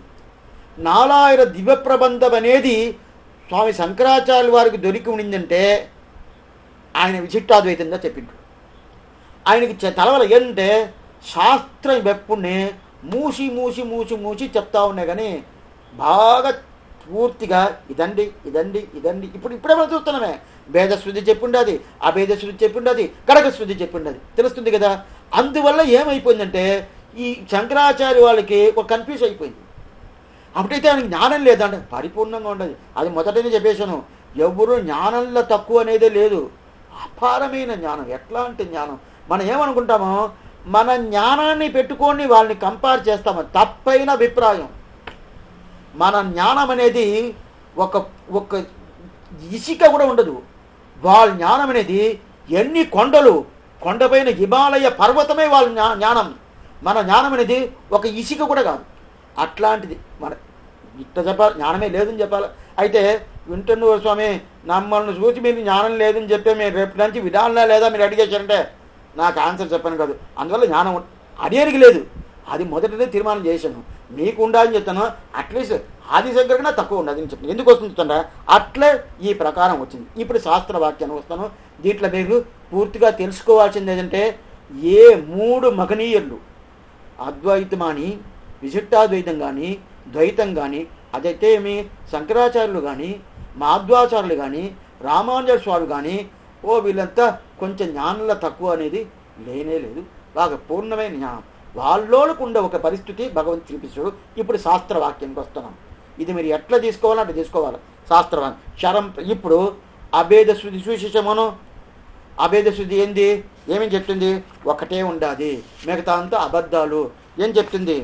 4000 దివ్య ప్రబంధం అనేది స్వామి శంకరాచార్యుల వారికి దొరికి ఉండిందంటే ఆయన విశిష్టాద్వైతంగా చెప్పిండు. ఆయనకి తలవల ఏంటంటే శాస్త్రం వెప్పునే మూసి మూసి మూసి మూసి చెప్తా ఉన్నాయి, కానీ బాగా పూర్తిగా ఇదండి ఇదండి ఇదండి ఇప్పుడే మనం చూస్తున్నామే. భేదశృద్ధి చెప్పుండది, అభేదశృద్ధి చెప్పుండది, కడకశృద్ధి చెప్పుండది, తెలుస్తుంది కదా. అందువల్ల ఏమైపోయిందంటే ఈ శంకరాచార్య వాళ్ళకి ఒక కన్ఫ్యూజ్ అయిపోయింది. అప్పుడైతే ఆయనకి జ్ఞానం లేదంటే పరిపూర్ణంగా ఉండదు. అది మొదటనే చెప్పేశాను, ఎవరు జ్ఞానంలో తక్కువ అనేదే లేదు, అపారమైన జ్ఞానం. ఎట్లాంటి జ్ఞానం, మనం ఏమనుకుంటామో మన జ్ఞానాన్ని పెట్టుకొని వాళ్ళని కంపేర్ చేస్తాము, తప్పైన అభిప్రాయం. మన జ్ఞానం అనేది ఒక ఇసిక కూడా ఉండదు. వాళ్ళ జ్ఞానం అనేది ఎన్ని కొండపైన హిమాలయ పర్వతమే వాళ్ళ జ్ఞానం. మన జ్ఞానం అనేది ఒక ఇసిక కూడా కాదు. అట్లాంటిది మన ఇట్లా చెప్పాలి, జ్ఞానమే లేదని చెప్పాలి. అయితే వింటున్న స్వామి మమ్మల్ని చూసి మీరు జ్ఞానం లేదని చెప్పే మీరు రేపు నుంచి విధానంలో లేదా మీరు అడిగేశారంటే నాకు ఆన్సర్ చెప్పాను కాదు. అందువల్ల జ్ఞానం అడిగేరికి లేదు, అది మొదటిదే తీర్మానం చేశాను. మీకు ఉండాలని చెప్తాను, అట్లీస్ట్ ఆదిశంకర్ కన్నా తక్కువ ఉండదని చెప్తాను. ఎందుకు వస్తుంది అట్లే ఈ ప్రకారం వచ్చింది. ఇప్పుడు శాస్త్ర వాక్యాన్ని వస్తాను, దీంట్లో మీరు పూర్తిగా తెలుసుకోవాల్సింది ఏంటంటే ఏ 3 మహనీయులు అద్వైతమాని విశిష్టాద్వైతం కానీ ద్వైతం కానీ అదైతే ఏమి శంకరాచార్యులు కానీ మాధ్వాచార్యులు కానీ రామానుజ స్వామి కానీ వీళ్ళంతా కొంచెం జ్ఞానంలో తక్కువ అనేది లేనే లేదు. బాగా పూర్ణమైన జ్ఞానం వాళ్ళకు ఉండే ఒక పరిస్థితి భగవంతుడు చూపిస్తాడు. ఇప్పుడు శాస్త్రవాక్యానికి వస్తున్నాం. ఇది మీరు ఎట్లా తీసుకోవాలో అట్లా తీసుకోవాలి. శాస్త్రవాక్యం శరం ఇప్పుడు అభేద శృతి సుశిషమను అభేద శృతి ఏంది? ఏమేమి చెప్తుంది? ఒకటే ఉండాది, మిగతా అంతా అబద్ధాలు ఏం చెప్తుంది?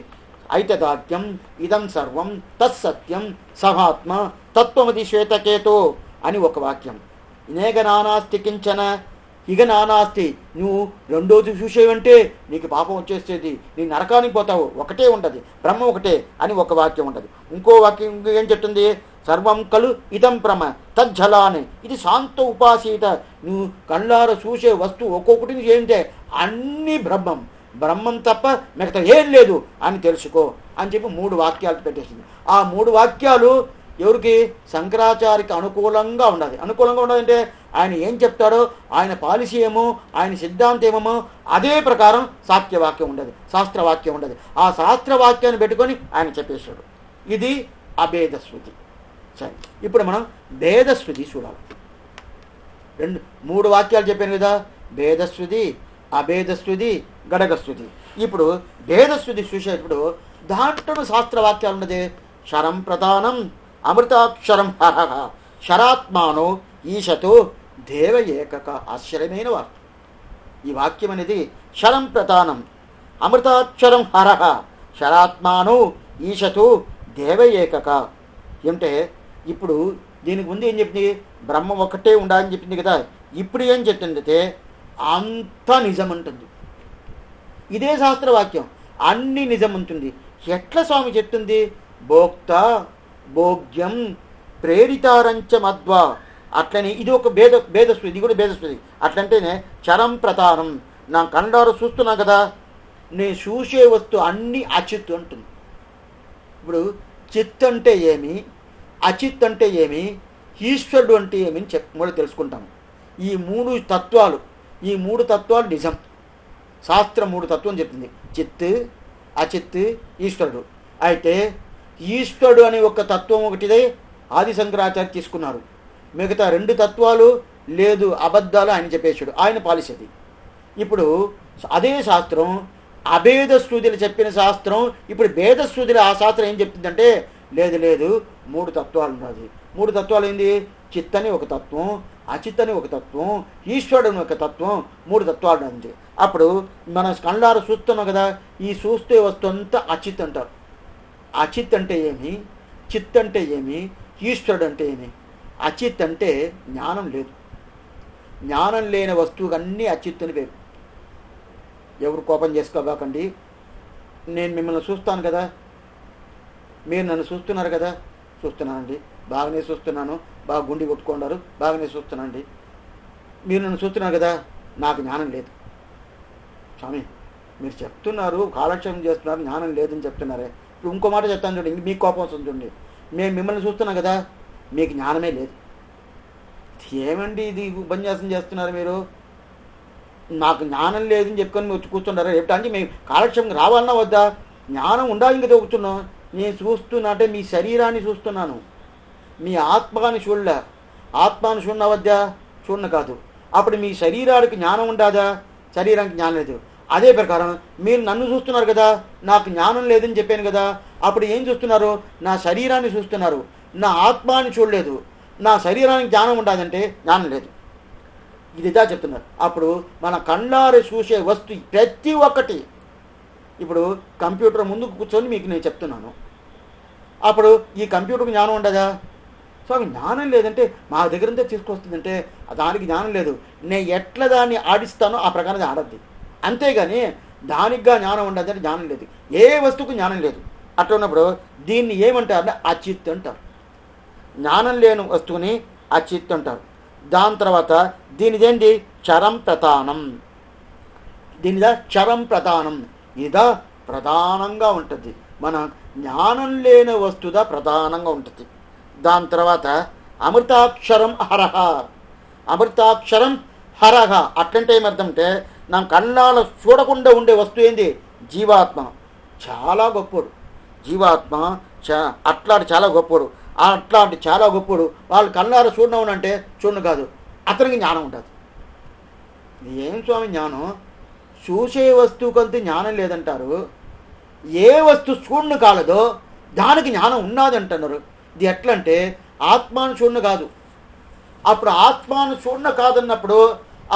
ఐతదాత్యం ఇదం సర్వం తత్సత్యం సహాత్మ తత్వమది శ్వేతకేతో అని ఒక వాక్యం. నేగ నానాస్తి కించన ఇక నానాస్తి, నువ్వు రెండోది చూసేవంటే నీకు పాపం వచ్చేసేది, నీ నరకానికి పోతావు, ఒకటే ఉంటుంది, బ్రహ్మ ఒకటే అని ఒక వాక్యం ఉంటుంది. ఇంకో వాక్యం ఏం చెప్తుంది? సర్వం కలు ఇదం బ్రహ్మ తజ్జలాని ఇది శాంత ఉపాసీత, నువ్వు కళ్ళార చూసే వస్తువు ఒక్కొక్కటిని చేయంటే అన్నీ బ్రహ్మం, బ్రహ్మం తప్ప మిగతా ఏం లేదు అని తెలుసుకో అని చెప్పి 3 వాక్యాలు పెట్టేసింది. ఆ 3 వాక్యాలు ఎవరికి? శంకరాచార్యకి అనుకూలంగా ఉండాలి. అనుకూలంగా ఉండాలంటే ఆయన ఏం చెప్తాడో, ఆయన పాలసీ ఏమో, ఆయన సిద్ధాంతం ఏమో అదే ప్రకారం సాక్ష్యవాక్యం ఉండదు, శాస్త్రవాక్యం ఉండదు. ఆ శాస్త్రవాక్యాన్ని పెట్టుకొని ఆయన చెప్పేశాడు. ఇది అభేదశృతి. సరే, ఇప్పుడు మనం భేదశృతి చూడాలి. 3 వాక్యాలు చెప్పాను కదా, భేదశృతి, అభేదశృతి, గడగశృతి. ఇప్పుడు భేదశృతి చూసేటప్పుడు దాంట్లో శాస్త్రవాక్యాలు ఉన్నది. శరం ప్రధానం అమృతాక్షరం హరహ శరాత్మానో ఈశతో దేవ ఏకక. ఆశ్చర్యమైన వాక్యం ఈ వాక్యం అనేది. శరం ప్రధానం అమృతాక్షరం హరహ శరాత్మానో ఈశతో దేవ ఏకక. ఏమిటే ఇప్పుడు దీనికి ముందు ఏం చెప్పింది? బ్రహ్మ ఒకటే ఉండాలని చెప్పింది కదా. ఇప్పుడు ఏం చెప్తుంది? అంతా నిజం అంటుంది. ఇదే శాస్త్రవాక్యం, అన్ని నిజం ఉంటుంది. ఎట్లా స్వామి చెప్తుంది? భోక్త భోగ్యం ప్రేరితారంచ మధ్వా. అట్లని ఇది ఒక భేదశృతి, ఇది కూడా భేదశృతి. అట్లంటేనే చరం ప్రధానం, నా కళ్ళారు చూస్తున్నా కదా, నేను చూసే వస్తువు అన్ని అచిత్ అంటుంది. ఇప్పుడు చిత్ అంటే ఏమి, అచిత్ అంటే ఏమి, ఈశ్వరుడు అంటే ఏమి అని మొదలు తెలుసుకుంటాము. ఈ 3 తత్వాలు, ఈ 3 తత్వాలు నిజం. శాస్త్రం 3 తత్వం చెప్తుంది: చిత్, అచిత్, ఈశ్వరుడు. అయితే ఈశ్వరుడు అనే ఒక తత్వం ఒకటిదే ఆది శంకరాచార్య తీసుకున్నారు. మిగతా 2 తత్వాలు లేదు, అబద్ధాలు ఆయన చెప్పేశాడు, ఆయన పాలిసేది. ఇప్పుడు అదే శాస్త్రం అభేద శృతులు చెప్పిన శాస్త్రం ఇప్పుడు భేద శృతులు ఆ శాస్త్రం ఏం చెప్తుందంటే లేదు లేదు 3 తత్వాలు ఉన్నది. 3 తత్వాలు ఏంది? చిత్ అని ఒక తత్వం, అచిత్ అని ఒక తత్వం, ఈశ్వరుడు అని ఒక తత్వం, 3 తత్వాలు ఉంది. అప్పుడు మనం కళ్ళారు చూస్తున్నాం కదా, ఈ చూస్తే వస్తుందంతా అచిత్ అంటారు. అచిత్ అంటే ఏమి, చిత్ అంటే ఏమి, ఈశ్వరుడు అంటే ఏమి? అచిత్ అంటే జ్ఞానం లేదు, జ్ఞానం లేని వస్తువుకి అన్నీ అచిత్ అని పేరు. ఎవరు కోపం చేసుకోబాకండి, నేను మిమ్మల్ని చూస్తాను కదా, మీరు నన్ను చూస్తున్నారు కదా. చూస్తున్నానండి, బాగానే చూస్తున్నాను, బాగా గుండి కొట్టుకున్నారు, బాగానే చూస్తున్నానండి. మీరు నన్ను చూస్తున్నారు కదా, నాకు జ్ఞానం లేదు. స్వామి మీరు చెప్తున్నారు, కాలక్షేపం చేస్తున్నారు, జ్ఞానం లేదని చెప్తున్నారే. ఇప్పుడు ఇంకో మాట చెప్తాను చూడండి, మీకు కోపం వస్తుంది చూడండి. మేము మిమ్మల్ని చూస్తున్నాం కదా, మీకు జ్ఞానమే లేదు. ఏమండి ఇది ఉపన్యాసం చేస్తున్నారు మీరు, నాకు జ్ఞానం లేదని చెప్పుకొని వచ్చి కూర్చుంటారా? రేపు అంటే మేము కాలక్షేపం రావాలన్నా వద్దా? జ్ఞానం ఉండాలి కదా కూర్చున్నాం. నేను చూస్తున్నా అంటే మీ శరీరాన్ని చూస్తున్నాను, మీ ఆత్మని చూడలే. ఆత్మని చూడన వద్దా? చూడన కాదు. అప్పుడు మీ శరీరానికి జ్ఞానం ఉండాదా? శరీరానికి జ్ఞానం లేదు. అదే ప్రకారం మీరు నన్ను చూస్తున్నారు కదా, నాకు జ్ఞానం లేదని చెప్పాను కదా. అప్పుడు ఏం చూస్తున్నారు? నా శరీరాన్ని చూస్తున్నారు, నా ఆత్మాని చూడలేదు. నా శరీరానికి జ్ఞానం ఉండాలంటే జ్ఞానం లేదు. ఇదిదా చెప్తున్నారు. అప్పుడు మన కళ్ళారు చూసే వస్తువు ప్రతి ఒక్కటి, ఇప్పుడు కంప్యూటర్ ముందుకు కూర్చొని మీకు నేను చెప్తున్నాను, అప్పుడు ఈ కంప్యూటర్కి జ్ఞానం ఉండదా? సో అవి జ్ఞానం లేదంటే మా దగ్గరంతా తీసుకొస్తుందంటే దానికి జ్ఞానం లేదు. నేను ఎట్లా దాన్ని ఆడిస్తానో ఆ ప్రకారం ఆడద్ది, అంతేగాని దానికిగా జ్ఞానం ఉండదంటే జ్ఞానం లేదు. ఏ వస్తువుకు జ్ఞానం లేదు. అట్లా ఉన్నప్పుడు దీన్ని ఏమంటారు? అచిత్ అంటారు. జ్ఞానం లేని వస్తువుని అచిత్ అంటారు. దాని తర్వాత దీనిదేంటి? చరం ప్రధానం. దీనిదా చరం ప్రధానం, ఇదా ప్రధానంగా ఉంటుంది. మన జ్ఞానం లేని వస్తువుదా ప్రధానంగా ఉంటుంది. దాని తర్వాత అమృతాక్షరం హరహ. అమృతాక్షరం హరహ అట్లంటే ఏమర్థం అంటే నా కళ్ళాల చూడకుండా ఉండే వస్తువు ఏంది? జీవాత్మ. చాలా గొప్పోడు జీవాత్మ. అట్లాంటి చాలా గొప్పోడు. అట్లాంటి చాలా గొప్పోడు. వాళ్ళు కళ్ళార చూడవునంటే చూడను కాదు, అతనికి జ్ఞానం ఉంటుంది. ఏం స్వామి జ్ఞానం? చూసే వస్తువుకంతా జ్ఞానం లేదంటారు. ఏ వస్తువు చూడను కాలదో దానికి జ్ఞానం ఉన్నది అంటున్నారు. ఇది ఎట్లంటే ఆత్మాను చూడను కాదు. అప్పుడు ఆత్మాను చూడను కాదన్నప్పుడు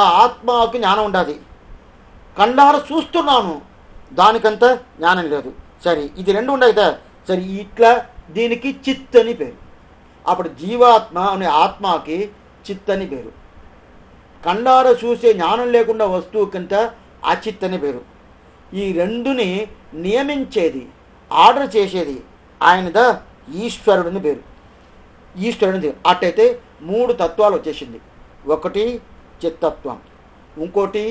ఆ ఆత్మకి జ్ఞానం ఉండాలి. కళ్ళార చూస్తున్నాను, దానికంతా జ్ఞానం లేదు. సరే, ఇది రెండు ఉండయితే సరే, ఇట్లా దీనికి చిత్ అని పేరు. అప్పుడు జీవాత్మ అనే ఆత్మకి చిత్ అని పేరు. కళ్ళార చూసే జ్ఞానం లేకుండా వస్తువుకంతా అచిత్ అని పేరు. ఈ రెండుని నియమించేది, ఆర్డర్ చేసేది ఆయనదా ఈశ్వరుడిని పేరు. ఈశ్వరుడిని అట్టయితే 3 తత్వాలు వచ్చేసింది. ఒకటి చిత్తత్వం, ఇంకోటి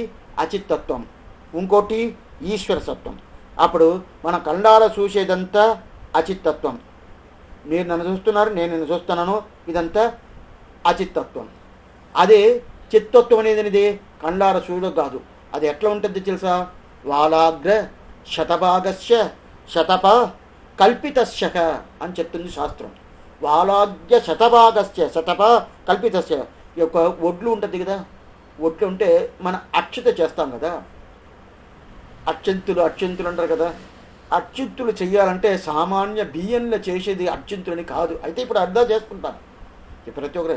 అచిత్తత్వం, ఇంకోటి ఈశ్వర సత్వం. అప్పుడు మన కళ్ళార చూసేదంతా అచిత్తత్వం. మీరు నన్ను చూస్తున్నారు, నేను నిన్ను చూస్తున్నాను, ఇదంతా అచిత్తత్వం. అదే చిత్తత్వం అనేది కళ్ళార చూడ కాదు. అది ఎట్లా ఉంటుంది తెలుసా? వాలాగ్ర శతభాగస్య శతప కల్పితస్య అని చెప్తుంది శాస్త్రం. వాలాగ్య శతభాగస్య శతప కల్పితస్య. ఈ యొక్క ఒడ్లు ఉంటుంది కదా, ఒడ్లు ఉంటే మన అక్షత చేస్తాం కదా, అక్షంతులు అంటారు కదా. అక్షింతులు చెయ్యాలంటే సామాన్య బియ్యంలో చేసేది అక్షింతులని కాదు. అయితే ఇప్పుడు అర్థం చేసుకుంటాను. ప్రతి ఒక్కరు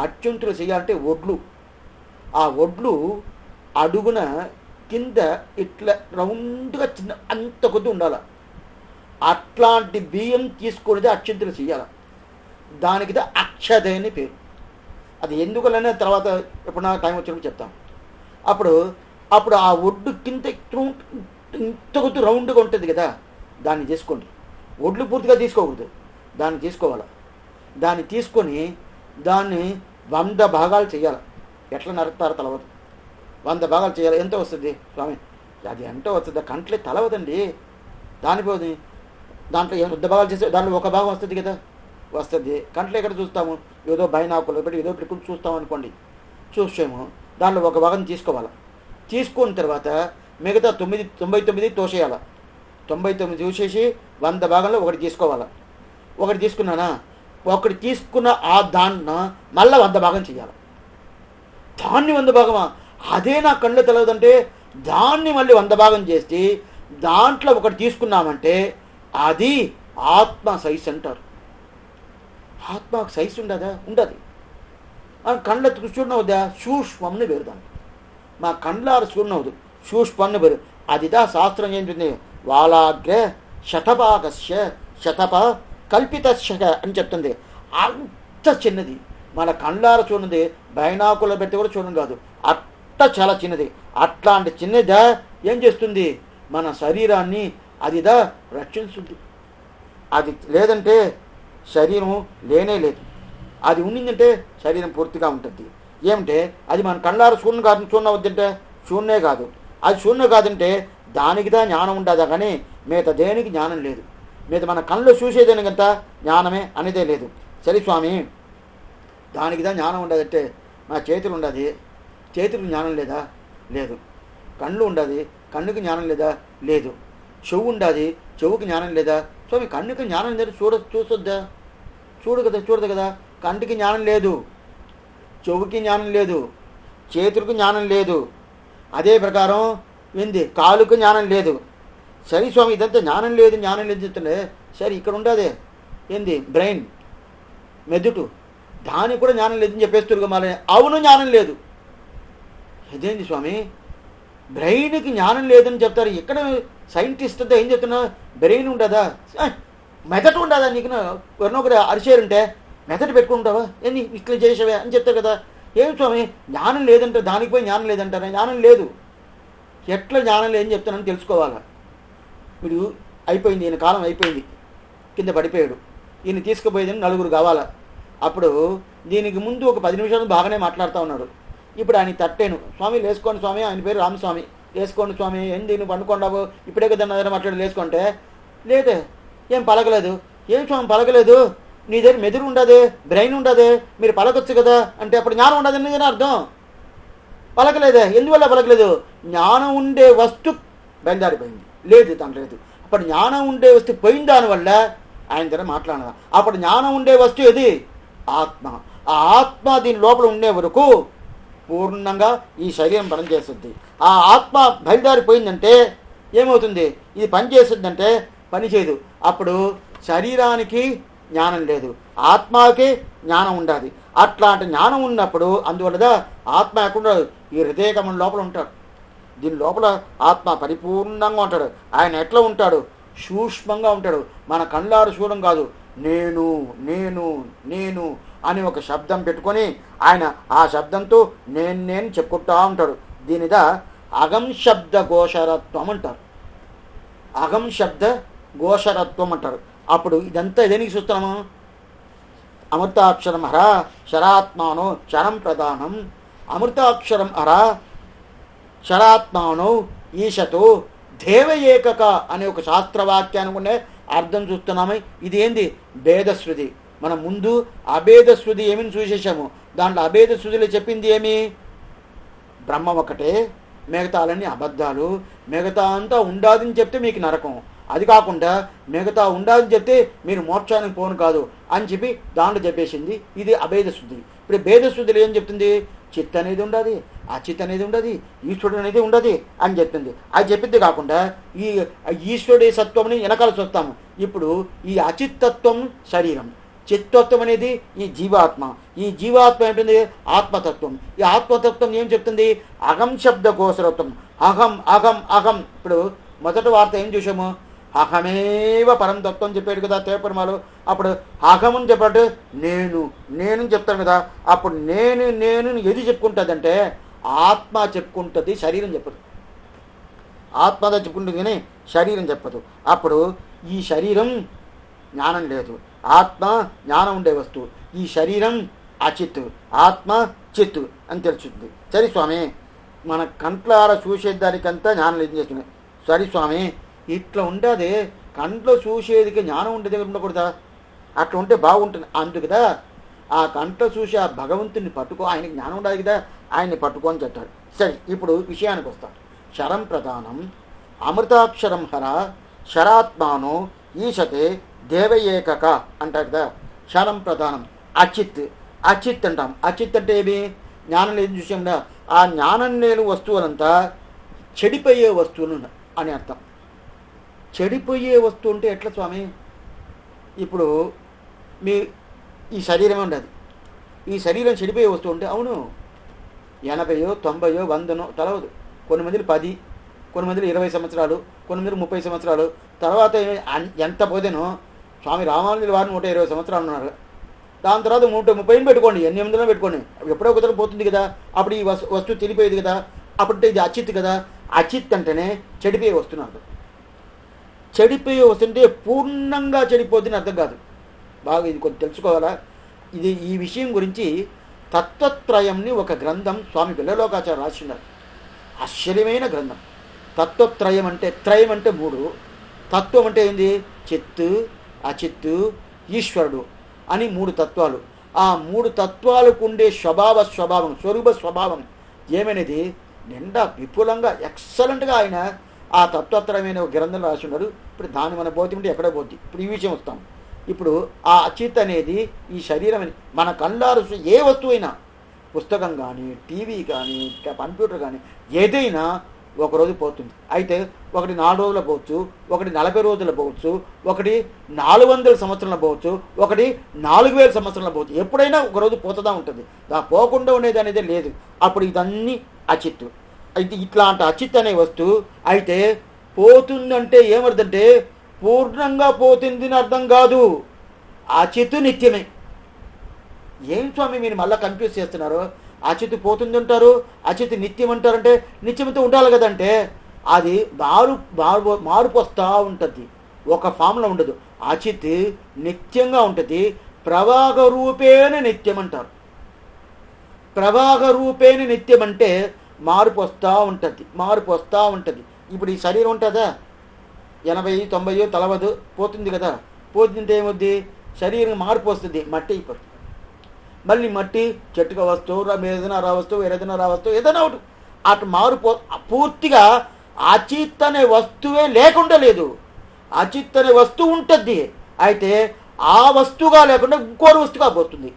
అక్షింతులు చేయాలంటే ఒడ్లు, ఆ ఒడ్లు అడుగున కింద ఇట్లా రౌండ్గా చిన్న అంత కొద్ది ఉండాలి. అట్లాంటి బియ్యం తీసుకునేది అక్షింతలు చేయాలి. దానికి అక్షత అని పేరు. అది ఎందుకలనే తర్వాత ఎప్పుడు నా టైం వచ్చినప్పుడు చెప్తాం. అప్పుడు ఆ ఒడ్డు కింద ఇంత కొద్ది రౌండ్గా ఉంటుంది కదా, దాన్ని తీసుకోండి. ఒడ్లు పూర్తిగా తీసుకోకూడదు, దాన్ని తీసుకోవాలి. దాన్ని తీసుకొని దాన్ని 100 భాగాలు చేయాలి. ఎట్లా నరుకుతారో తలవదు. 100 భాగాలు చేయాలి. ఎంత వస్తుంది స్వామి? అది ఎంత వస్తుంది? కంట్లే తలవదండి. దానిపోదు. దాంట్లో 100 భాగాలు చేస్తే దాంట్లో 1 భాగం వస్తుంది కదా, వస్తుంది. కంట్లో ఎక్కడ చూస్తాము? ఏదో బైనాకులు పెట్టి ఏదో పెట్టుకుని చూస్తాం అనుకోండి. చూసాము, దాంట్లో 1 భాగం తీసుకోవాలి. తీసుకున్న తర్వాత మిగతా 99 తోసేయాలి. 99 చూసేసి 100 భాగంలో 1 తీసుకోవాలి. 1 తీసుకున్నానా, 1 తీసుకున్న ఆ దాన్ని మళ్ళీ 100 భాగం చేయాలి. దాన్ని 100 భాగమా? అదే నా కళ్ళు తెలవదంటే దాన్ని మళ్ళీ 100 భాగం చేసి దాంట్లో 1 తీసుకున్నామంటే అది ఆత్మ సైజ్ అంటారు. ఆత్మకు సైజ్ ఉండదా? ఉండదు. కళ్ళ చూడనవుదా? సూక్ష్మంని పెడదాం. మా కళ్ళారు చూడనవద్దు, సూక్ష్మాన్ని పెరు. అదిదా శాస్త్రం ఏంటుంది? వాలాగ్ర శతభాగస్య శతప కల్పితస్య అని చెప్తుంది. అంత చిన్నది, మన కళ్ళారు చూడది బైనాకుల పెట్టి కూడా చూడడం కాదు, అట్ట చాలా చిన్నది. అట్లాంటి చిన్నదా ఏం చేస్తుంది? మన శరీరాన్ని అదిదా రక్షిస్తుంది. అది లేదంటే శరీరం లేనే లేదు. అది ఉండిందంటే శరీరం పూర్తిగా ఉంటుంది. ఏమంటే అది మన కళ్ళారు చూడవద్దంటే చూడనే కాదు. అది శూన్య కాదంటే దానికిదా జ్ఞానం ఉండదా, కానీ మిగతా దేనికి జ్ఞానం లేదు. మిగతా మన కళ్ళు చూసేదేనికంత జ్ఞానమే అనేదే లేదు. సరే స్వామి, దానికిదా జ్ఞానం ఉండదంటే నా చేతులు ఉండదు, చేతులకు జ్ఞానం లేదా? లేదు. కళ్ళు ఉండదు, కన్నుకి జ్ఞానం లేదా? లేదు. చెవు ఉండదు, చెవుకి జ్ఞానం లేదా? స్వామి, కన్నుకి జ్ఞానం లేదు, చూసొద్దా? చూడదు కదా. కంటికి జ్ఞానం లేదు, చెవుకి జ్ఞానం లేదు, చేతులకు జ్ఞానం లేదు. అదే ప్రకారం ఏంది, కాలుకు జ్ఞానం లేదు. సరే స్వామి, ఇదంతా జ్ఞానం లేదు చెప్తుండే. సరే, ఇక్కడ ఉండదే ఏంది బ్రెయిన్, మెదుటు, దానికి కూడా జ్ఞానం లేదని చెప్పేస్తారు మళ్ళీ. అవును, జ్ఞానం లేదు. ఇదేంటి స్వామి, బ్రెయిన్కి జ్ఞానం లేదని చెప్తారు. ఇక్కడ సైంటిస్ట్ అంతా ఏం చెప్తున్నా? బ్రెయిన్ ఉండదా, మెదడు ఉండదా? నీకు ఎవరినో ఒకరు అరిచేరుంటే మెదడు పెట్టుకుంటావా? ఏంది ఇట్లా చేసేవే అని చెప్తారు కదా. ఏం స్వామి, జ్ఞానం లేదంటే దానికి పోయి జ్ఞానం లేదంటారా? జ్ఞానం లేదు. ఎట్లా జ్ఞానం లేదని చెప్తానని తెలుసుకోవాలా. వీడు అయిపోయింది, ఈయన కాలం అయిపోయింది, కింద పడిపోయాడు, ఈయన తీసుకుపోయేదని 9 కావాలా. అప్పుడు దీనికి ముందు ఒక 10 నిమిషాలు బాగానే మాట్లాడుతూ ఉన్నాడు. ఇప్పుడు ఆయన తట్టేను, స్వామి లేసుకోండి స్వామి, ఆయన పేరు రామస్వామి, లేసుకోండి స్వామి, ఏంది నువ్వు పండుకోండావు, ఇప్పుడే కదా ఏదైనా మాట్లాడి లేసుకుంటే, లేదే ఏం పలకలేదు. ఏం స్వామి పలకలేదు? నీ దగ్గర మెదురు ఉండదే, బ్రెయిన్ ఉండదే, మీరు పలకొచ్చు కదా అంటే అప్పుడు జ్ఞానం ఉండదని నేను అర్థం. పలకలేదే. ఎందువల్ల పలకలేదు? జ్ఞానం ఉండే వస్తు బయలుదేరిపోయింది, లేదు దాంట్లో లేదు. అప్పుడు జ్ఞానం ఉండే వస్తు పోయిన దానివల్ల ఆయన దగ్గర మాట్లాడదా. అప్పుడు జ్ఞానం ఉండే వస్తు ఏది? ఆత్మ. ఆ ఆత్మ దీని లోపల ఉండే వరకు పూర్ణంగా ఈ శరీరం పనిచేస్తుంది. ఆ ఆత్మ బయలుదేరిపోయిందంటే ఏమవుతుంది? ఇది పని చేస్తుందంటే పని చేయదు. అప్పుడు శరీరానికి జ్ఞానం లేదు, ఆత్మకి జ్ఞానం ఉండాలి. అట్లాంటి జ్ఞానం ఉన్నప్పుడు అందువల్ల ఆత్మ ఎక్కడ? ఈ హృదయకమం లోపల ఉంటాడు. దీని లోపల ఆత్మ పరిపూర్ణంగా ఉంటాడు. ఆయన ఎట్లా ఉంటాడు? సూక్ష్మంగా ఉంటాడు. మన కళ్ళారు చూడడం కాదు. నేను నేను నేను అని ఒక శబ్దం పెట్టుకొని ఆయన ఆ శబ్దంతో నేను చెప్పుకుంటా ఉంటాడు. దీనిదా అగం శబ్ద ఘోషరత్వం అంటారు. అగం శబ్ద ఘోషరత్వం అంటారు. అప్పుడు ఇదంతా దేనికి చూస్తున్నాము? అమృతాక్షరం హర శరాత్మానో క్షరం ప్రధానం. అమృతాక్షరం హర శరాత్మానో ఈశతో దేవ ఏకక అనే ఒక శాస్త్రవాక్యానికి ఉండే అర్థం చూస్తున్నాము. ఇది ఏంది? భేదశ్రుతి. మనం ముందు అభేదశ్రుతి ఏమని చూసేసాము. దాంట్లో అభేదశ్రుతిలో చెప్పింది ఏమి? బ్రహ్మ ఒకటే, మిగతాలన్నీ అబద్ధాలు, మిగతా అంతా ఉండాదని చెప్తే మీకు నరకం, అది కాకుండా మిగతా ఉండాలని చెప్తే మీరు మోక్షానికి పోను కాదు అని చెప్పి దాంట్లో చెప్పేసింది. ఇది అభేదశుద్ధి. ఇప్పుడు భేదశుద్ధిలో ఏం చెప్తుంది? చిత్ అనేది ఉండదు, అచిత్ అనేది ఉండదు, ఈశ్వరుడు అనేది ఉండదు అని చెప్తుంది. అది చెప్పింది కాకుండా ఈ ఈశ్వరుడి సత్వంని వెనకాల చూస్తాము. ఇప్పుడు ఈ అచిత్తత్వం శరీరం, చిత్తత్వం అనేది ఈ జీవాత్మ. ఈ జీవాత్మ ఏంటుంది? ఆత్మతత్వం. ఈ ఆత్మతత్వం ఏం చెప్తుంది? అహం శబ్ద ఘోషరత్వం. అహం అహం అహం. ఇప్పుడు మొదటి వార్త ఏం చూసాము? అహమేవ పరం తత్వం చెప్పాడు కదా తేపరమాలు. అప్పుడు అహమని చెప్పాడు, నేను నేను చెప్తాను కదా. అప్పుడు నేను నేను ఏది చెప్పుకుంటుందంటే ఆత్మ చెప్పుకుంటుంది, శరీరం చెప్పదు. ఆత్మగా చెప్పుకుంటుంది కానీ శరీరం చెప్పదు. అప్పుడు ఈ శరీరం జ్ఞానం లేదు, ఆత్మ జ్ఞానం ఉండే వస్తువు. ఈ శరీరం అచిత్తు, ఆత్మ చిత్తు అని తెలుస్తుంది. సరే స్వామి, మన కంట్లార చూసేదానికంతా జ్ఞానం ఏం చేస్తుంది. సరే స్వామి, ఇట్లా ఉండదే, కంట్లో చూసేదికి జ్ఞానం ఉండే దగ్గర ఉండకూడదా? అట్లా ఉంటే బాగుంటుంది అందు కదా. ఆ కంట్లో చూసి ఆ భగవంతుని పట్టుకో, ఆయనకి జ్ఞానం ఉండాలి కదా, ఆయన్ని పట్టుకో అని చెప్తాడు. సరే, ఇప్పుడు విషయానికి వస్తాం. శరం ప్రధానం అమృతాక్షరం హర శరాత్మానో ఈశతే దేవ ఏకక అంటారు కదా. శరం ప్రధానం అచిత్. అచిత్ అంటాం. అచిత్ అంటే ఏమి? జ్ఞానం లేదు చూసాంగా. ఆ జ్ఞానం లేని వస్తువులంతా చెడిపోయే వస్తువులు అని అర్థం. చెడిపోయే వస్తువు అంటే ఎట్లా స్వామి? ఇప్పుడు మీ ఈ శరీరమే ఉండదు, ఈ శరీరం చెడిపోయే వస్తువు ఉంటే అవును 80, 90, 100 తెలవదు. కొన్ని మందికి 10, కొన్ని మందికి 20 సంవత్సరాలు, కొన్ని మందికి 30 సంవత్సరాలు. తర్వాత ఎంత పోతేనో స్వామి రామానుజుల వారిని 120 సంవత్సరాలు ఉన్నారు. దాని తర్వాత 130 పెట్టుకోండి, 800 పెట్టుకోండి, ఎప్పుడో కుదర పోతుంది కదా. అప్పుడు ఈ వస్తువు చెడిపోయేది కదా. అప్పుడు ఇది అచిత్ కదా. అచిత్ అంటేనే చెడిపోయే వస్తున్నారు. చెడిపోయే వస్తుంటే పూర్ణంగా చెడిపోతుంది అర్థం కాదు. బాగా ఇది కొంచెం తెలుసుకోవాలా. ఇది ఈ విషయం గురించి తత్వత్రయంని ఒక గ్రంథం స్వామి పిల్లలోకాచార్య రాసినారు. ఆశ్చర్యమైన గ్రంథం. తత్వత్రయం అంటే, త్రయం అంటే 3, తత్వం అంటే ఏంది? చిత్తు, అచిత్తు, ఈశ్వరుడు అని 3 తత్వాలు. ఆ 3 తత్వాలకు ఉండే స్వభావం, స్వరూప స్వభావం ఏమనేది నిండా విపులంగా ఎక్సలెంట్గా ఆయన ఆ తత్వత్రయమైన ఒక గ్రంథం రాసి ఉన్నారు. ఇప్పుడు దాన్ని మన పోతి ఉంటే ఎక్కడో పోద్ది. ఇప్పుడు ఈ విషయం వస్తాం. ఇప్పుడు ఆ అచిత్ అనేది ఈ శరీరం, మన కళ్ళారు ఏ వస్తువైనా, పుస్తకం కానీ, టీవీ కానీ, కంప్యూటర్ కానీ, ఏదైనా ఒకరోజు పోతుంది. అయితే ఒకటి 4 రోజులు పోవచ్చు, ఒకటి 40 రోజులు పోవచ్చు, ఒకటి 400 సంవత్సరాలు పోవచ్చు, ఒకటి 4000 సంవత్సరాలు పోవచ్చు. ఎప్పుడైనా ఒకరోజు పోతుందా ఉంటుంది. పోకుండా ఉండేది అనేది లేదు. అప్పుడు ఇదన్నీ అచిత్తు. అయితే ఇట్లాంటి అచిత్ అనే వస్తువు అయితే పోతుందంటే ఏమర్థంటే పూర్ణంగా పోతుంది అర్థం కాదు. అచిత్తు నిత్యమే. ఏం స్వామి మీరు మళ్ళీ కన్ఫ్యూజ్ చేస్తున్నారు? అచిత్తు పోతుంది అంటారు, అచిత్తు నిత్యం అంటారంటే నిత్యంతో ఉండాలి కదంటే అది మార్పు వస్తూ ఉంటుంది, ఒక ఫామ్లో ఉండదు. అచిత్ నిత్యంగా ఉంటుంది. ప్రవాహ రూపేణ నిత్యం అంటారు. ప్రవాహ రూపేణ నిత్యం అంటే మార్పు వస్తూ ఉంటుంది. ఇప్పుడు ఈ శరీరం ఉంటుందా? 80, 90 తెలవదు, పోతుంది కదా. పోతుంటే ఏమవుద్ది? శరీరం మార్పు వస్తుంది, మట్టి అయిపోతుంది. మళ్ళీ మట్టి చెట్టుగా వస్తువు ఏదైనా రా వస్తువు ఏదైనా రా వస్తువు ఏదైనా ఒకటి అటు పూర్తిగా అచిత్ అనే వస్తువే లేకుండా లేదు. అచిత్ అనే వస్తువు ఉంటుంది, అయితే ఆ వస్తువుగా లేకుండా ఇంకోటి వస్తువుగా పోతుంది.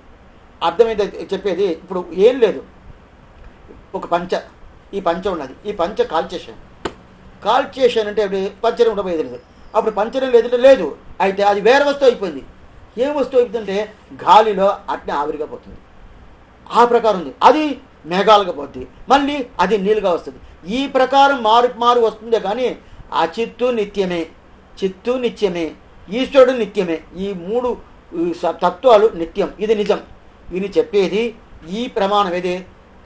అర్థమైంది చెప్పేది? ఇప్పుడు ఏం లేదు, ఒక ఈ పంచ ఉన్నది, ఈ పంచ కాల్చేసాను అంటే అప్పుడు పంచరం ఉండబోయేది లేదు. అప్పుడు పంచరం లేదు, అయితే అది వేరే వస్తువు అయిపోయింది. ఏం వస్తువు అయిపోతుందంటే గాలిలో అట్నే ఆవిరిగా పోతుంది. ఆ ప్రకారం ఉంది. అది మేఘాలుగా పోతుంది, మళ్ళీ అది నీళ్ళుగా వస్తుంది. ఈ ప్రకారం మారు వస్తుందే కానీ ఆ చిత్తు నిత్యమే, ఈశ్వరుడు నిత్యమే. ఈ 3 తత్వాలు నిత్యం, ఇది నిజం. ఇది చెప్పేది ఈ ప్రమాణం ఏది?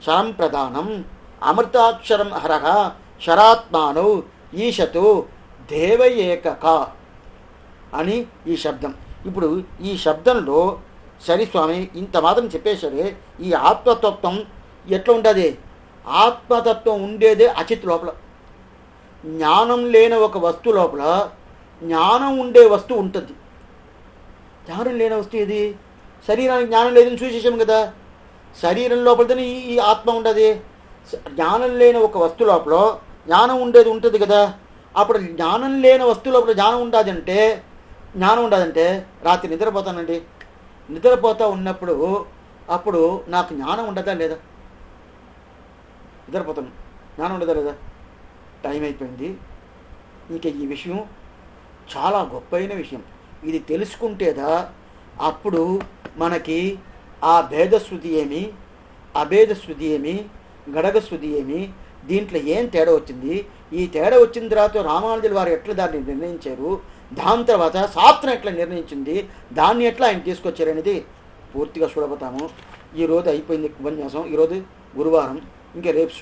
శరం ప్రధానం అమృతాక్షరం హరహ శరాత్మానౌ ఈశతు దేవ ఏకక అని ఈ శబ్దం. ఇప్పుడు ఈ శబ్దంలో సరి స్వామి ఇంత మాత్రం చెప్పేసరే ఈ ఆత్మతత్వం ఎట్లా ఉంటుంది? ఆత్మతత్వం ఉండేదే అచిత్ లోపల. జ్ఞానం లేని ఒక వస్తువు లోపల జ్ఞానం ఉండే వస్తువు ఉంటుంది. జ్ఞానం లేని వస్తువు ఏది? శరీరానికి జ్ఞానం లేదని చూసేసాం కదా. శరీరం లోపలతోనే ఈ ఆత్మ ఉండదు. జ్ఞానం లేని ఒక వస్తువు లోపల జ్ఞానం ఉండేది ఉంటుంది కదా. అప్పుడు జ్ఞానం లేని వస్తువు లోపల జ్ఞానం ఉండదంటే రాత్రి నిద్రపోతానండి, నిద్రపోతా ఉన్నప్పుడు అప్పుడు నాకు జ్ఞానం ఉండదా లేదా? నిద్రపోతాను, జ్ఞానం ఉండదా లేదా? టైం అయిపోయింది. ఇంకా ఈ విషయం చాలా గొప్పైన విషయం. ఇది తెలుసుకుంటేదా అప్పుడు మనకి ఆ భేదశృతి ఏమి, అభేదశృతి ఏమి, గడగశృతి ఏమి, దీంట్లో ఏం తేడా వచ్చింది, ఈ తేడా వచ్చిన తర్వాత రామానుజుల వారు ఎట్లా దాన్ని నిర్ణయించారు, దాని తర్వాత శాస్త్రం ఎట్లా నిర్ణయించింది, దాన్ని ఎట్లా ఆయన తీసుకొచ్చారు అనేది పూర్తిగా చూడబోతాము. ఈరోజు అయిపోయింది ఉపన్యాసం. ఈరోజు గురువారం, ఇంకా రేపు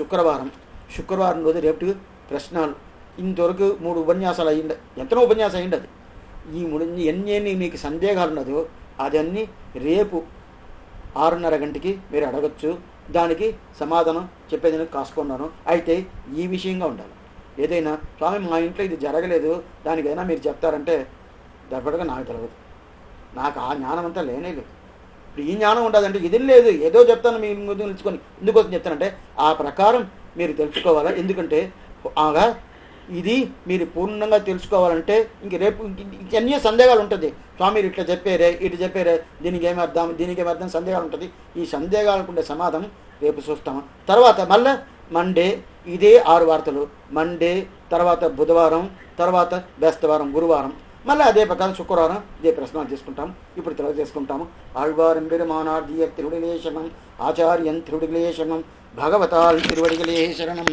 శుక్రవారం రోజు రేపు ప్రశ్నలు. ఇంతవరకు 3 ఉపన్యాసాలు అయ్యింది, ఎంతనో ఉపన్యాసం అయ్యింది. అది ఈ 3 ఎన్ని మీకు సందేహాలు ఉన్నదో అదన్నీ రేపు 6:30 గంటకి మీరు అడగచ్చు. దానికి సమాధానం చెప్పేదానికి కాసుకున్నాను. అయితే ఈ విషయంగా ఉండాలి. ఏదైనా స్వామి మా ఇంట్లో ఇది జరగలేదు, దానికైనా మీరు చెప్తారంటే డెఫినెట్గా నాకు తెలియదు. నాకు ఆ జ్ఞానం అంతా లేనేలేదు. ఇప్పుడు ఈ జ్ఞానం ఉండదంటే ఇది లేదు, ఏదో చెప్తాను మీ ముందు నిలుచుకొని. ఎందుకోసం చెప్తానంటే ఆ ప్రకారం మీరు తెలుసుకోవాలా. ఎందుకంటే ఆగా ఇది మీరు పూర్ణంగా తెలుసుకోవాలంటే ఇంక రేపు ఎన్ని సందేహాలు ఉంటుంది. స్వామి మీరు ఇట్లా చెప్పారే, ఇటు చెప్పారే, దీనికి ఏమర్థం సందేహాలు ఉంటుంది. ఈ సందేహాలకు ఉండే సమాధానం రేపు చూస్తాము. తర్వాత మళ్ళీ మండే ఇదే 6 వార్తలు, మండే తర్వాత బుధవారం, తర్వాత బేస్తవారం గురువారం, మళ్ళీ అదే ప్రకారం శుక్రవారం ఇదే ప్రశ్నలు తీసుకుంటాం. ఇప్పుడు తర్వాత చేసుకుంటాము. ఆళ్వారం పెరుమానార్దీయ తిరుడిలే శరణం, ఆచార్యం తిరుడిలే శరణం, భగవతాల్ తిరువడిగలే శరణం.